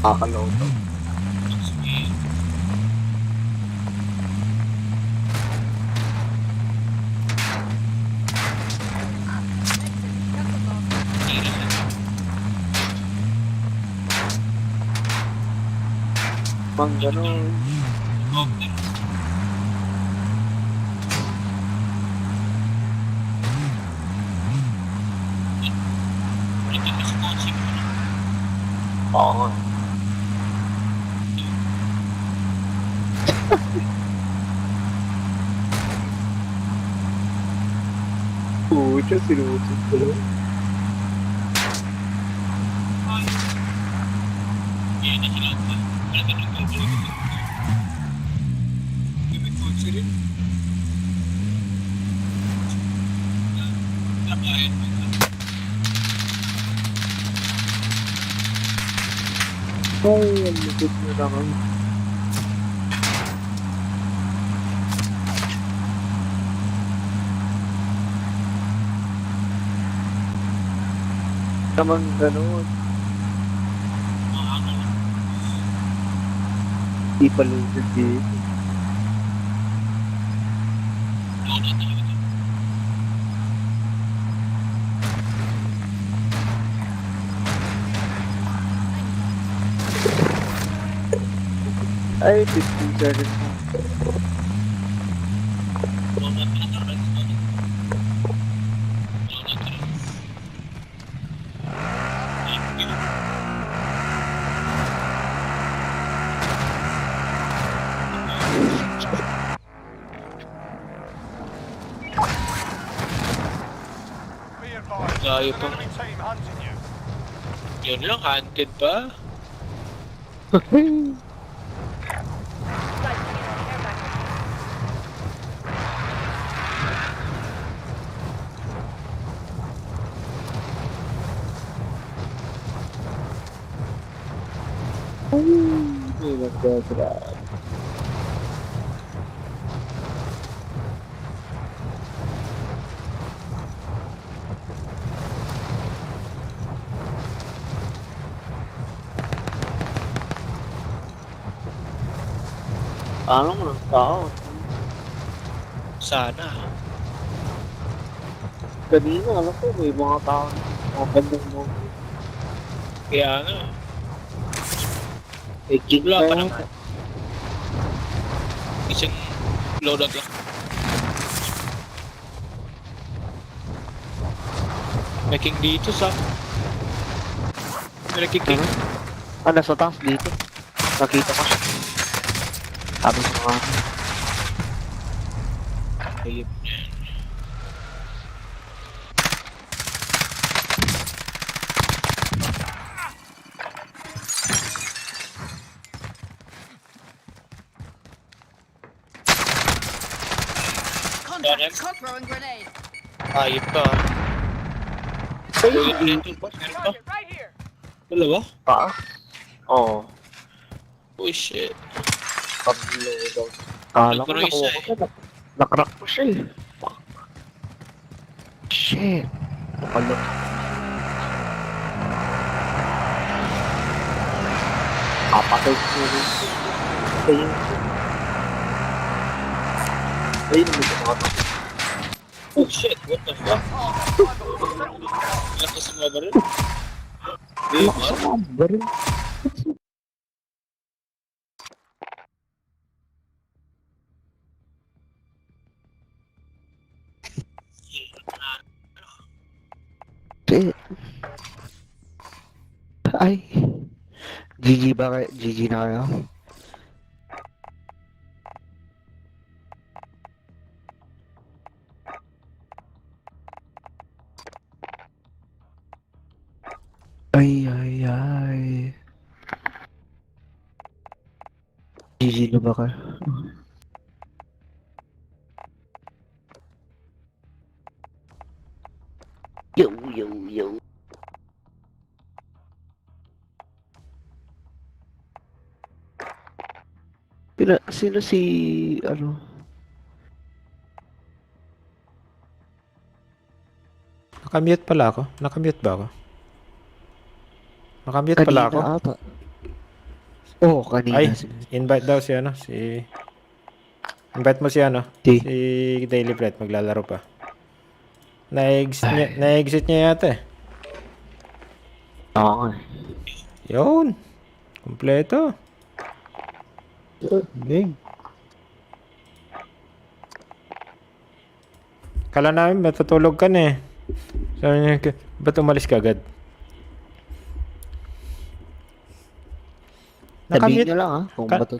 Kakaloto. Mang ganun. Oo nga. Pucha, sinusod ko lang. Ay, ang lupit na naman. Naman ganun. Di pa lupit dito. Ay, 15 seconds na. Be advised. Layo There's pa. an enemy team hunting you. Yun lang, hunted pa. Ay, nagdadra. Paano mo ng tao? Sana. Kanina, alam ko, may mga tao na mga bandang mo. Kaya nga. King Wala pa po. naman. Isang loadout lang. May king dito sa... May king. Ah, nasa taas dito. Nakita ko siya. Sabi ko nga. Ayun. Contact. Throwing grenade. Ayun ka. Ayun dito. Meron pa? Dalawa? Pa? Oo. Oh shit. Pag-loadout. Kala ko Nagkaroon nakuha isa ko siya. Nakrak ko siya eh. Fuck. Shit. Napalot. Kapatay ko rin. Ayun. Ayun, hindi ko makatakas. Oh shit, what the fuck? Lakas sa mga baril. Lakas sa mga baril. Shit. Ay. GG ba kayo? GG na kayo? Ay, ay, ay. GG na ba kayo? Yo, yo, yo. Sino si, ano? Nakamute pala ako. Nakamute ba ako? Nakamute pala ako. Kanina ata. Oo, kanina. Ay, invite daw si ano, si... Invite mo si ano, Si? si Daily Bread, maglalaro pa. Na-exit niya yata eh. Oo nga. Yun. Kompleto. Game. Kala namin matutulog ka na eh. Sabi niya, ba't umalis ka agad? Sabihin nyo lang ha, kung Ka- ba't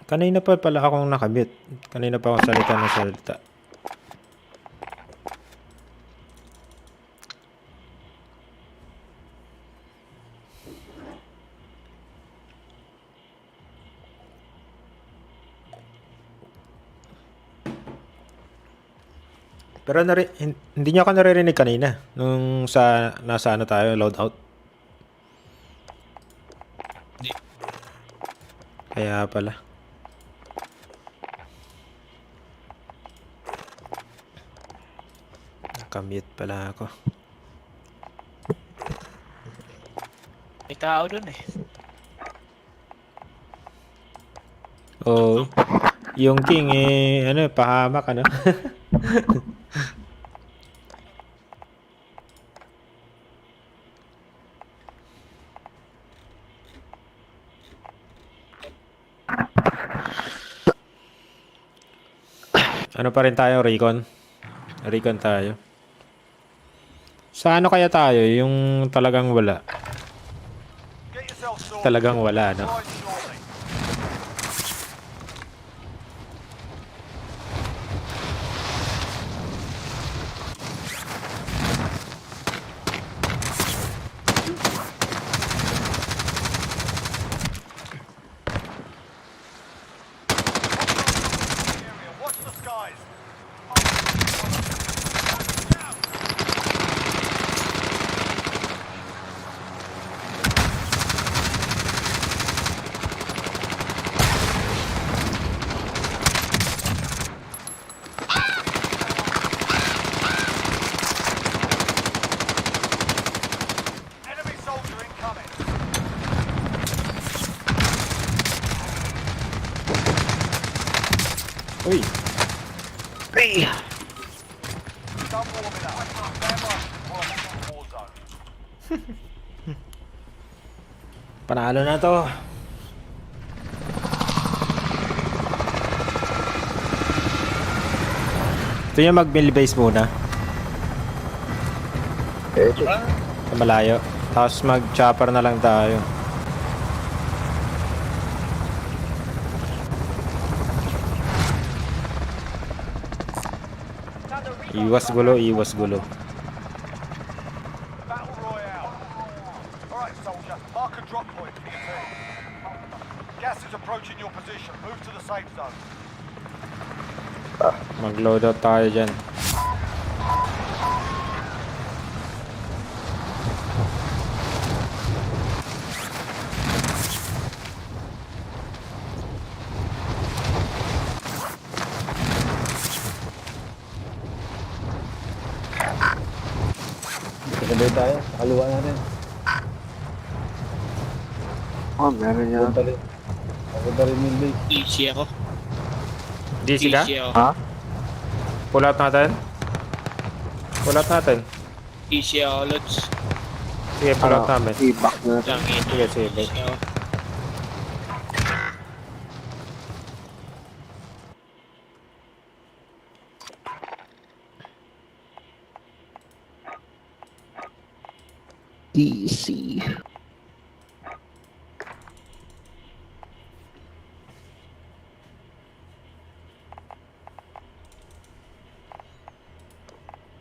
Kanina pa pala akong nakamute. Kanina pa akong salita ng salita. Pero hindi niyo ako naririnig kanina nung nasa ano tayo, loadout. Hindi. Kaya pala. Nakamute pala ako. May tao dun eh. Oh, yung king eh, ano, pahamak ano. Ano pa rin tayo, Recon? Recon tayo. Sa ano kaya tayo? Yung talagang wala. Get yourself sorted. Talagang wala, no? Rise shortly. Area, watch the skies. Enemy soldier incoming. Uy, Ay! Stop warming up. Stand by. War zone. Panalo na to. Gusto nyo mag-mill base muna? Sa malayo. Tapos mag-chopper na lang tayo. Iwas gulo, iwas gulo. Battle Royale. Alright, soldier. Mark a drop point for your team. Gas is approaching your position. Move to the safe zone. Mag-load out tayo dyan. Sabay tayo. Kaliwa natin. Oh, meron yan. Ako pa rin yung base. Easy ako. DC ka? Easy ako. Ha? Pull out natin? Pull out natin. Easy ako, Lods. Sige, pull out namin. I-back na natin. Langit. Sige, sige. Easy ako. DC.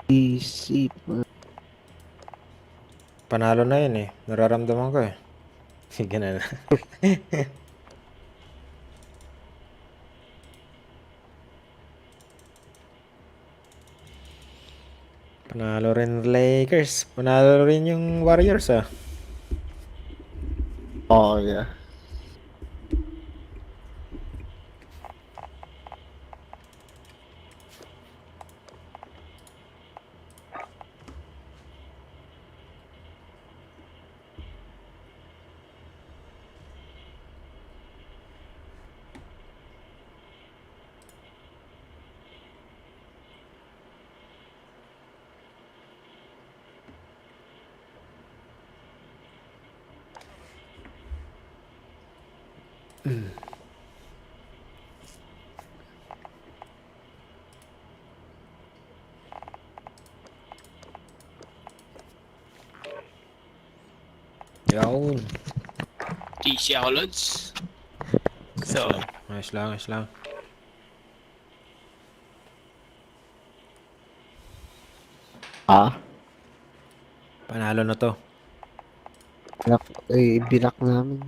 DC. Panalo na yun eh. Nararamdaman ko eh. Sige na. Panalo rin Lakers. Panalo rin yung Warriors ah. Oh, yeah. Yun. Easy ako, Lods. So, Ayos lang, ayos lang. Ah? Panalo na to. Binak namin.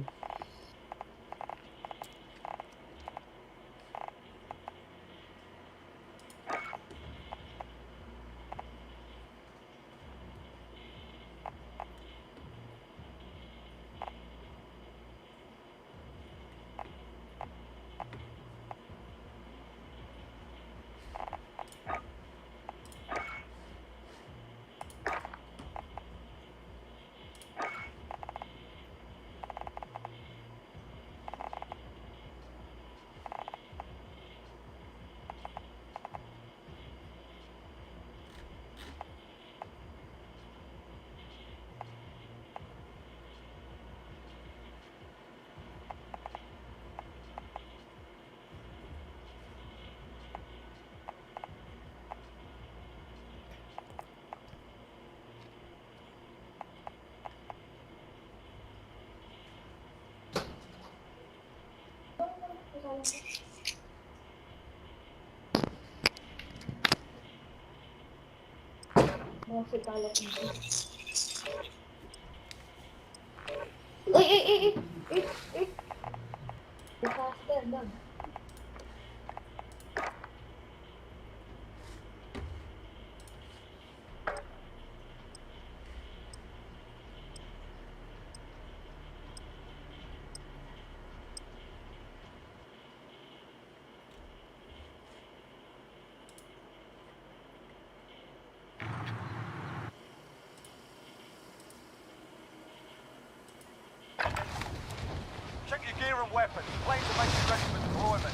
Check your gear and weapons. Planes are making ready for deployment.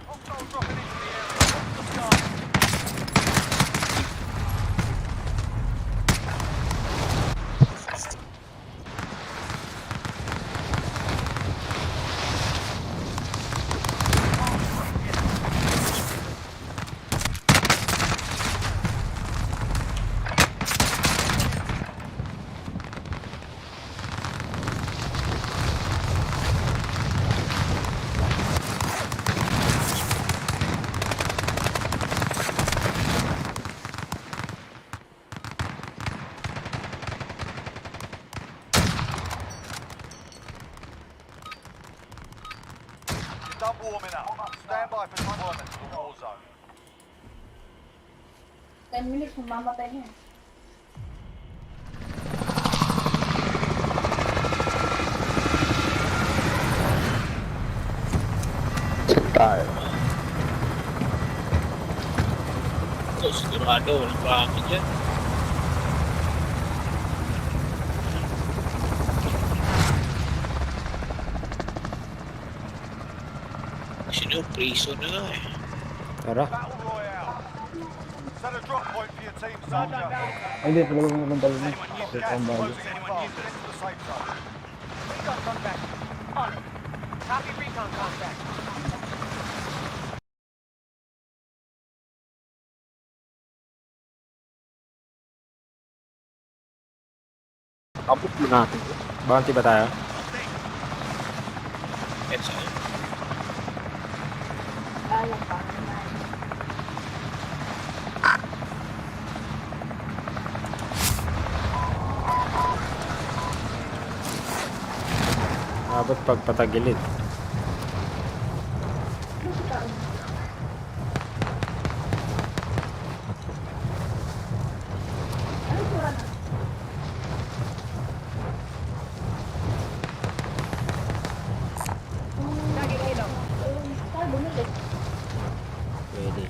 Hostile dropping warming up. Stand by for deployment to the war zone. 10 minutes, mamamatay na. Tayo. Ito, sigurado. Walang pangit dyan. Sino? Priso na nga eh. Tara. Battle Royale. Set a drop point for your team, soldier. Ay, hindi. Talagang naman talaga. Gas Ang bago. closing in fast. Get to the safe zone. Recon contact. On. Copy recon contact. Abot mo natin. Bounty ba tayo? It's on. Kaya pa. Abot pag patagilid. Pwede.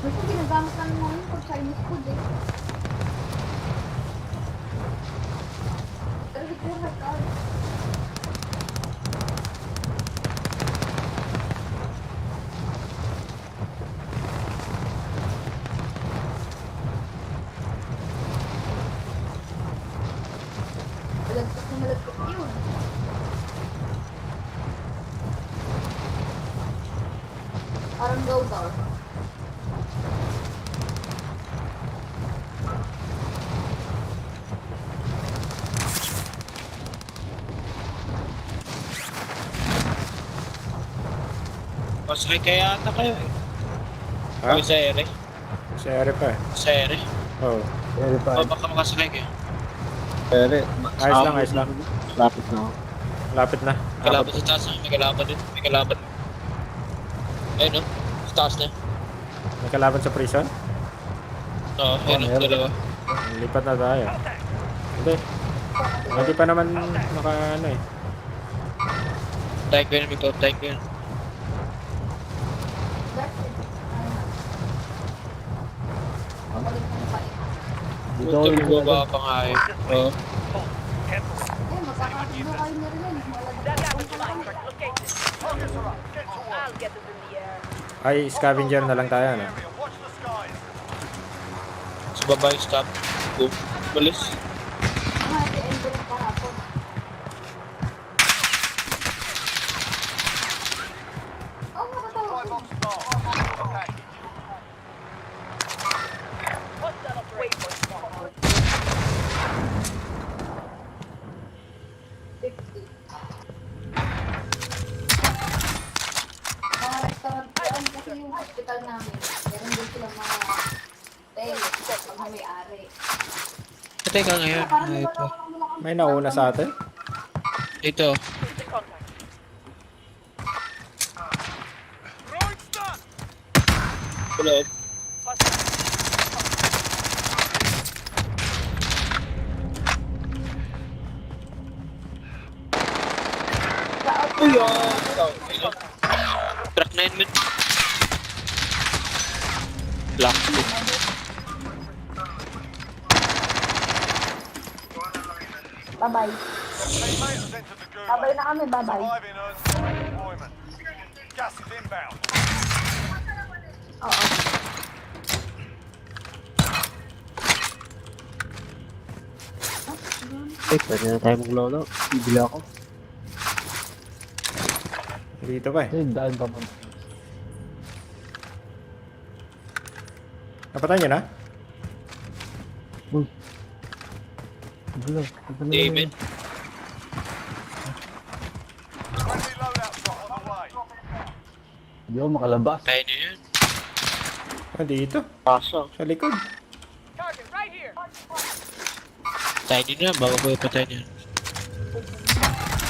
Kasi ginagamit namin namin pag Chinese food eh. Pero di ko hard. Malagkot na malagkot yun. Parang go-go. Masakay kaya ata kayo eh. Ha? O sa ere. Sa ere pa eh. Sa ere. Oo. O baka makasakay kayo. Pwede. Ayos lang, ayos lang. Lapit na ako. Lapit na. Kalaban sa taas. May kalaban din. May kalaban. Ayun o. Sa taas na. May kalaban sa prison? Oo, ayun o. Dalawa. Lipat na tayo. Hindi. Hindi pa naman maka ano eh. Tayo ko yun. May tayo ko yun. Dito ako yung Baba pa nga eh. Oo. Ay, scavenger na lang tayo, no? Watch the skies. Sa baba yung stop. Boom. Balis. Supply box marked. A package. Mga restaurant yan kasi yung hospital namin. Meron din silang mga hotel pag may-ari. Teka ngayon. Ay po. May nauna sa atin? Ito. Hello. Uy, Track 9 min. Black. Bye-bye. Teammates has entered the gulag. Bye-bye na kami, bye-bye. Surviving earns deployment. Gas is inbound. Oo. Pwede na tayo maglolo. Bibili ako. Dito pa eh. Ay, daan pa man. Napatay nyo na? Uy. Gulo. David. Friendly loadout drop on the way. Hindi ako makalabas. Kaya na yun. Ah, dito. Paso. Sa likod. Target right here. Tayo din na, bago ko ipatay niya.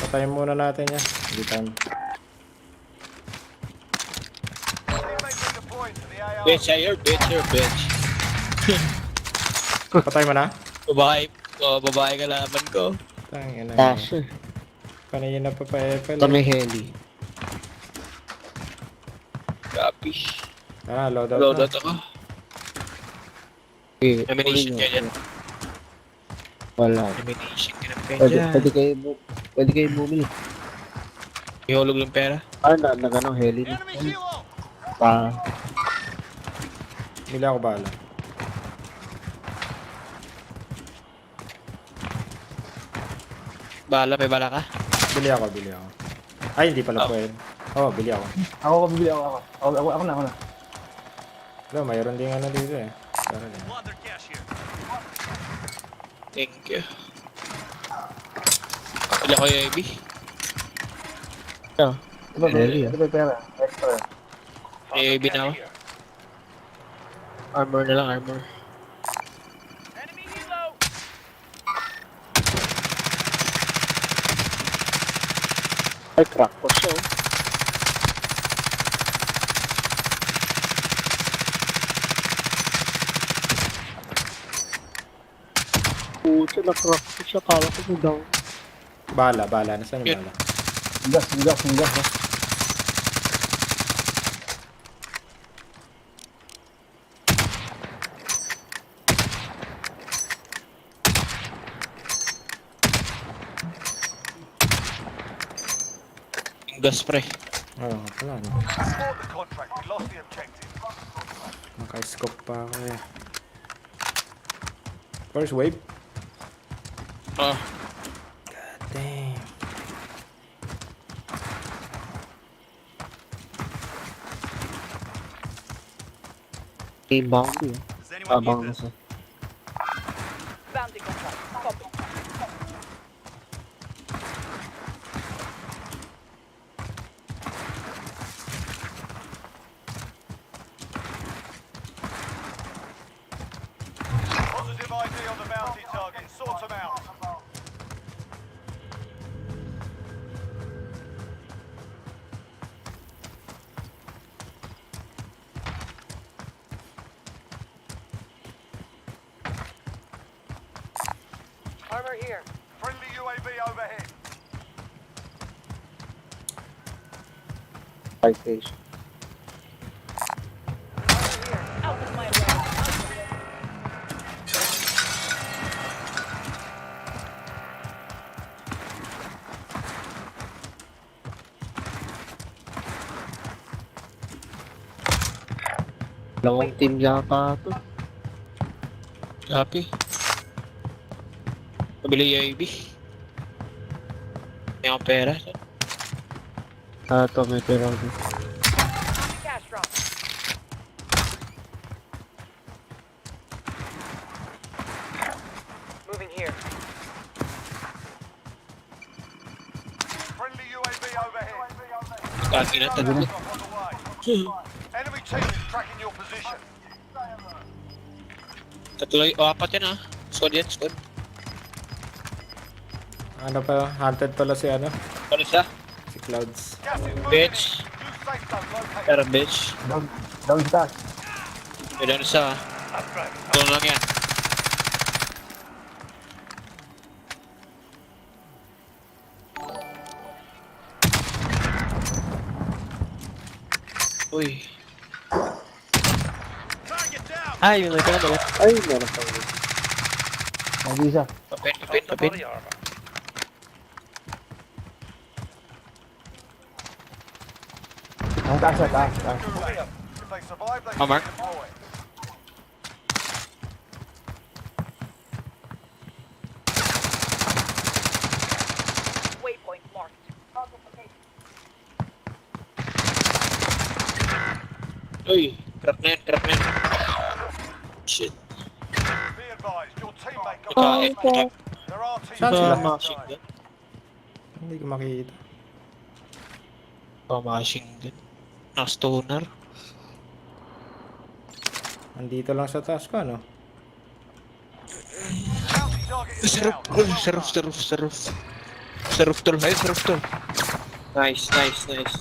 Patayin muna natin yan. Hindi time. Teammates redeploying to the AR. Bitch, I hear bitch, you're bitch. Patay mo na? Babae kalaban ko. Tangina. Dasher. Kanina pa pa-epel. Ito may heli. Copy. Ah, loadout Loadout na. ako. Okay, Ammunition ka dyan. Wala. Ammunition ka ng pera dyan. Pwede kayo bumili. Ihulog ng pera. Nagano heli na. Enemy helo! Bili ako bala. Bala, may bala ka? Bili ako. Ay, hindi pala pwede. Oo, bili ako. Ako na. Pero mayroon din ano dito eh. Tara din. Plunder cash here. Thank you. Pili ako yung AB. Heli ah. May AB na ako. Armor na lang, armor. Ay, crack ko siya. Pucha, na-crack ko siya. Kala ko mo daw. Bala. Nasaan yung bala? Gas. Yung gas pre. Oo, pala. No? Support the contract. We lost the objective. Naka-scope pa ako eh. First wave? Ah, God damn. Inbound eh. Does anyone Abang need na this? siya. Positive ID on the bounty target. Sort them out. Armor here. Friendly UAV overhead. Fight station. Dalawang team yata ito. copy. Pabili yung AB. May akong pera. Ito may pera ko. Moving here. Friendly UAV overhead. Kagi na tatlo. On the way. Enemy team is tracking your position. Tatlo, apat yan ah. Squad yan, squad. Ano pa? Hunted pala si ano? Ano siya? Si Clouds. Gas is moving Bitch. in. New safe zone located. Pero bitch. Down sa taas. May doon isa ah. Doon lang yan. Uy. Target down! Ay, may pera ba? Ay, meron pa rin. Mag-isa. Papin. Ang taas. If they survive, they Oh, can Mark. redeploy. Uy, crack na yan. Shit. Be advised, your teammate got Ito. There are teams Saan sila? Machine gun. Hindi ko makita. Machine gun. Stoner. Andito lang sa taas ko, ano? Bounty target is Sa down. roof, sa roof, sa roof, sa roof. Sa roof tol, ayun sa roof tol. Nice, nice, nice.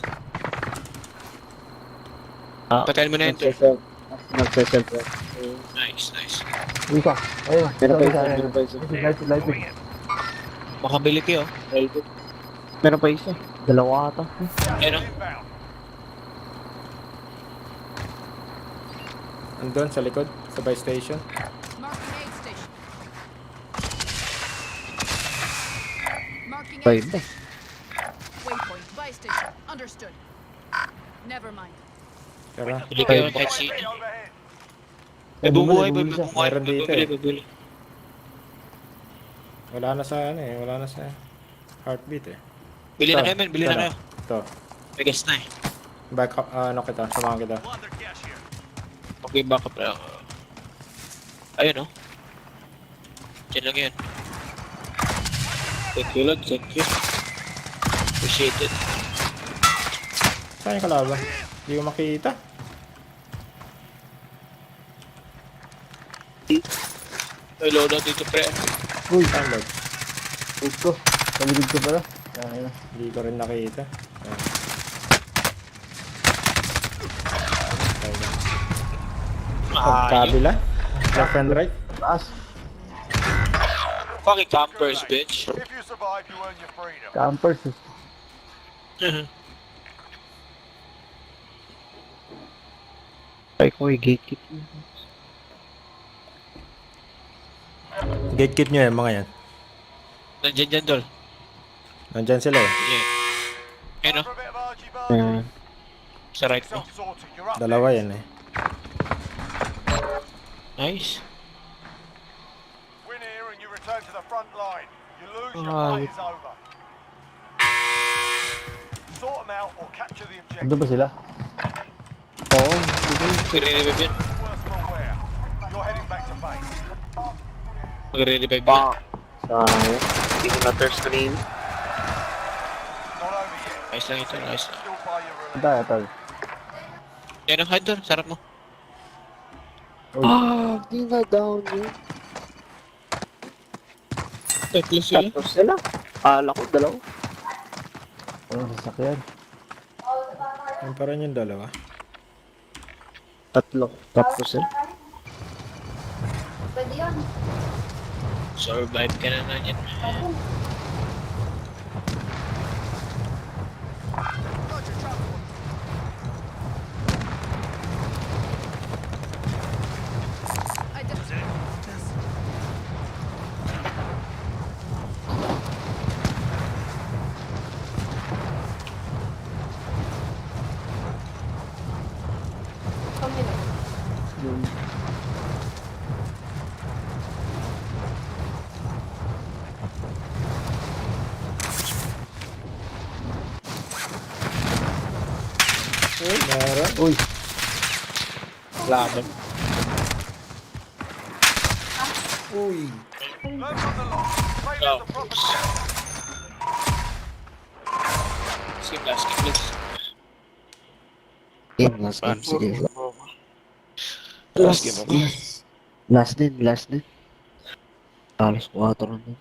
Patayin mo na yun tol. Nagseself. Nice, nice. Uy ka. Ayun. Meron pa isa. Light. Makabili kayo. Meron pa isa. Dalawa ata. Ayun o. Inbound. Andun sa likod, sa buy station. Marking aid station. Marking Bay, aid bay. waypoint. Buy station. Understood. Never mind. Tara. Bili kayo kahit sino. Overhead. May bubuhay, may Bumili siya. bubuhay. Meron dito Bibili, eh. bibili. Wala na sa ano eh, wala na sa heartbeat eh. Bili Ito, na kayo men, bili ito na kayo. Ito. May guess na eh. Back up, ano kita, samahan kita. Plunder cash here. Okay, backup lang. Ayun o. Diyan lang yan. Thank you Lord, thank you. Appreciate it. Saan yung kalaban? Hindi ko makita. May loadout dito pre. Uy. Saan Lord? Uy ko. Kaligid ko pala. Ayun. Hindi ko rin nakita. Ayan. Kabila. Left and right. Taas. Fucking campers, bitch. If you survive, you earn your freedom. Campers. Ay ko, gatekeep. Gatekeep nyo yan, mga yan. Nandyan dyan, Dol. Nandyan sila eh. Yeah. Ayun o. For a bit of argy-bargy, Sa right mo. self-sorted. You're up Dalawa next. yan eh. Nice. Win here and you return to the front line. You lose, your Ah, fight is over. Sort them out or capture the objective. Ando ba sila? Oo. Magre-revive yan. Worse for wear. You're heading back to base. Magre-revive yan. Sayang. Hindi ko na-thirst kanina. Not over yet. Nice lang ito, nice lang. Still by your relief. Ito. Yan ang hide, Dol. Sarap mo. Di na down yun. Tatlo sila. Tapos sila. Kala ko, dalawa. Walang sasakyan. Yung pa rin yung dalawa. Tatlo. Tapos sila. Survive ka na yan. Uy, meron. Uy. Laban. Uy. Learn from the loss. Play Go. with the proper steps. Skip last, skip last. Game, last game. Sige. Last game ako. Last din. Alas 4 na din.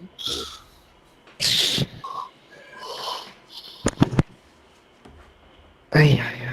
Ay. Yeah.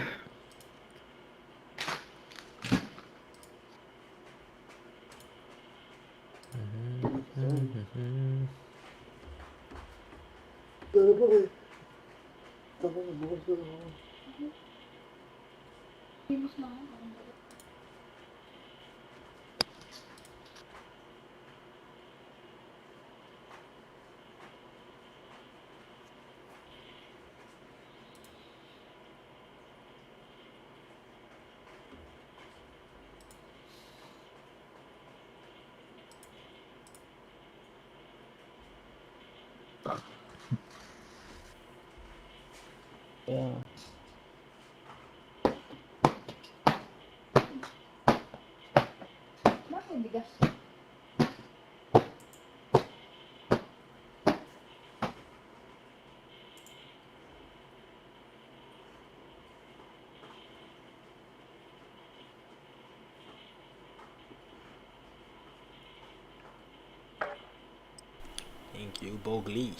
you, Bogli.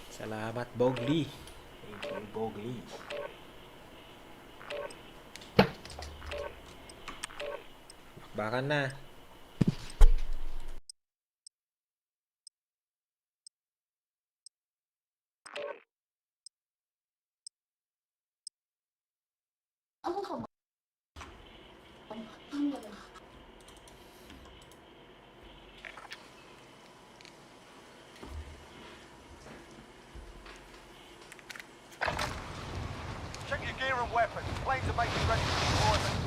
Salamat, Bogli. Thank you, Bogli. Bakbakan na. Check your gear and weapons. Planes are making ready for deployment.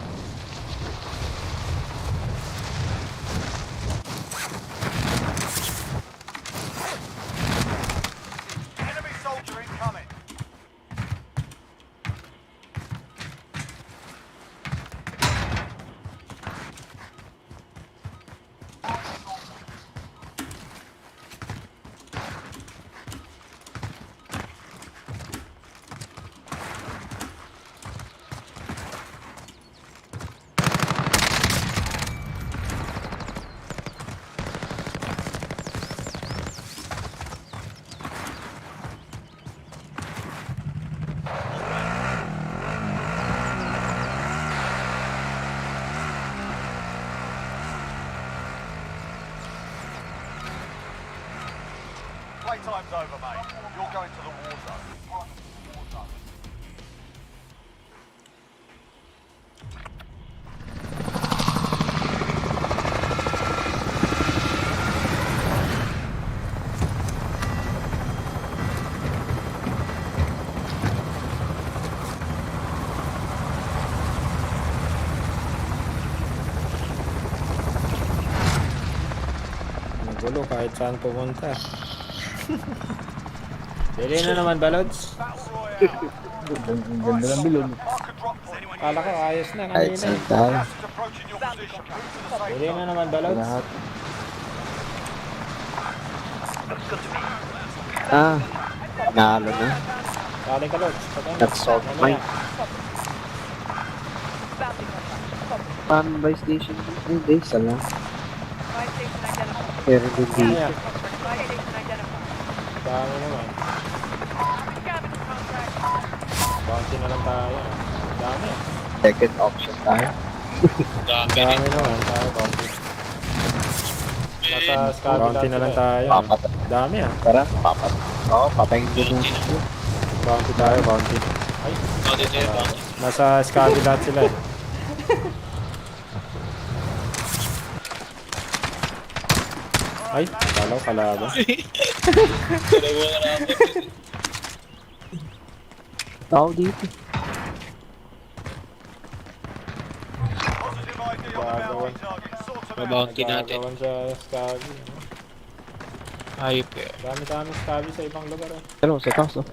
Enemy soldier incoming. Playtime's over, mate. You're going to the war zone. Nagulo kahit saan pumunta. Dili na naman, Balods. Ang ganda ng bilog. Kala ko ayos na kanina. Dili na naman, Balods. Lahat. Nalo na. Kaling ka, Lods. That's solved mine. Paano by station? Hindi, isa lang. Pero hindi dito. Dami naman. Bounty na lang tayo. Dami. Second option tayo. Dami naman tayo, bounty. Nasa Scabby bounty na lang tayo. Dami ah. Tara, papayin ko na. Bounty tayo, bounty. Ay, nasa Scabby lahat sila eh. Ay, kalaw kalaban. Tao dito. Positive ID on the bounty target. Sort them out. Mabounty natin. Nagagawan sa Scabby. Ayop eh. Dami Scabby sa ibang lugar eh. Pero sa taas, oh.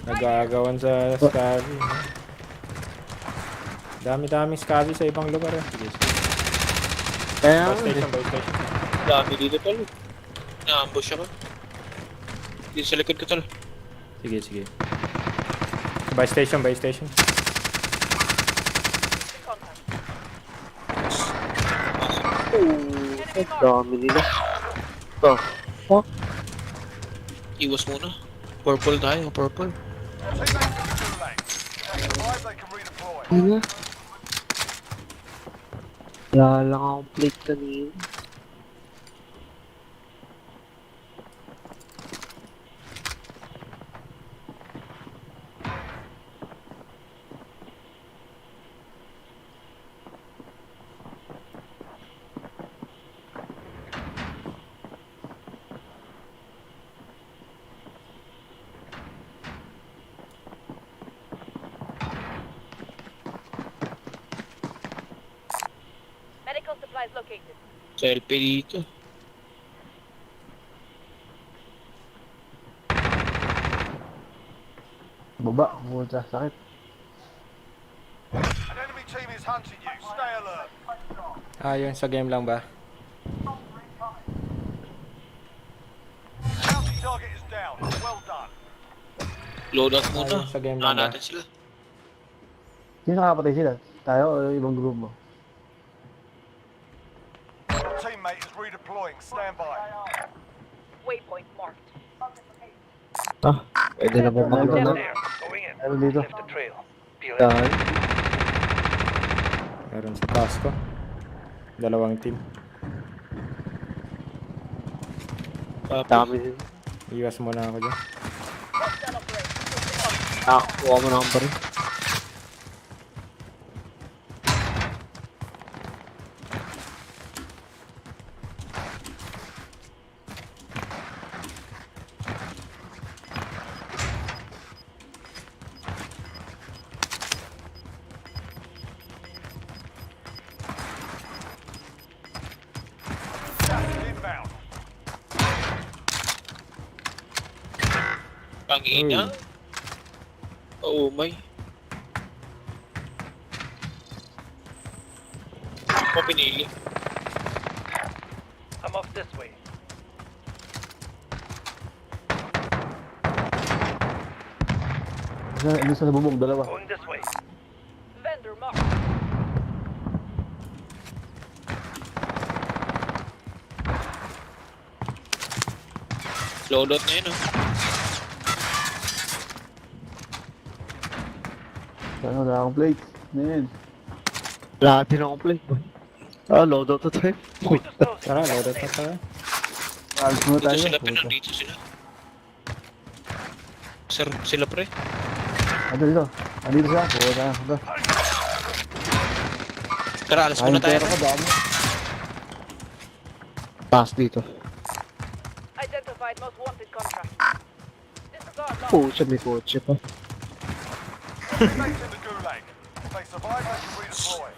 Nagagawan sa Scabby. Dami Scabby sa ibang lugar eh. Sige. Kaya, By station. Dami dito, tol. Na-ambush ako. Dito sa likod ko, tol. Sige. By station. dami nila. Oh, fuck. Iwas muna. Purple tayo, purple. Teammates in the gulag. After 5, they can redeploy. Ano? Wala lang akong plate kanina. Medical supplies located. Sa LP dito. Baba, pumunta, sakit. An enemy team is hunting you. Stay alert. Yun sa game lang ba? Bounty target is down. Well done. Loadout muna. Sa game lang ba? Natin sila. Sino nakapatay sila? Tayo o ibang grupo mo? teammate is redeploying. Stand by. Waypoint marked. Ah, pwede na po mag na. Ano dito? Dahil. Meron sa taas ko. Dalawang team. Dami din. Iwas muna ako dyan. Ah, kuha mo na ang baril. Gas is inbound. Pangina. Oh my. Ako pinili. I'm off this way. Isa na bumog, dalawa. Going this way. Vendor marked. Loadout na yun oh. Ano, wala akong plate. Man. Lahat din akong plate. Ah, loadout to tayo. Tara, loaded na tayo. Alis mo Dito tayo. sila, pinandito sila. Sir, sila pre. Ano dito? Andito siya. Oo, tayo. Tara, alas muna tayo. Pera ko, dami. Pass dito. Identified most wanted contract. Disregard loss. Oh, siya may kotse pa. Teammates in the gulag. If they survive, they can redeploy.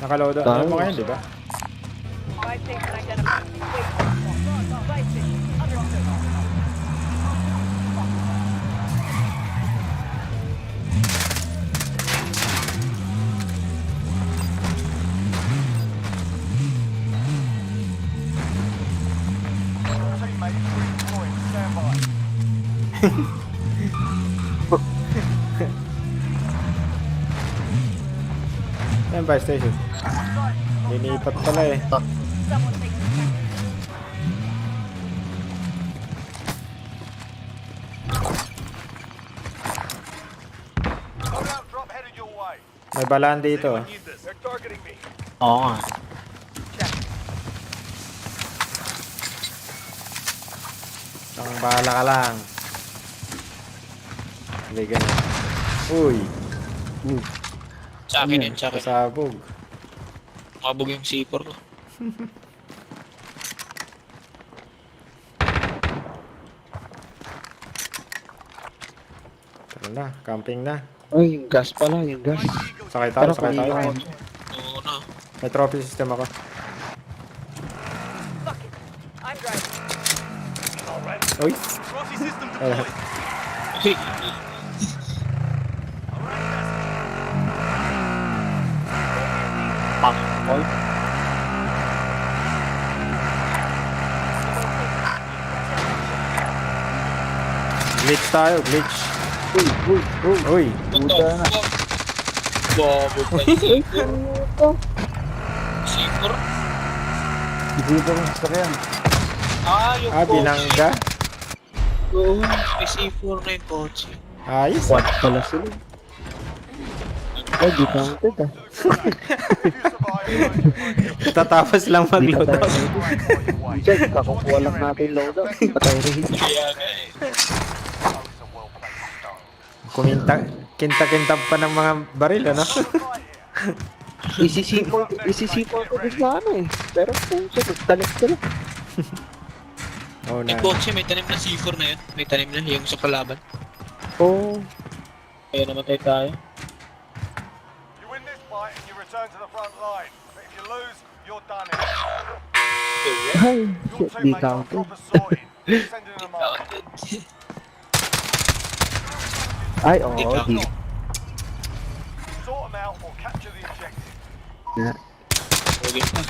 Nakaload. Ano mo ngayon, di ba? Buy station identified. Waypoint. Buy station. Understood. Teammate is redeploying. Stand by. Yan ba, station? Linipat pala eh. Someone take the Loadout drop headed your way. May balaan dito. Need this. They're targeting me. Oo nga. Ang bahala ka lang. Hindi ganun. Uy, Sa akin yun, sa akin. pasabog. Mabog yung C4 ko. Tara na, camping na. Ay, yung gas pala, yung gas. Sakay tayo, sakay tayo. Oo na. May trophy system ako. fuck it. I'm driving. Uy, Trophy system deployed. Hey, glitch tayo, glitch. Uy, Puta na. Bobo pa yung C4. Hindi pa rin sasakyan. Ah, yung kotse. binangga. Oo, may C4 na yung kotse. Ayos. Quad pala sila. Ay, di counted ah. If you survive, Tatapos lang mag-load out. Check, kakukuha lang natin loadout. Patay rin. Kaya nga eh. Kinta-kinta pa ng mga baril, ano? Isisipon ko din sa ano eh. Pero puso, nagtalit sila. Oo na. Yung kotse, may tanim na C4 na yun. May tanim na yung sa kalaban. Oo. Kaya namatay tayo. you win this fight and you return to the front line. But if you lose, you're done in. Ay, Your shit, di teammates are counted. proper sorted. Sending them out. Ay, oo, Di di. counted. Sort them out or capture the objective. Yeah. Lagi pa.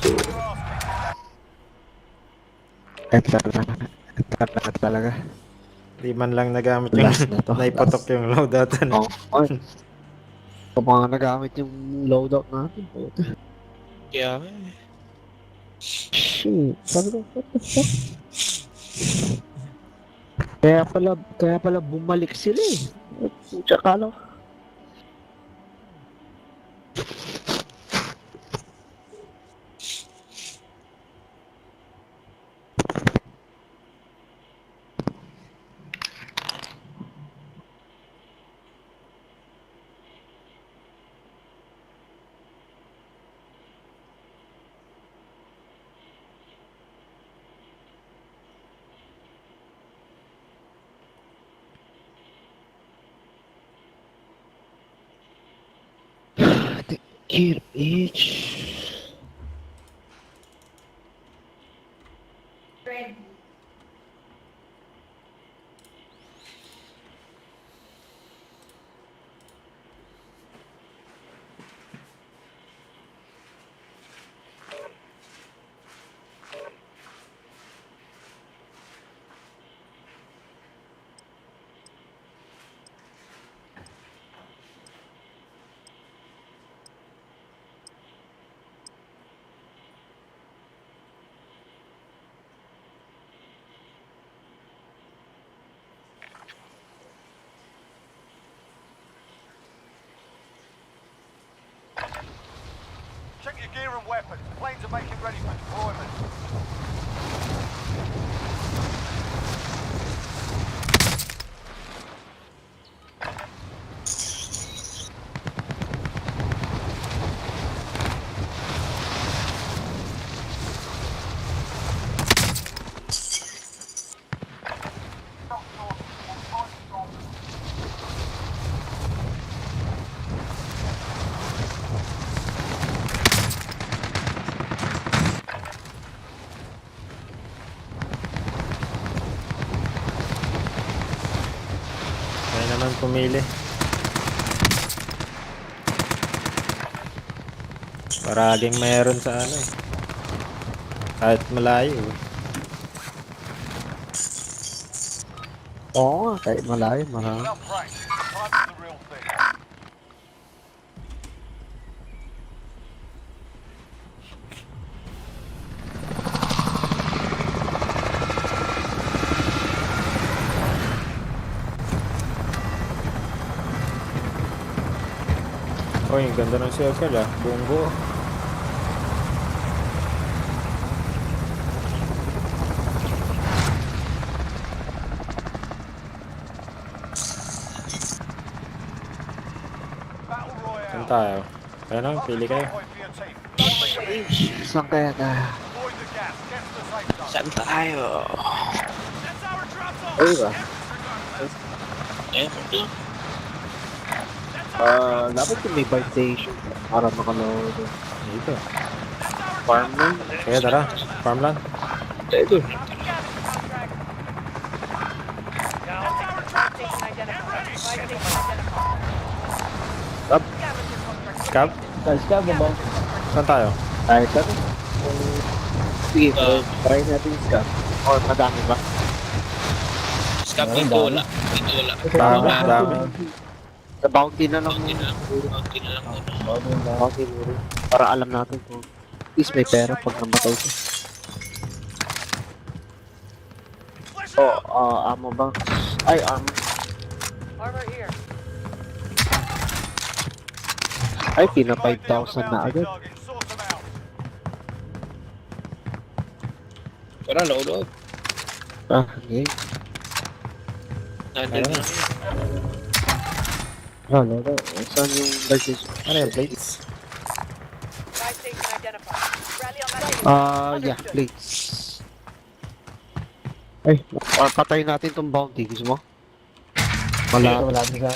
Talaga. Di man lang nagamit yung Last na to. naipotok yung loadout. Oh, ay. Kapag nga nagamit yung loadout natin. Puta. Kaya nga eh. Shit. Sabi ko, what the fuck? Kaya pala bumalik sila eh. Tsaka lang. Here, bitch. Check your gear and weapons. Planes are making ready for deployment. Kaya naman pumili. Paraging meron sa ano eh. Kahit malayo. Oo nga, kahit malayo, marami. Enough practice. Time for the real thing. Oh, yung ganda ng circle ah. Buong buo. Battle Royale. Saan tayo? Kaya na, pili kayo. Point for your team. Don't leave it. Saan kaya tayo? Avoid the gas. Get to the safe zone. Saan tayo? That's our drop zone. Ayun ba? Eh, okay. Dapat yung may buy station para makaload. Dito. Farmland? Kaya tara, farmland. Ito. Scab? Scab mo ba? Saan tayo? Ay, scab? Sige, try natin yung scab. Or madami ba? Scap dito wala. Dito wala. Dami, dami. Sa bounty na lang. Bounty na lang. Bounty na lang muna. Bounty muna. Para alam natin kung at least may pera pag namatay ko. Oh, ammo ba? Ay, armor. Armor here. Ay, pina 5,000 na agad. Tara, load. Ah, okay. Nandun na. Ah, no. Saan yung budget? Ano yung plates? Yeah, please. Ay, patayin natin tong bounty. Gusto mo? Wala. Wala din ka.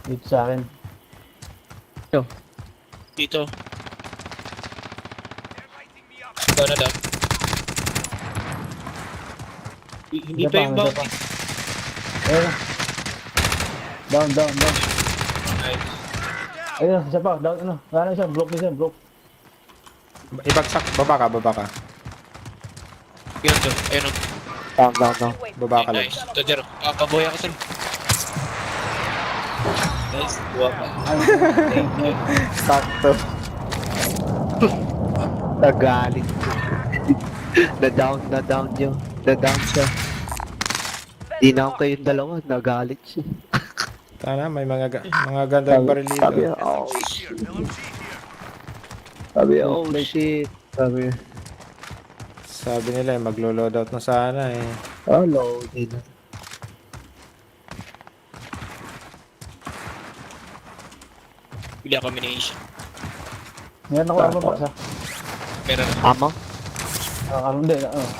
Dito sa akin. Dito. Ikaw na daw. Hindi pa yung bounty. Ayun. Down. Nice. Ayun, isa pa. Down, ano. Wala na siya. Block na siya. Block. Ibagsak. Baba ka. Yun doon. Ayun o. Down. Baba ka lang. Nice. Ito, Jero. Pabuhay ako sir. Nice. Buwa pa. Sakto. Nagalit. Na-down yun. Na-down siya. Di na ako kayong dalawa. Nagalit siya. Tana, may mga gandang baril dito. Sabi niya, oh shit. Sabi niya, oh shit. Sabi nila, maglo-loadout na sana eh. Oh, loaded. Bili ako combination. Yan ako armor box ha. Pero Amo?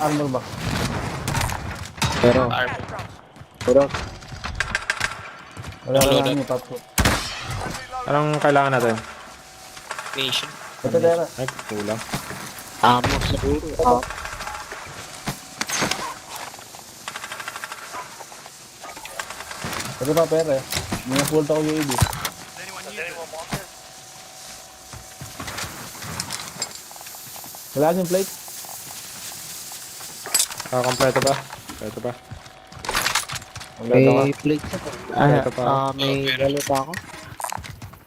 Armor box. Pero, armor. wala Loadout. niyo papo. Anong kailangan natin? Nation. Ito dera. Ay, kulang. Amo siguro. Oh. Ito pa pera eh. Mga full to UAV. Anyone need this? Wala yung plate. Kompleto ba? Kompleto ba? May plate sa Kompleto pa. may Okay. walo pa ako.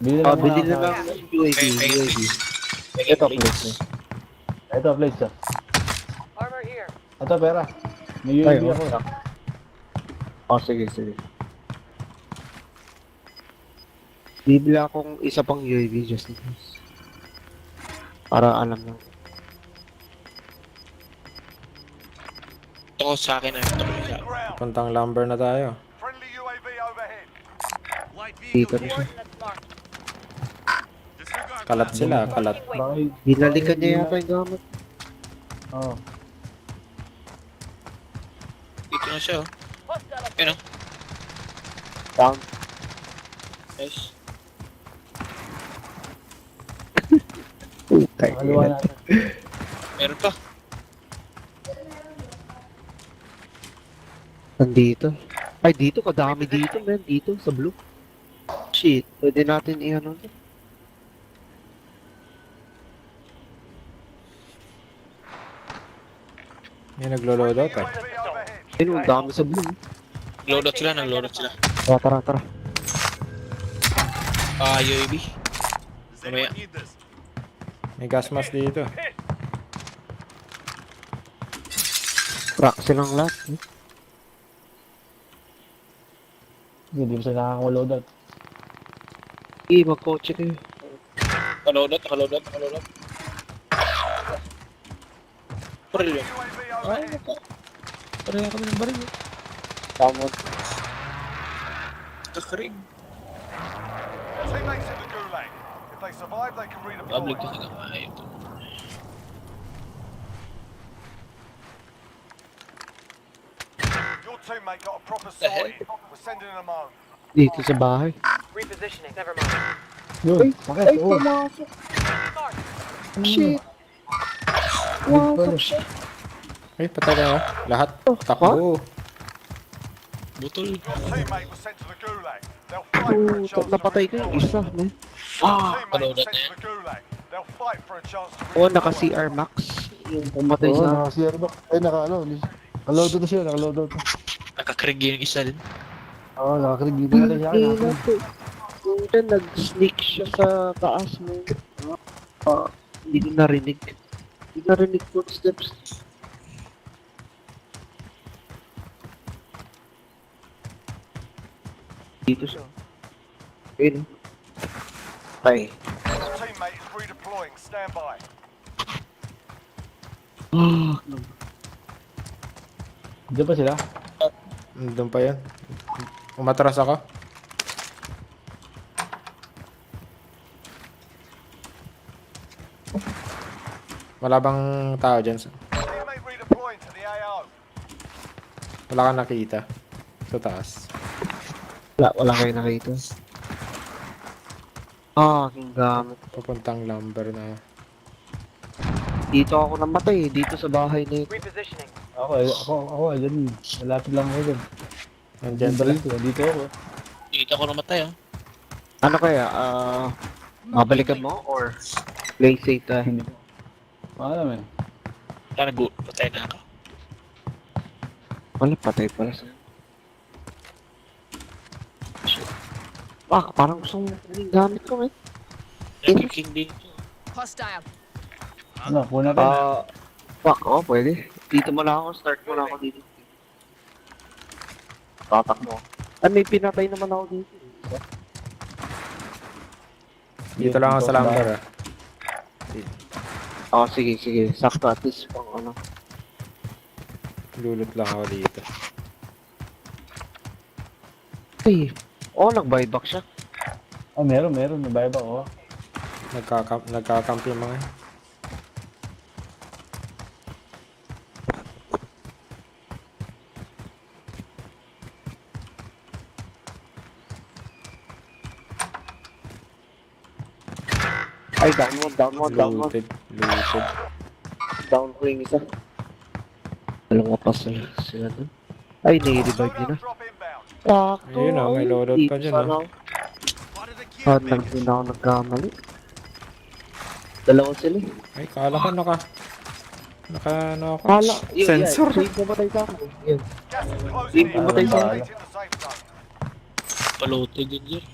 Bili na lang UAV. Ito plate. Ito plate siya. Ito pera. May UAV ako. Oh, sige. Bibili akong isa pang UAV just in case. Para alam lang. Ito ko sa akin na. Ito ko sa akin. Ground. Puntang lumber na tayo. Friendly UAV overhead. Light Dito vehicle na here. siya. Disregard Kalat blast. sila, kalat. Binalikan niya yata yung gamit. Oo. Dito na siya oh. Ayun o. Down. Nice. Meron pa. Nandito. Ay, dito. Kadami dito, man. Dito, sa blue. Shit. Pwede natin i-ano. May naglo-loadout eh. UAV overhead. Ayun, ang dami sa blue. Loadout sila. Nag-loadout sila. Tara. UAV. Does anyone need this? May gas mask dito. Crack silang lahat. Hindi mo sila nakakaload out. Mag-coach kayo. Nakaloadout. Baril yun. UAV Ay, overhead. pareha kami ng baril. Tama. Kakaring. Teammates in the gulag. If they survive, they can Public redeploy. kasi kamay ito. Your teammate got a proper The hell? sighting. We're sending them home. Dito sa bahay. Repositioning. Never mind. Yun. Ay, pumasok. Shit. Wow, shit. Ay, patay na oh. Lahat. Takbo. Butol. Your teammate was sent to the gulag. They'll fight for a chance to Napatay ko yung isa, man. Your teammate was Loadout sent na to the gulag. They'll fight for a chance to Oo, redeploy. naka-CR Max. Yung pumatay sa... naka-CR box. Ay, naka-load na siya, naka-load na. Nakakarig yung isa din. Oo, naka-crig dito na siya. Puta, nag-sneak siya sa taas mo. Hindi ko narinig. Hindi narinig footsteps. Dito siya. Ayun. Ay. Your teammate is redeploying. Stand by. Diyan pa sila? Doon pa yan. Umatras ako. Wala bang tao dyan? Teammate redeploying to the AO. Wala kang nakita. Sa taas. Wala kayo nakita. Aking gamit. Papuntang lumber na. Dito ako namatay, dito sa bahay na ito. Repositioning. Ako, dyan. Malapit lang ako dyan. Nandyan sila. Dito ako. Dito ako namatay ah. Ano kaya, mabalikan mo or play safe tayo? Paano eh? Kaya patay na ako. Wala, patay pala sa'yo. Shit. Parang gusto mong yung gamit ko, man. King din. Hostile. Ano, kuna tayo. Pwede. Dito mo lang ako, start mo lang ako dito. Tatak mo. Ay, may pinatay naman ako dito. Dito lang ako sa lumber ah. Sige. Sakto at least pang ano. Lulot lang ako dito. Ay, nag-buyback siya. Meron. May buyback, oh. Nagkakamp yung mga. Ay, down one. Looted. Down ko yung isa. Alam nga pa sila dun. Ay, nai-revive nyo na. Drop inbound. Sakto. Ayun ah, may loadout pa dyan ah. Spotted a kill. Nagpina ako nagkamali. Dalawa sila eh. Ay, kala ko ano ako. Sensor. Sensor. Yung pumatay sa akin. Yun. Gas is closing Yung in. pumatay sa akin. Rotate in the safe zone. Palote din dyan.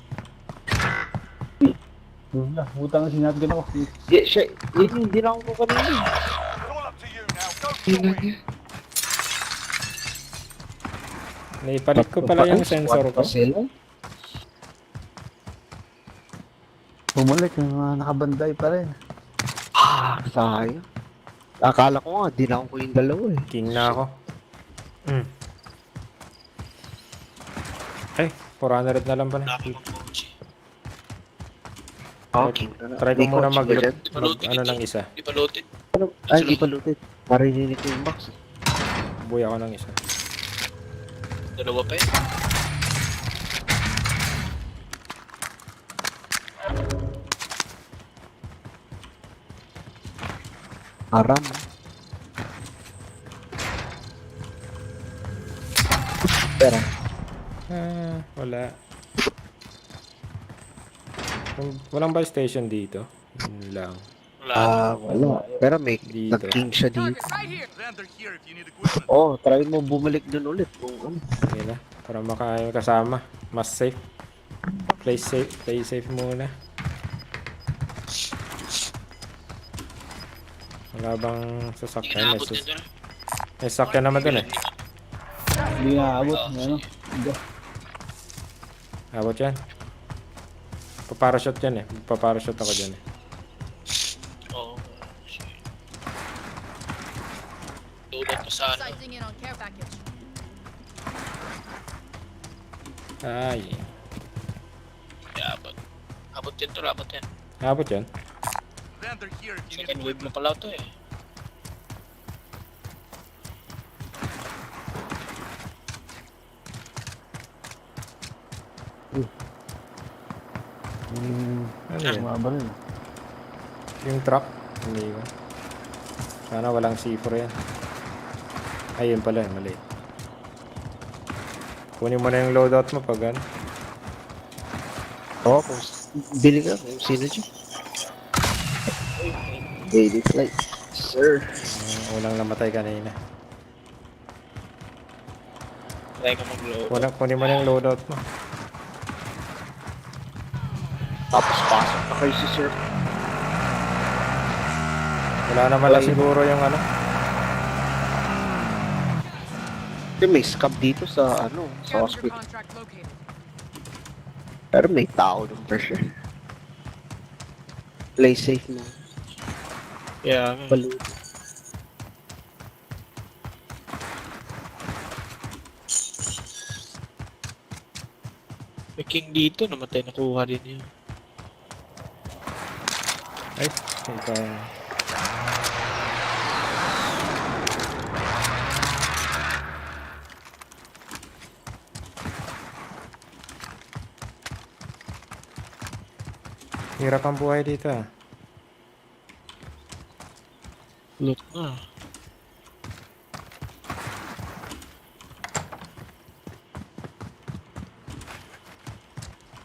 Doon na, utang na sinatgan ako. Yeah, siya. Yun, hindi na ako kanina. It's all up to you now. Go for the win. Naipalit ko pala yung sensor ko. Sila? Bumalik, yung mga nakabanday pa rin. Sayang. Akala ko nga, di na ako yung dalawa eh. King na ako. Ay, 400 na lang pala. King na. Try ko Di muna coach mag ba dyan? ano ng isa. Di palote. Ay, di pa looted. Marinig ko yung box. Buhay ako ng isa. Dalawa pa yun. Aram. Pera. Wala. Walang buy station dito. Yun lang. Wala. Pero may Dito. nag-king siya dito. Render here if you need equipment. Try mo bumalik dun ulit. Kung ano. Yun na. Para makain kasama. Mas safe. Play safe muna. Wala bang sasakyan? Inabot din dun. May sasakyan naman dun eh. Hindi na abot. Ano? Hindi. Abot yan. Paparachute yan eh. Paparachute ako dyan eh. Oo. Loadout pa sa ano. Sizing in on care package. Ay. Abot. Abot yan to, abot yan. Abot yan. Render here if you need Second wave equipment. na pala to eh. Ano yan? Mga baril. Yung truck. Hindi ko. Sana walang C4 yan. Ayun pala. Mali. Kunin mo na yung loadout mo pag ano. Kung bili ka. Kung sino dyan. Daily flight. Sir. Unang namatay kanina. Try ka mag-load. Kunin mo na yung loadout mo. Tapos pasok na kayo si sir. Wala naman lang siguro yung ano. May scab dito sa ano, sa hospital. Contract located. Pero may tao ng pressure. Play safe na. Yeah. Balut. May king dito, namatay nakuha din yun. Ay, ito. Hirap ang buhay dito ah. Loot na.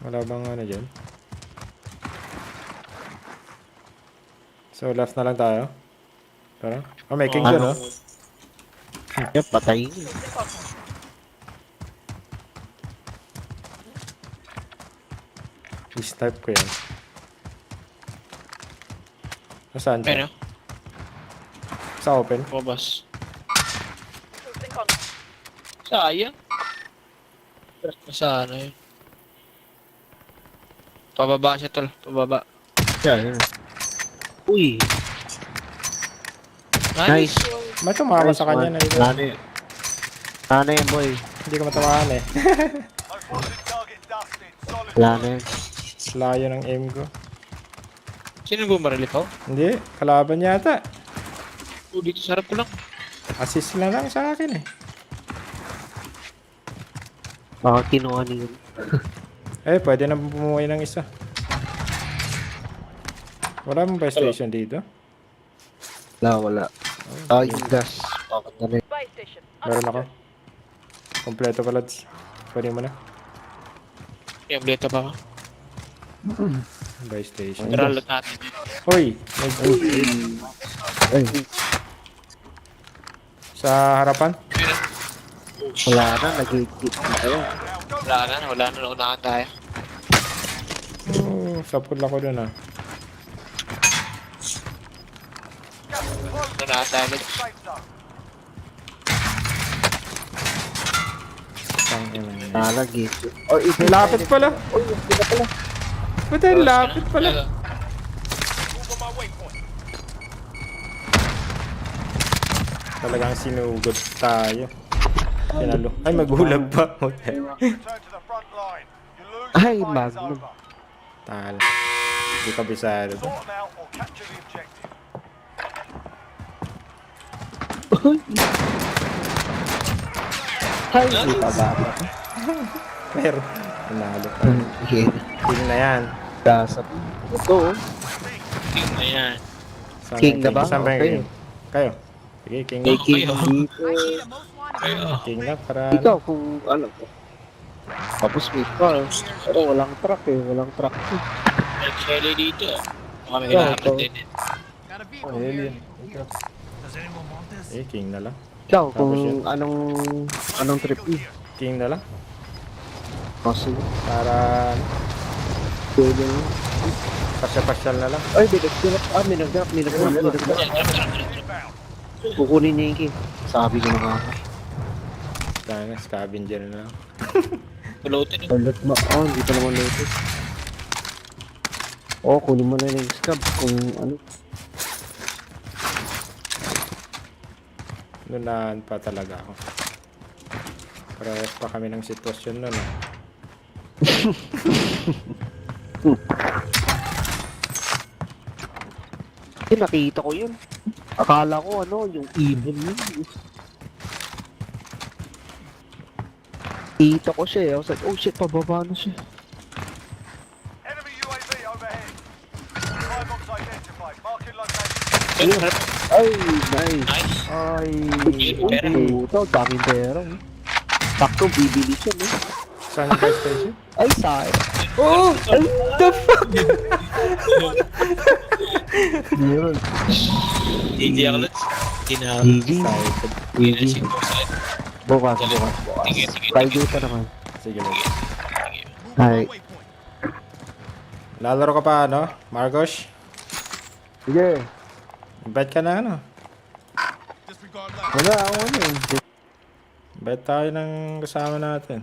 Wala bang ano dyan? So left na lang tayo. Tara. Oh, may king doon, oh. Yep, patay. I-snipe ko yan. Nasaan siya? Ayun, Sa open? bobas. Sayang. Sana yun. Pababa siya, tol. Pababa. Yan. Uy. Nice. May tumawa sa kanya na ito. Nana yan, boy. Hindi ko matawahan eh. Unfortunate target dusted. Solid Wala work. na yan. Layo ng aim ko. Sino bumaril ikaw? Hindi, kalaban yata. Dito sa harap ko lang. Assist na lang sa akin eh. Baka kinuha niyo. Eh, pwede na bumuhay ng isa. Wala mong buy station dito? Wala. Yung gas. Bakit na rin. Meron ako. Kompleto pala. Pwede mo na. Yung bleta pa ka. Buy station. Tralot natin. Uy! Ay, Sa harapan? wala na. Nag-hit na tayo. Wala na. Naunahan tayo. Sapul ako dun ah. Naunahan tayo. Safe zone. Nag-hit. Oh, Lapit pala! Ba't ay lapit pala? Talagang sinugod tayo. Pinalo. Ay, magulag pa. Okay. Return to the front line. You lose, Ay, the fight is Magnum. over. Tal. Hindi kabisado to. Sort them out or capture the objective. Ay, hindi pa ba? Pero, nanalo pa. Hit. King na yan. Gasap. Ito, oh. King na yan. Saan King yung na ba? Saan ba yung Okay. king? Kayo. Sige, king na. May king Kayo. dito. King na para Ikaw, kung ano ko. Tapos may car. Pero walang truck eh. Walang truck eh. Nag-shelley dito. Baka may Ito, hinahapan ito. din eh. Oh, alien. Eh, king na lang. Ikaw, Tapos kung yun. anong trip mo. King na lang. Kasi, Para pwede mo. pasya-pasyal na lang. Ay, may nag-drop. Kukunin niya yung king. Sabi ko na nga. Sana, scavenger na lang. Pulutin eh. Alert mo. Oh, hindi pa naman latest. Oh, kunin mo na yung scab kung ano. Nunahan pa talaga ako. Parehas pa kami ng sitwasyon nun. Eh. Nakita ko yun. Akala ko ano, yung ibon yun. Kita ko siya eh. I was like, oh shit, pababa na siya. Enemy UAV overhead. Five box identified. Marking location. Ayun, harap. Ay, nice. Nice. Ay, Pera. puto, daming pera. Eh. Sakto, bibili siya, no? Saan yung buy station? Ay, sayang. Oh! The fuck? Yun. Hindi ako lang. Hindi na. GG. Hindi na si Bosside. Bukas. Sige. Friday pa naman. Sige, sige. Hi. Lalaro ka pa, ano? Marcos? Sige. Invite ka na, ano? Wala ako ano eh. Invite tayo ng kasama natin.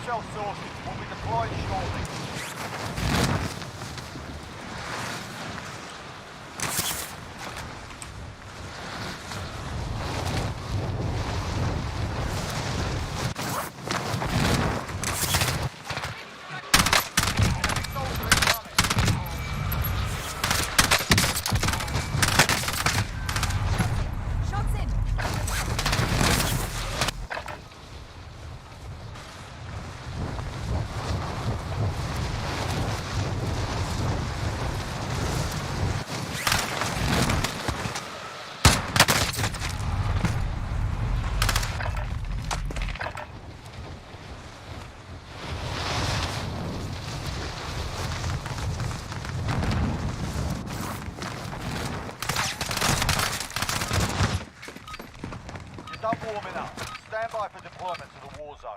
yourself sorted. We'll be deploying shortly. Done warming up. Stand by for deployment to the war zone.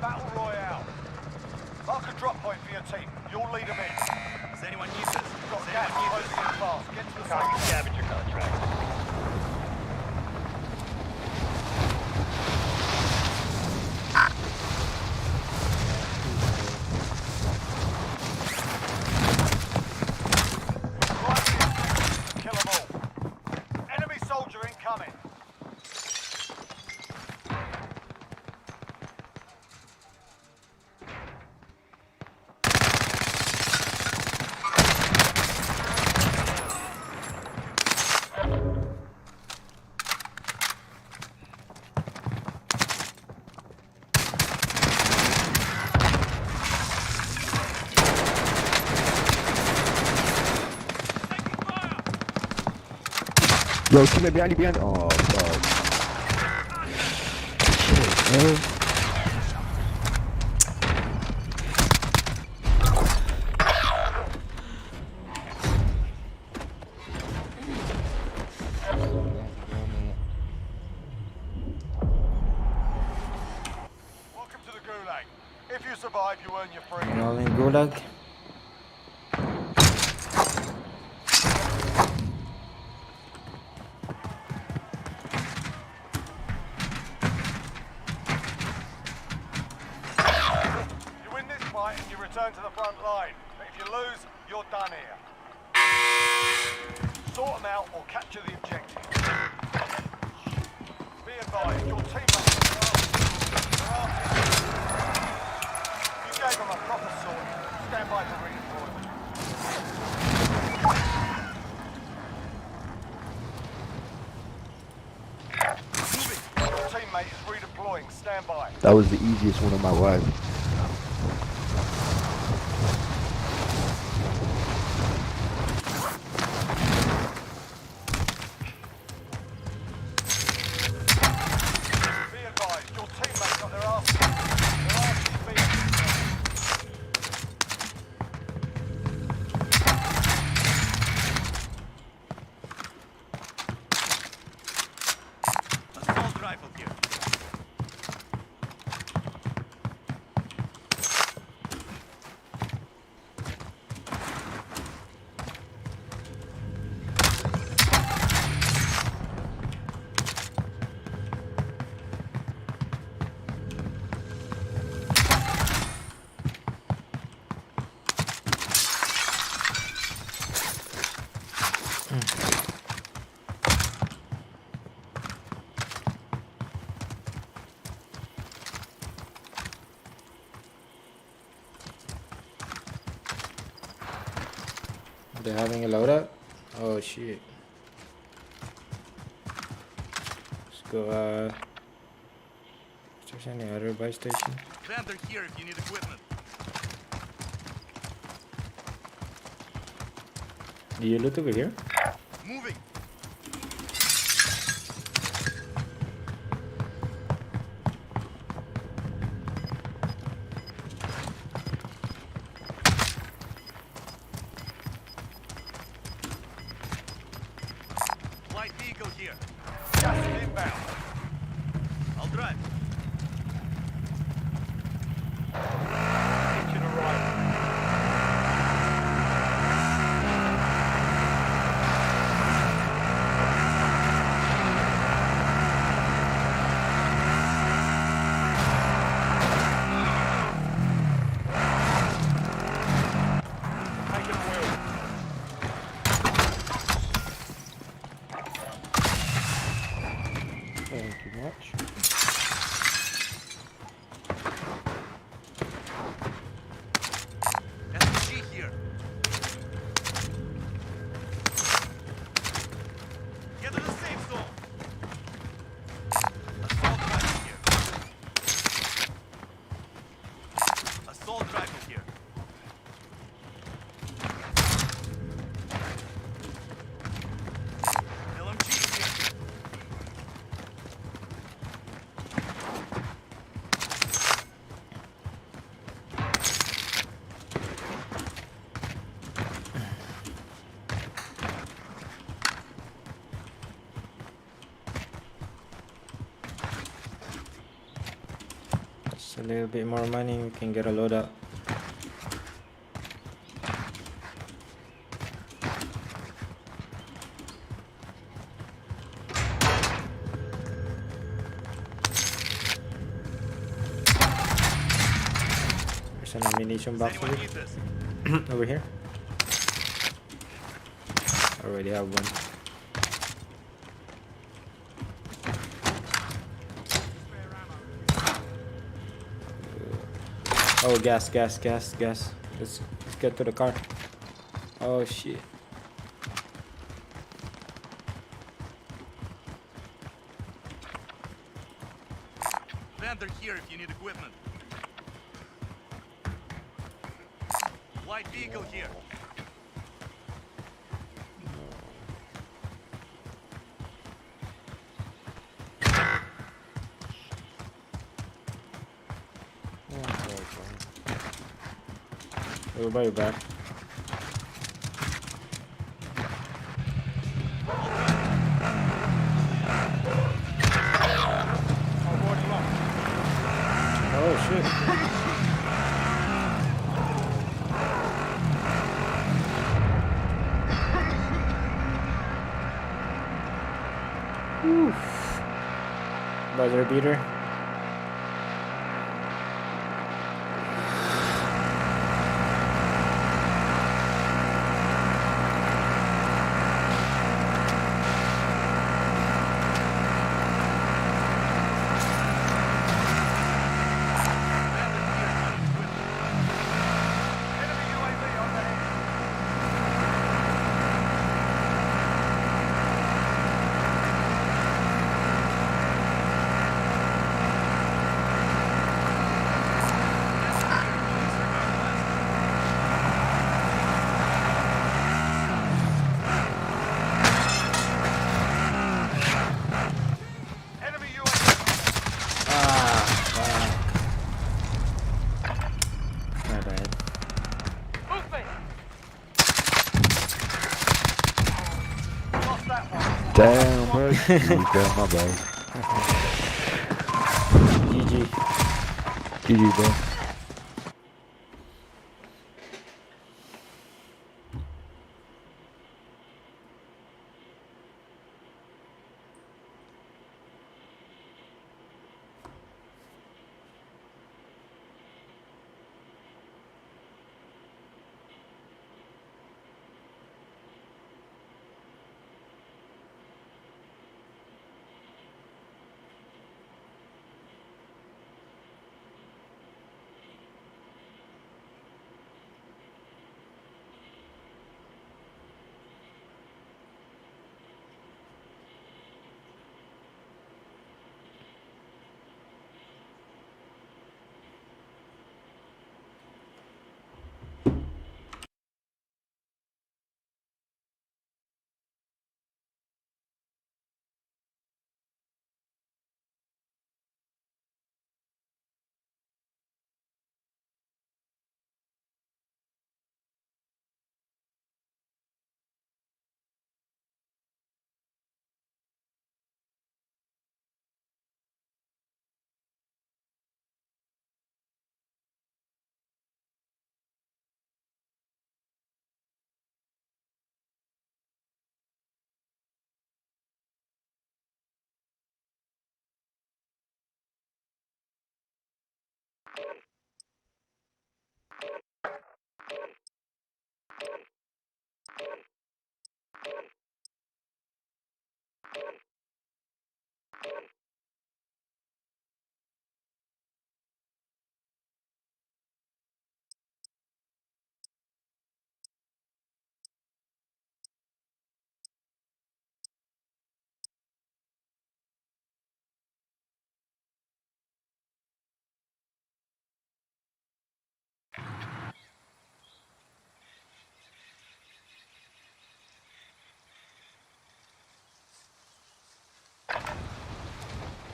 Battle Royale. Mark a drop point for your team. You'll lead them in. Does anyone need this? Got gas closing in fast. Get to the safe. Scavenger contract. Kill them all. Enemy soldier incoming. Yo, teammate behind you, behind. Oh, fuck. Shit, man. Welcome to the Gulag. If you survive, you earn your freedom. All in Gulag. You win this fight and you return to the front line. But if you lose, you're done here. Sort them out or capture the objective. Be advised, your teammates are armed. You gave them a proper sword. Stand by for redeployment. Your teammate is redeploying. Stand by. That was the easiest one of my life. Be advised, your teammates got their asses. Their asses being. Assault rifle here. They're having a loadout? Oh shit. Let's go, is there any other buy station? Vendor here if you need equipment. Do you loot over here? Moving. a little bit more money, we can get a loadout. There's an ammunition box Anyone need this? over here. Already have one. Oh, gas. Let's get to the car. Oh shit. Vendor here if you need equipment. Light vehicle here. We'll buy you back. Oh shit. Buzzer beater. Enemy UAV on the head. Enemy UAV. My bad. Movement. Lost that one. Damn, bro. You got my bad. GG. GG, bro.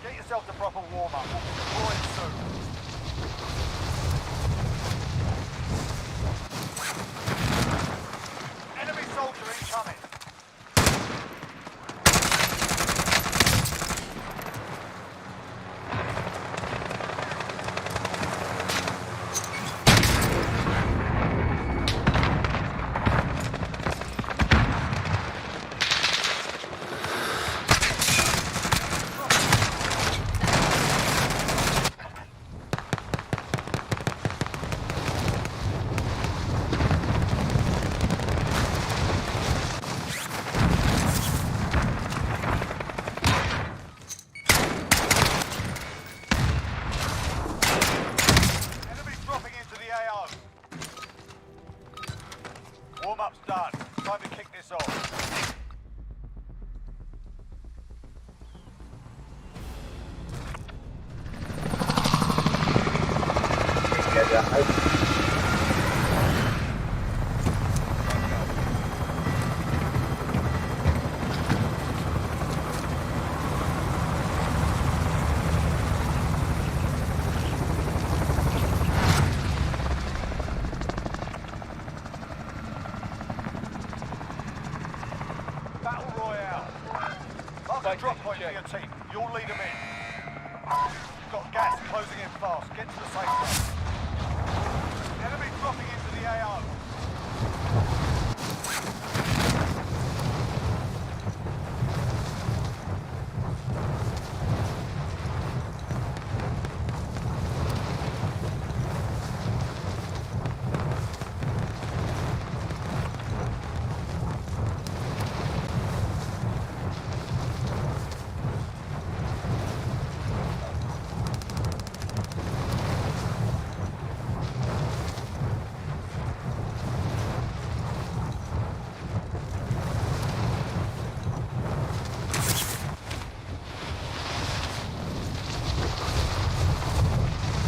Get yourself the proper warm-up. We'll be deploying soon. Enemy soldier incoming. Battle Royale. Mark a drop point for your team. You'll lead them in. You've got gas closing in fast. Get to the safe zone. Enemy dropping into the AO.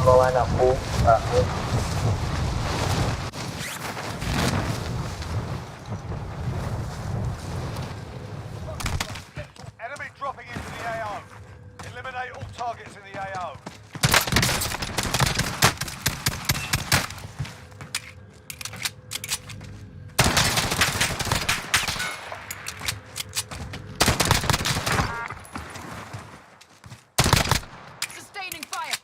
Bawa anak po. Enemy dropping into the AO. Eliminate all targets in the AO. Sustaining fire.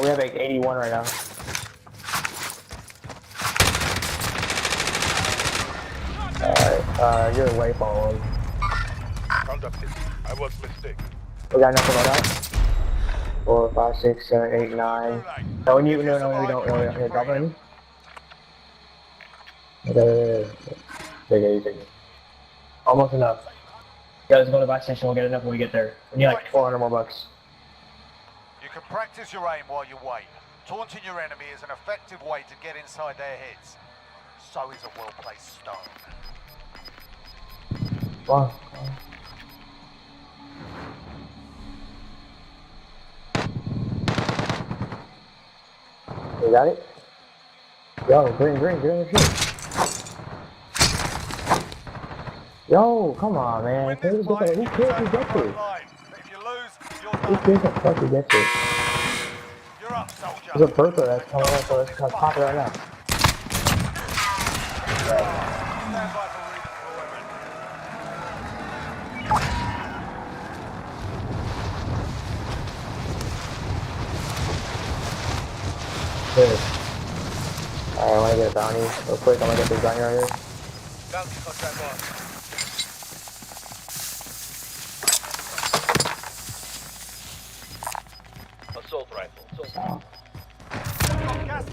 We have like 81 right now. Alright, you're way forward. Count up, I was mistaken. We got enough about that? 4, 5, 6, 7, 8, 9. No, we don't. You're dropping. Okay. Almost enough. Yeah, let's go to the buy station. We'll get enough when we get there. We need like 400 more bucks. You can practice your aim while you wait. Taunting your enemy is an effective way to get inside their heads. So is a well-placed stone. Wow. You got it? Yo, green, get in the shit. Yo, come on, man. Who cares who gets it? Who cares how fucking gets it? You're up, soldier. There's a burger that's coming up, so let's pop it right now. Stand by for redeployment. Good. Alright, I wanna get a bounty real quick. I'm gonna get this bounty right here. Bounty contract mark. Assault rifle.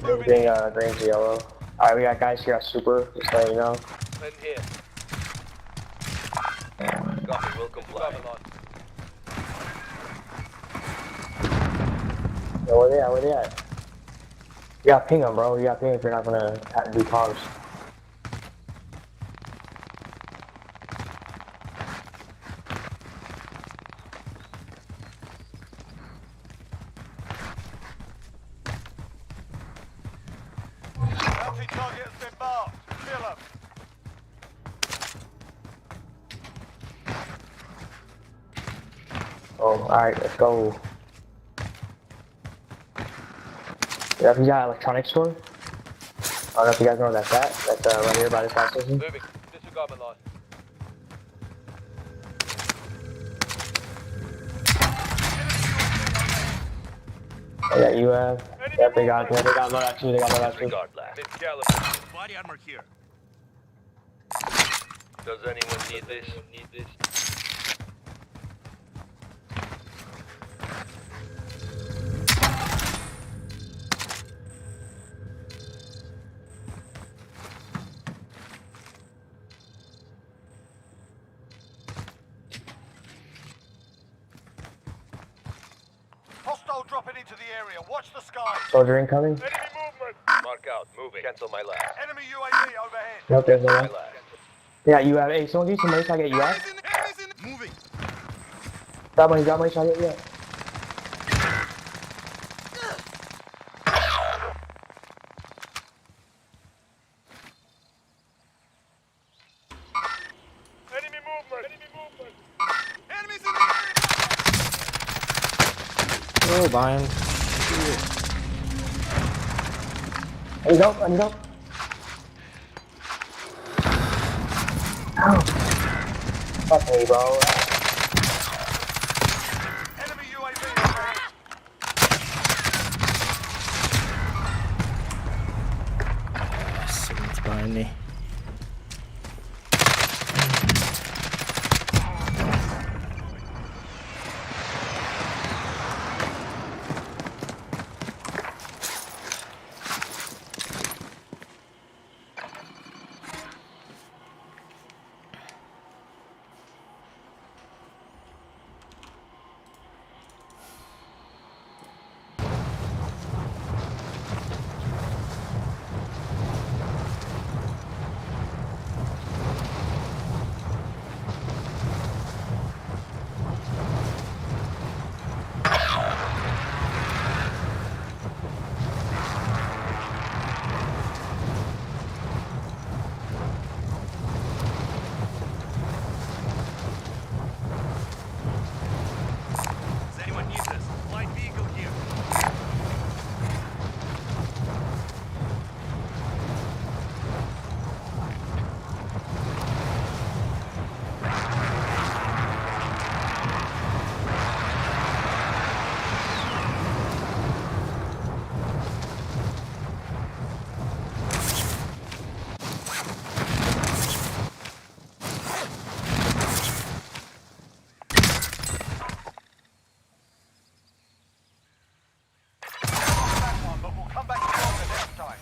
Everything green to yellow. Alright, we got guys here at Super, just letting you know. Men here. Copy, will comply. Yo, where they at? You gotta ping them, bro. You gotta ping if you're not gonna do comms. Bounty target has been marked. Kill him. Oh, alright, let's go. Yeah, we got an electronics store. I don't know if you guys know where that's at. That's right here by the gas station. Moving. Disregard my line. Yeah, you have. Yeah, they got low at 2, they got low at 2. Mid-caliber. Body armor here. Does anyone need this? Hostile dropping into the area. Watch the skies. Soldier incoming. Enemy movement. Mark out. Moving. Cancel my last. Enemy UAV overhead. Nope, there's no one. last. Yeah, you have. Hey, someone give some money so I get you have. Moving. Got money so I get you have. Enemy movement. Enemies in the area. Oh, behind. I need help. Fuck me, bro. Enemy UAV overhead. Someone's behind me. Does anyone need this? Light vehicle here. That one, but we'll come back stronger next time.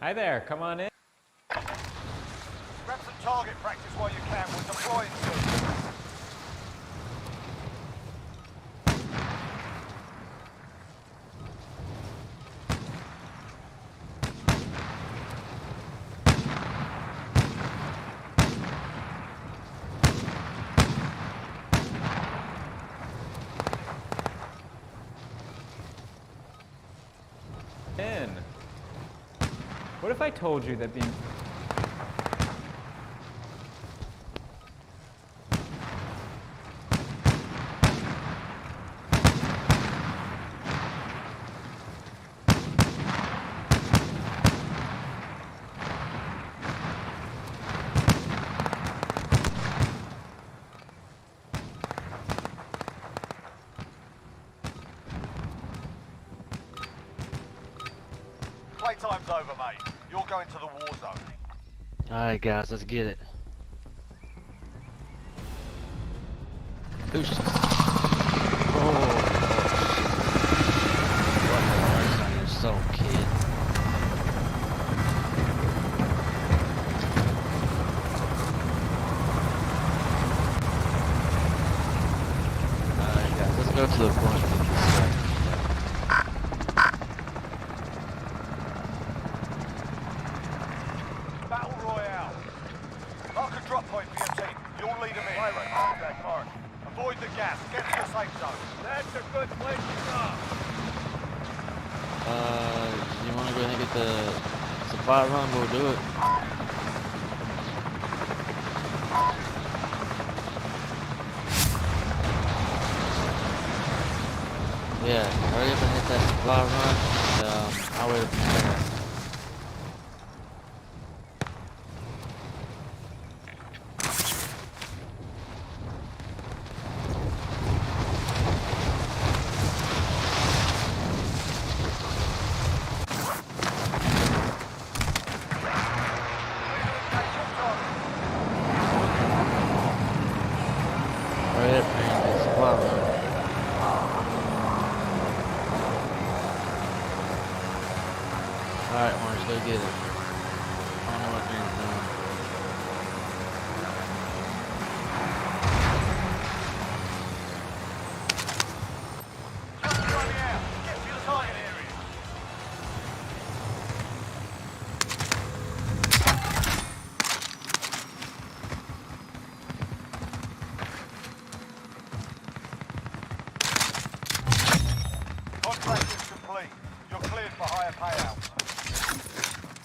Hi there, come on in. Grab some target practice while you can. We're deploying soon. What if I told you that being... Playtime's over, mate. You're going to the war zone. Alright guys, let's get it. Who's... Oh, you're so kid. Alright guys, let's go to the point. Battle Royale. Mark a drop point for your team. You'll lead them in. Contact mark. Avoid the gas. Get to the safe zone. That's a good place to stop. You wanna go ahead and get the supply run? We'll do it. Yeah, hurry up and hit that supply run, and I'll wait from there. Hurry up and hit that supply run. Alright, Orange, go get it. I don't know what Green's doing. Just running out. Get to the target area. Contract is complete. You're cleared for higher payouts.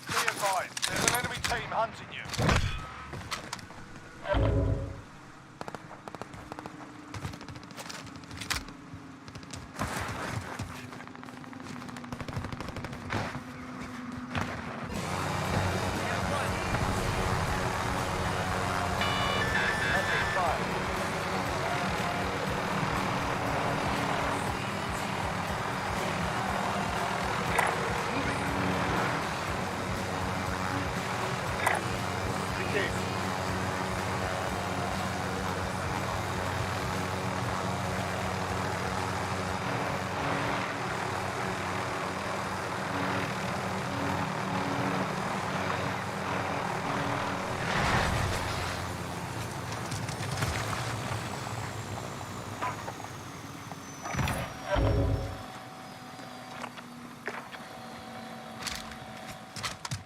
Be advised, there's an enemy team hunting you.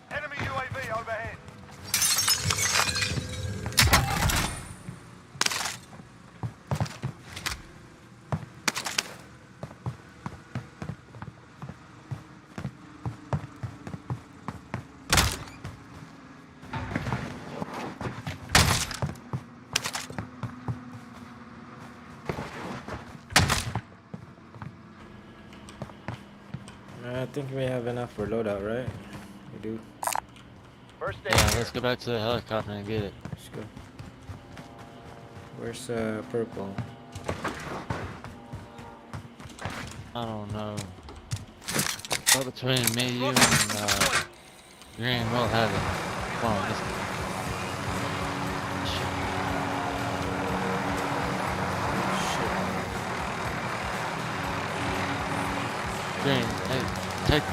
Enemy UAV overhead. I think we have enough for loadout, right? We do. First aid. Yeah, let's go back to the helicopter and get it. Let's go. Where's purple? I don't know. But between me, you, and Green, we'll have it. Come on, let's go. Green, hey, take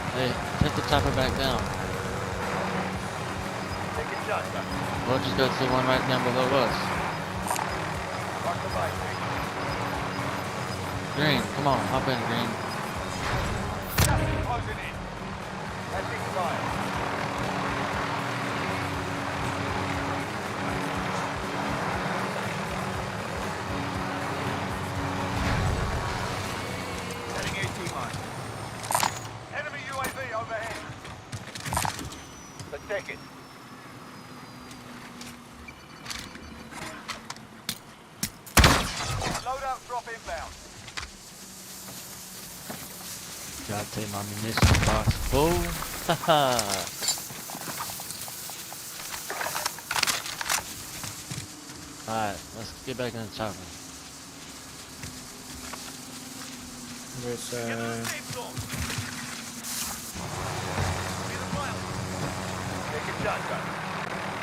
the chopper back down. Take a shot, son. We'll just go to the one right down below us. Mark the light. Green, come on, hop in, Green. Closing in. That's expired. Heading 18 miles. Enemy UAV overhead. seconds. Loadout drop inbound. Gotta take my munitions box full. Haha. Alright, let's get back in the chopper. Where's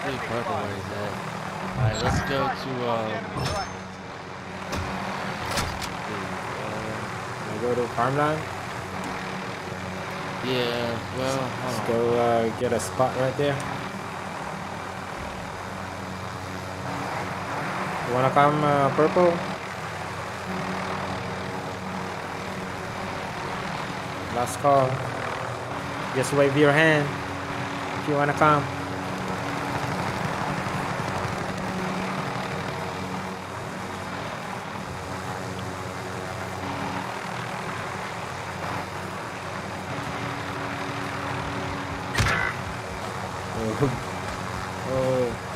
Pretty purple where he's at. Alright, let's go to I go to farmland? yeah, well, Let's hold on. go get a spot right there. You wanna come, purple? Last call. Just wave your hand if you wanna come. Oh.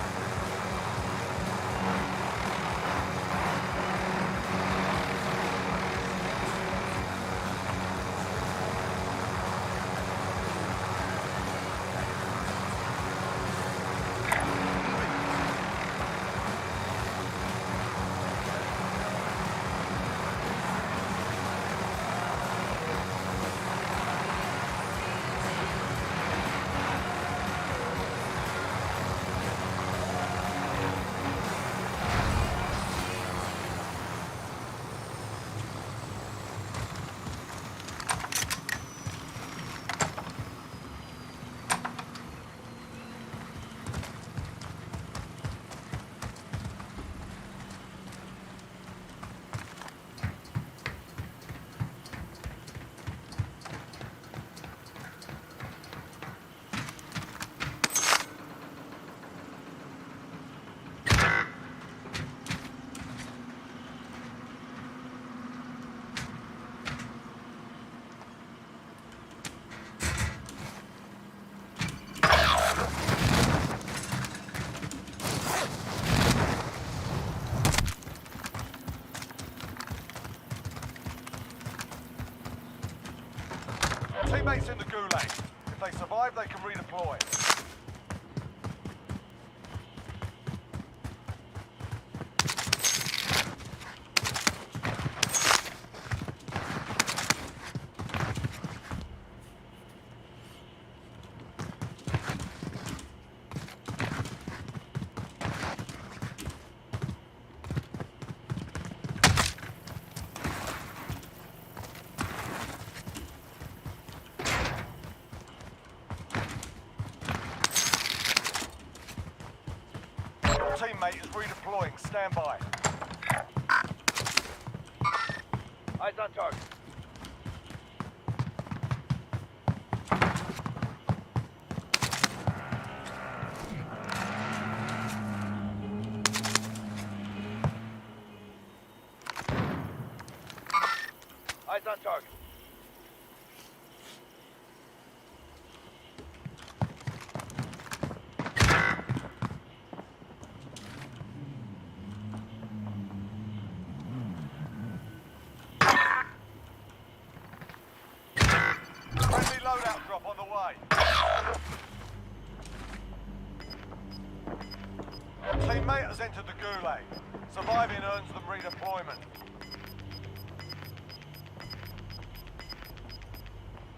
Teammates in the gulag. If they survive, they can redeploy. Teammate is redeploying. Stand by. Eyes on target. Eyes on target. Friendly loadout drop on the way. Your teammate has entered the gulag. Surviving earns them redeployment.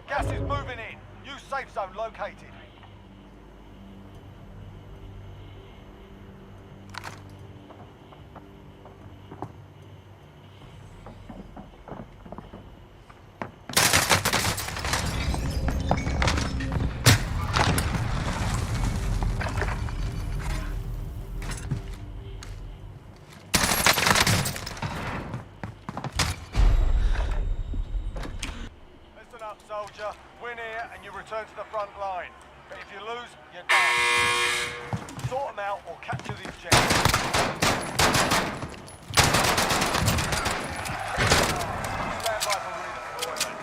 Gas is moving in. New safe zone located. Listen up, soldier. Win here and you return to the front line. But if you lose, you're done. Sort them out or capture the objective. Stand by for redeployment.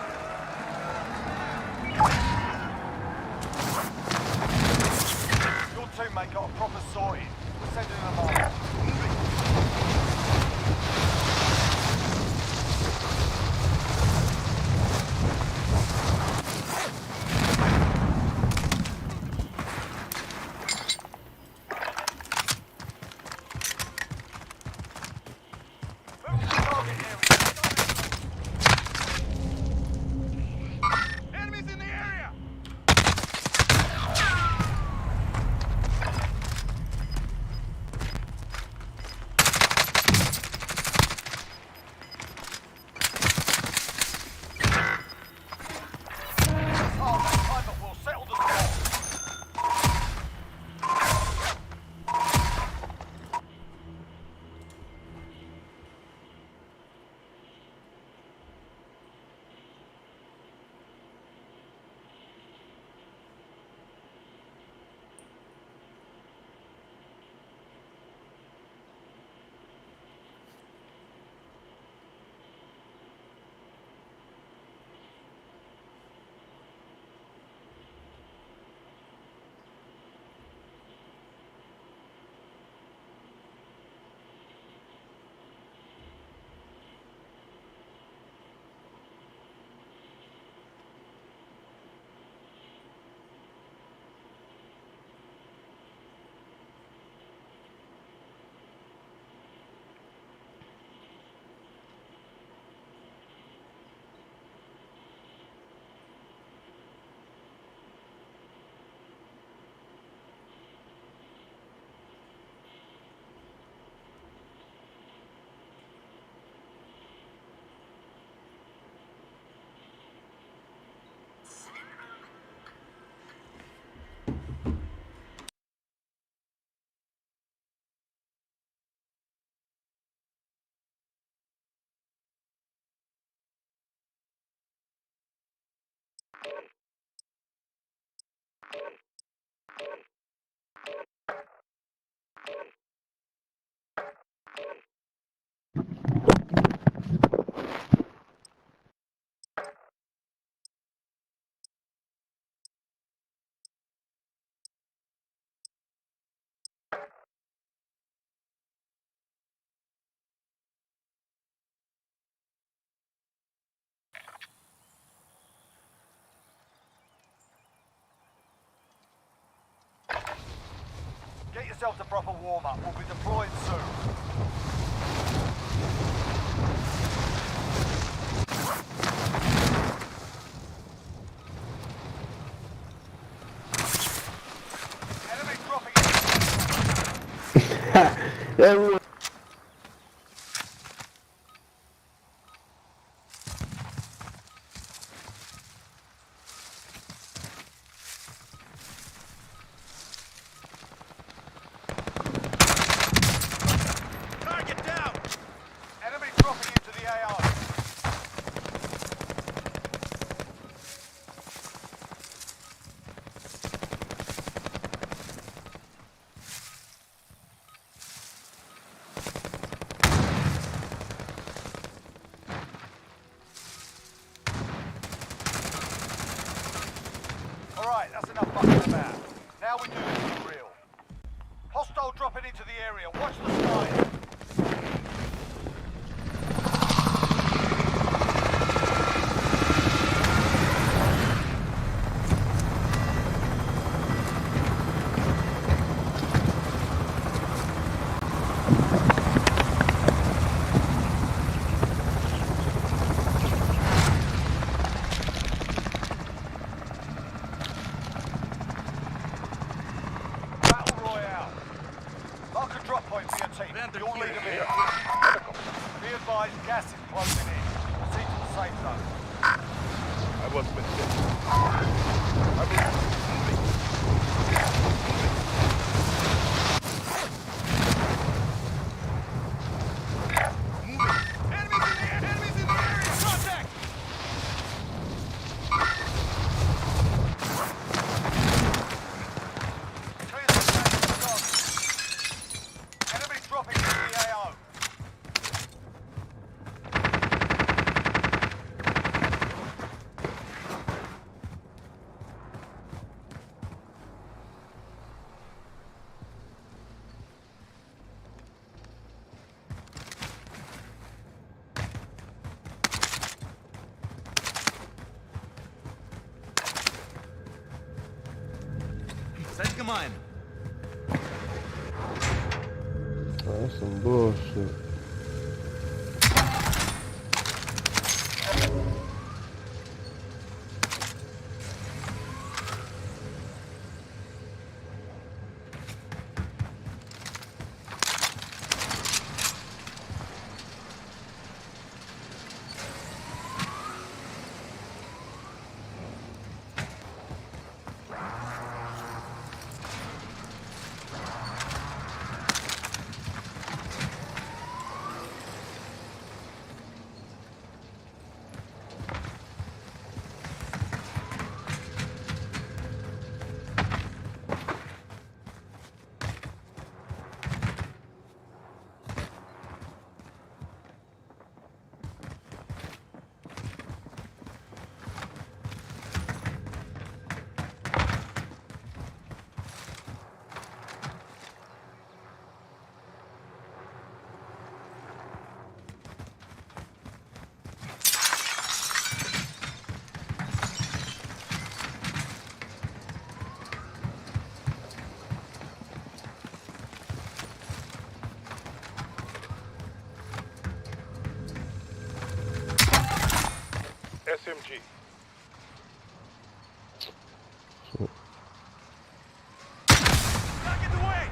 Get yourself to proper warm-up. We'll be deployed soon. Enemy dropping in. Everyone. Target down! Enemy dropping into the AO. Alright, that's enough fucking about. Now we do this for real. Hostile dropping into the area. Watch the skies. Battle Royale. Mark a drop point for your team. You'll lead them in. Be advised, gas is closing in. Proceed to the safe zone. I was Enemies in the area! Contact! Clear the stand. Enemy dropping into the AO. Set mine. That's some bullshit. SMG. Back in the way!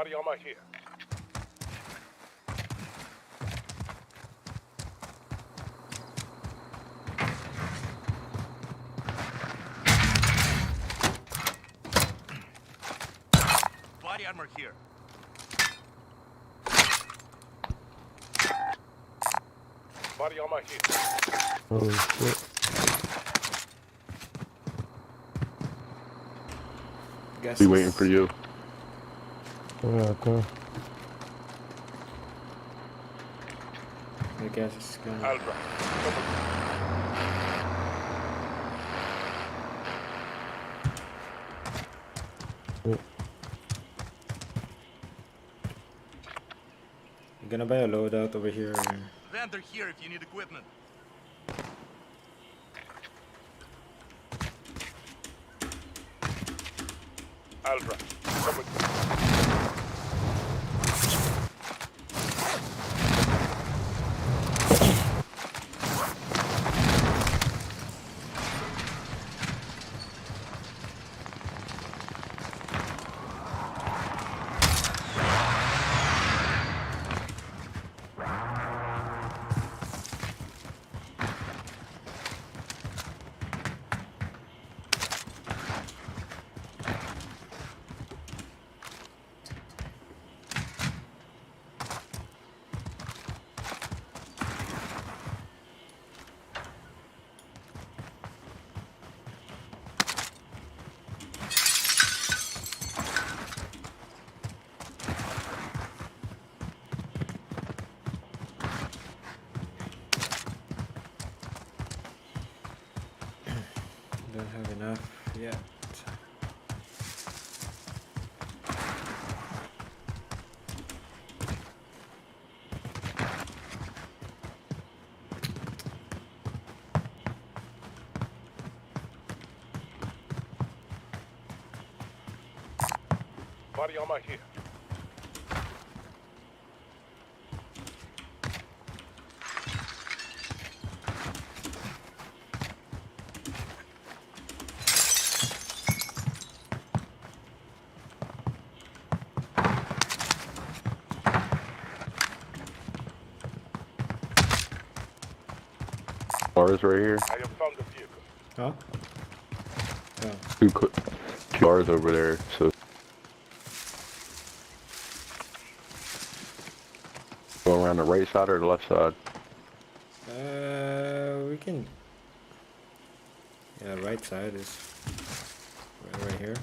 Body armor here. Body armor here. Body armor here. Oh shit. Gas Be is- waiting for you. Okay. The gas is gone. Alpha. Come with me. I'm gonna buy a loadout over here. Vendor here if you need equipment. Alpha. Come with me. Don't have enough yet. Body armor here. Cars right here. I have found the vehicle. Huh? Two cars over there. So go around the right side or the left side. We can. Yeah, right side is right here.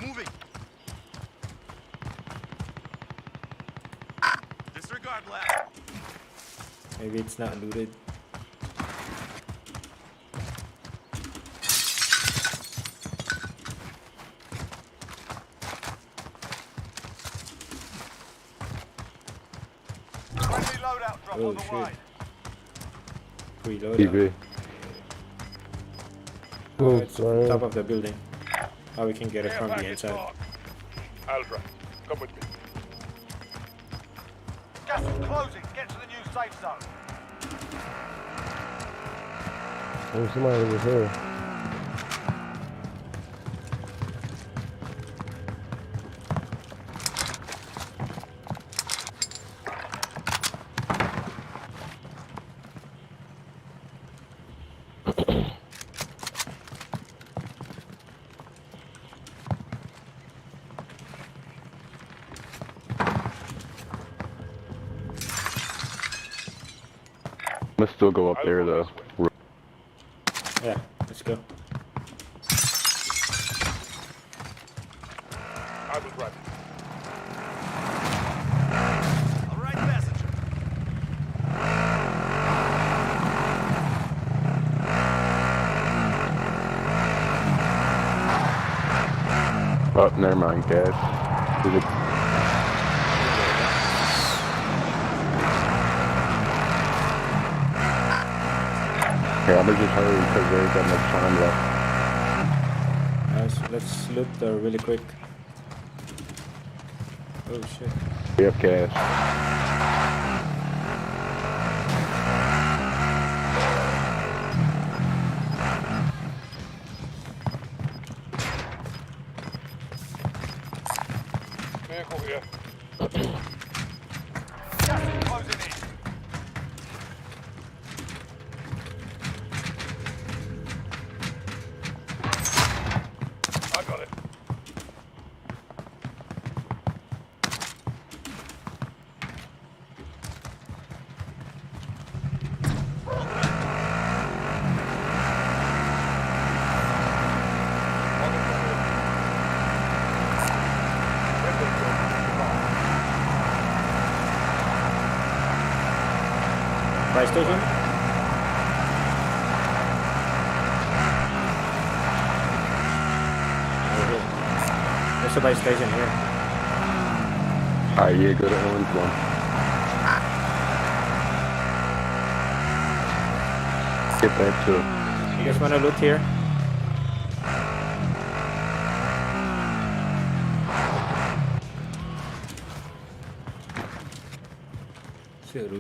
Moving. Disregard left. Maybe it's not looted. Friendly loadout drop Oh on the shit. way. Preload. TV. Oh, it's on top of the building. Oh, we can get it from the inside. Alpha. Come with me. Gas is closing. Get to the new safe zone. There's somebody over here. Let's still go up there though. Yeah, let's go. I will drive. All right, passenger. Oh, never mind, guys. Is it? Okay, I'm gonna just hurry because there's that much time left. Let's loot really quick. Oh shit. We have cash. Vehicle here. Gas is closing in. I got it. Buy station? There's a buy station here. Alright, yeah, go to Orange one. Get that too. You guys wanna loot here?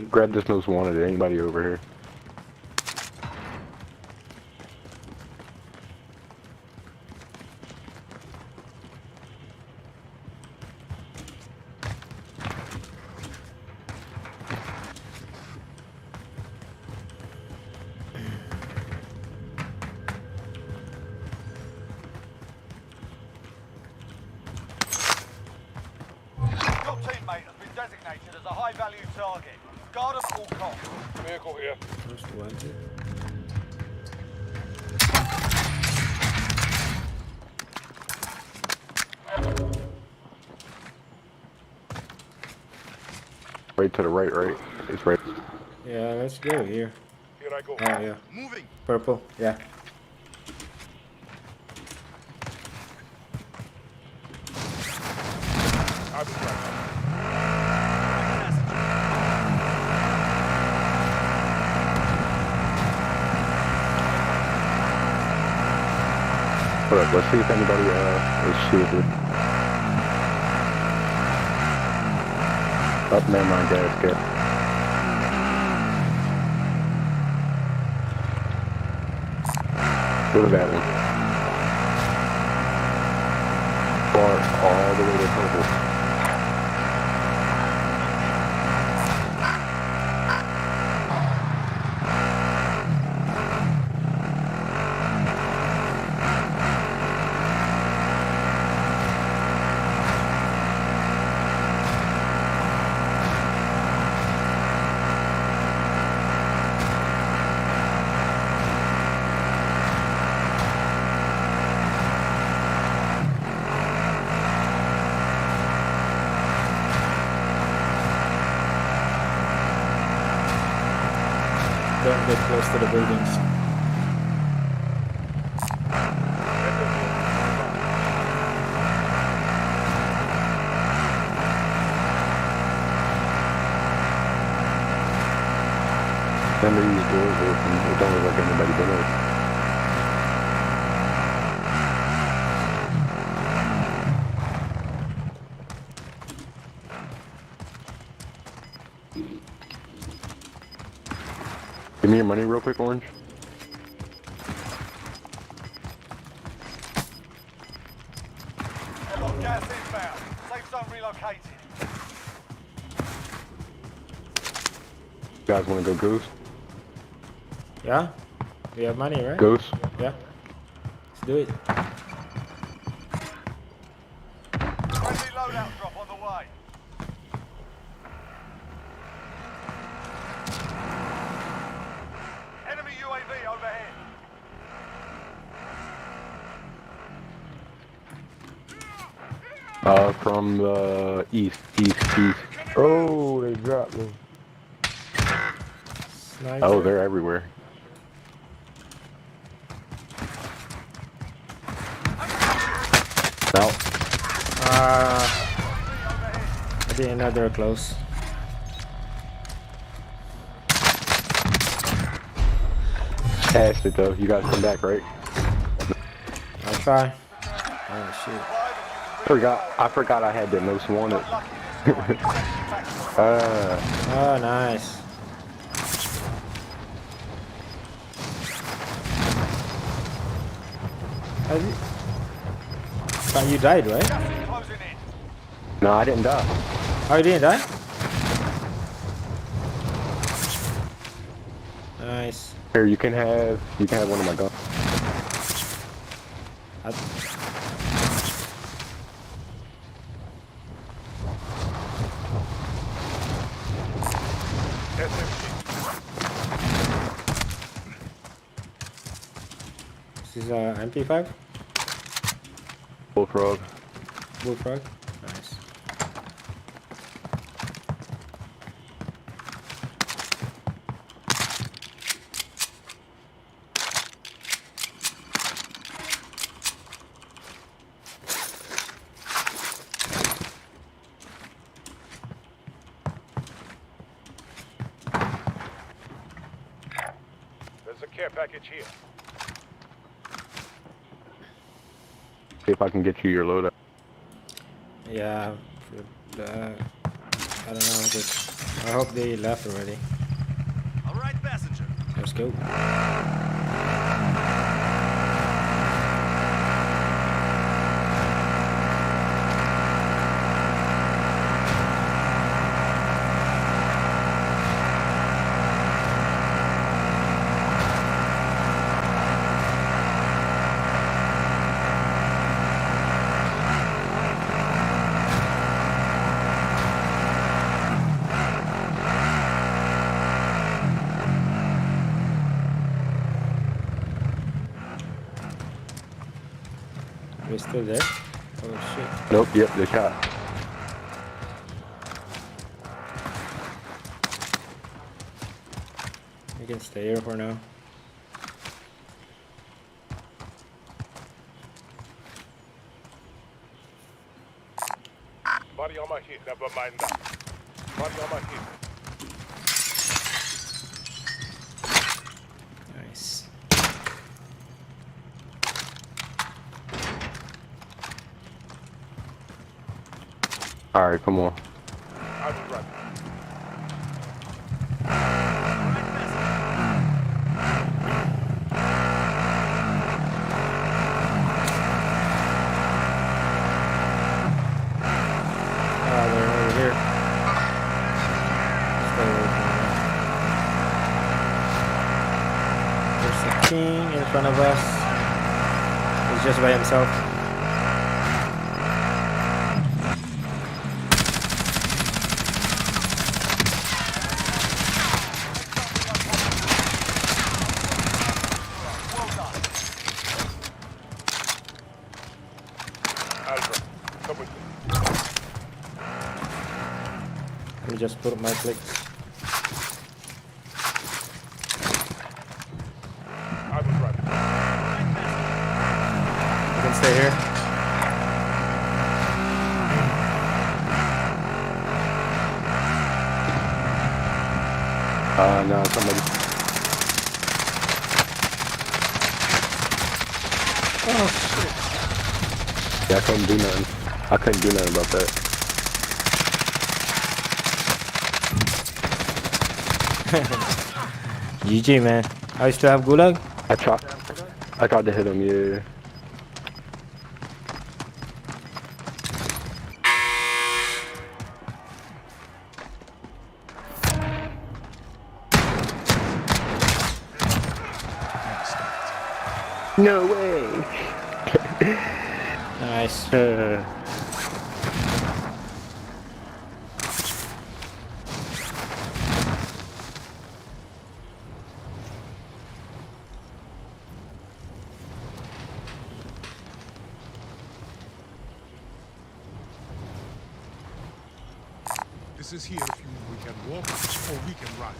Grab this most wanted. Anybody over here? Your teammate has been designated as a high-value target. Guard at all costs. Vehicle here. Most wanted. Right to the right, right? It's right. Yeah, let's go here. Here I go. Oh yeah. Moving. Purple, yeah. I'll be right. Hold up, let's see if anybody is shooting. Oh, never mind, guys. Good. Go to that one. Far all the way to purple. Don't get close to the buildings. None of these doors open. It don't look like anybody been in. Give me your money real quick, Orange. Got gas inbound. Safe zone relocated. You guys want to go Goose? Yeah? We have money, right? Goose? Yeah. Let's do it. Friendly loadout drop on the way. Enemy UAV overhead. From the east. Oh, they dropped me. Sniper. Oh, they're everywhere. Out. I didn't know they were close. Passed it though. You guys come back, right? I'll try. Oh shit. I forgot I had the most wanted. Oh, nice. But you died, right? Closing in. No, I didn't die. Oh, you didn't die? Nice. Here, you can have one of my guns. This is MP5? Bullfrog. Bullfrog? Nice. There's a care package here. See if I can get you your loadout. Yeah, I don't know, but I hope they left already. All right, passenger. Let's go. We're still there? Oh shit. Nope, yep, they shot. We can stay here for now. Body on my hip, never mind that. Body on my hip. Nice. Alright, come on. I will run. They're over here. Stay away from them. There's the king in front of us. He's just by himself. Let me just put my clicks. I will run. You can stay here. No, somebody. Oh shit. Yeah, I couldn't do nothing. I couldn't do nothing about that. GG, man. I still have gulag? I tried to hit him, yeah. No way. Nice. This is here if we can walk or we can run.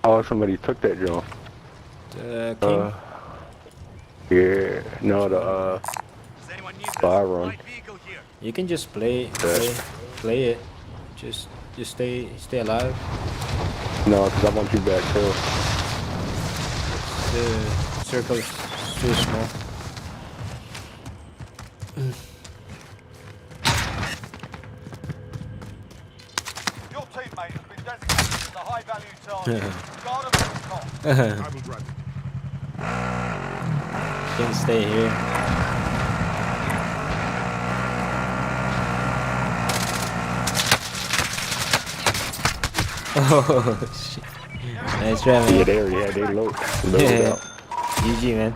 Oh, somebody took that jump. The king? Yeah, no, the Byron. You can just play it. Just stay alive. No, because I want you back too. The circle is too small. Your teammate has been designated as a high-value target. Guard them at the top. They can stay here. Oh shit. Nice try, man. Yeah, they already had their load Yeah. out. GG, man.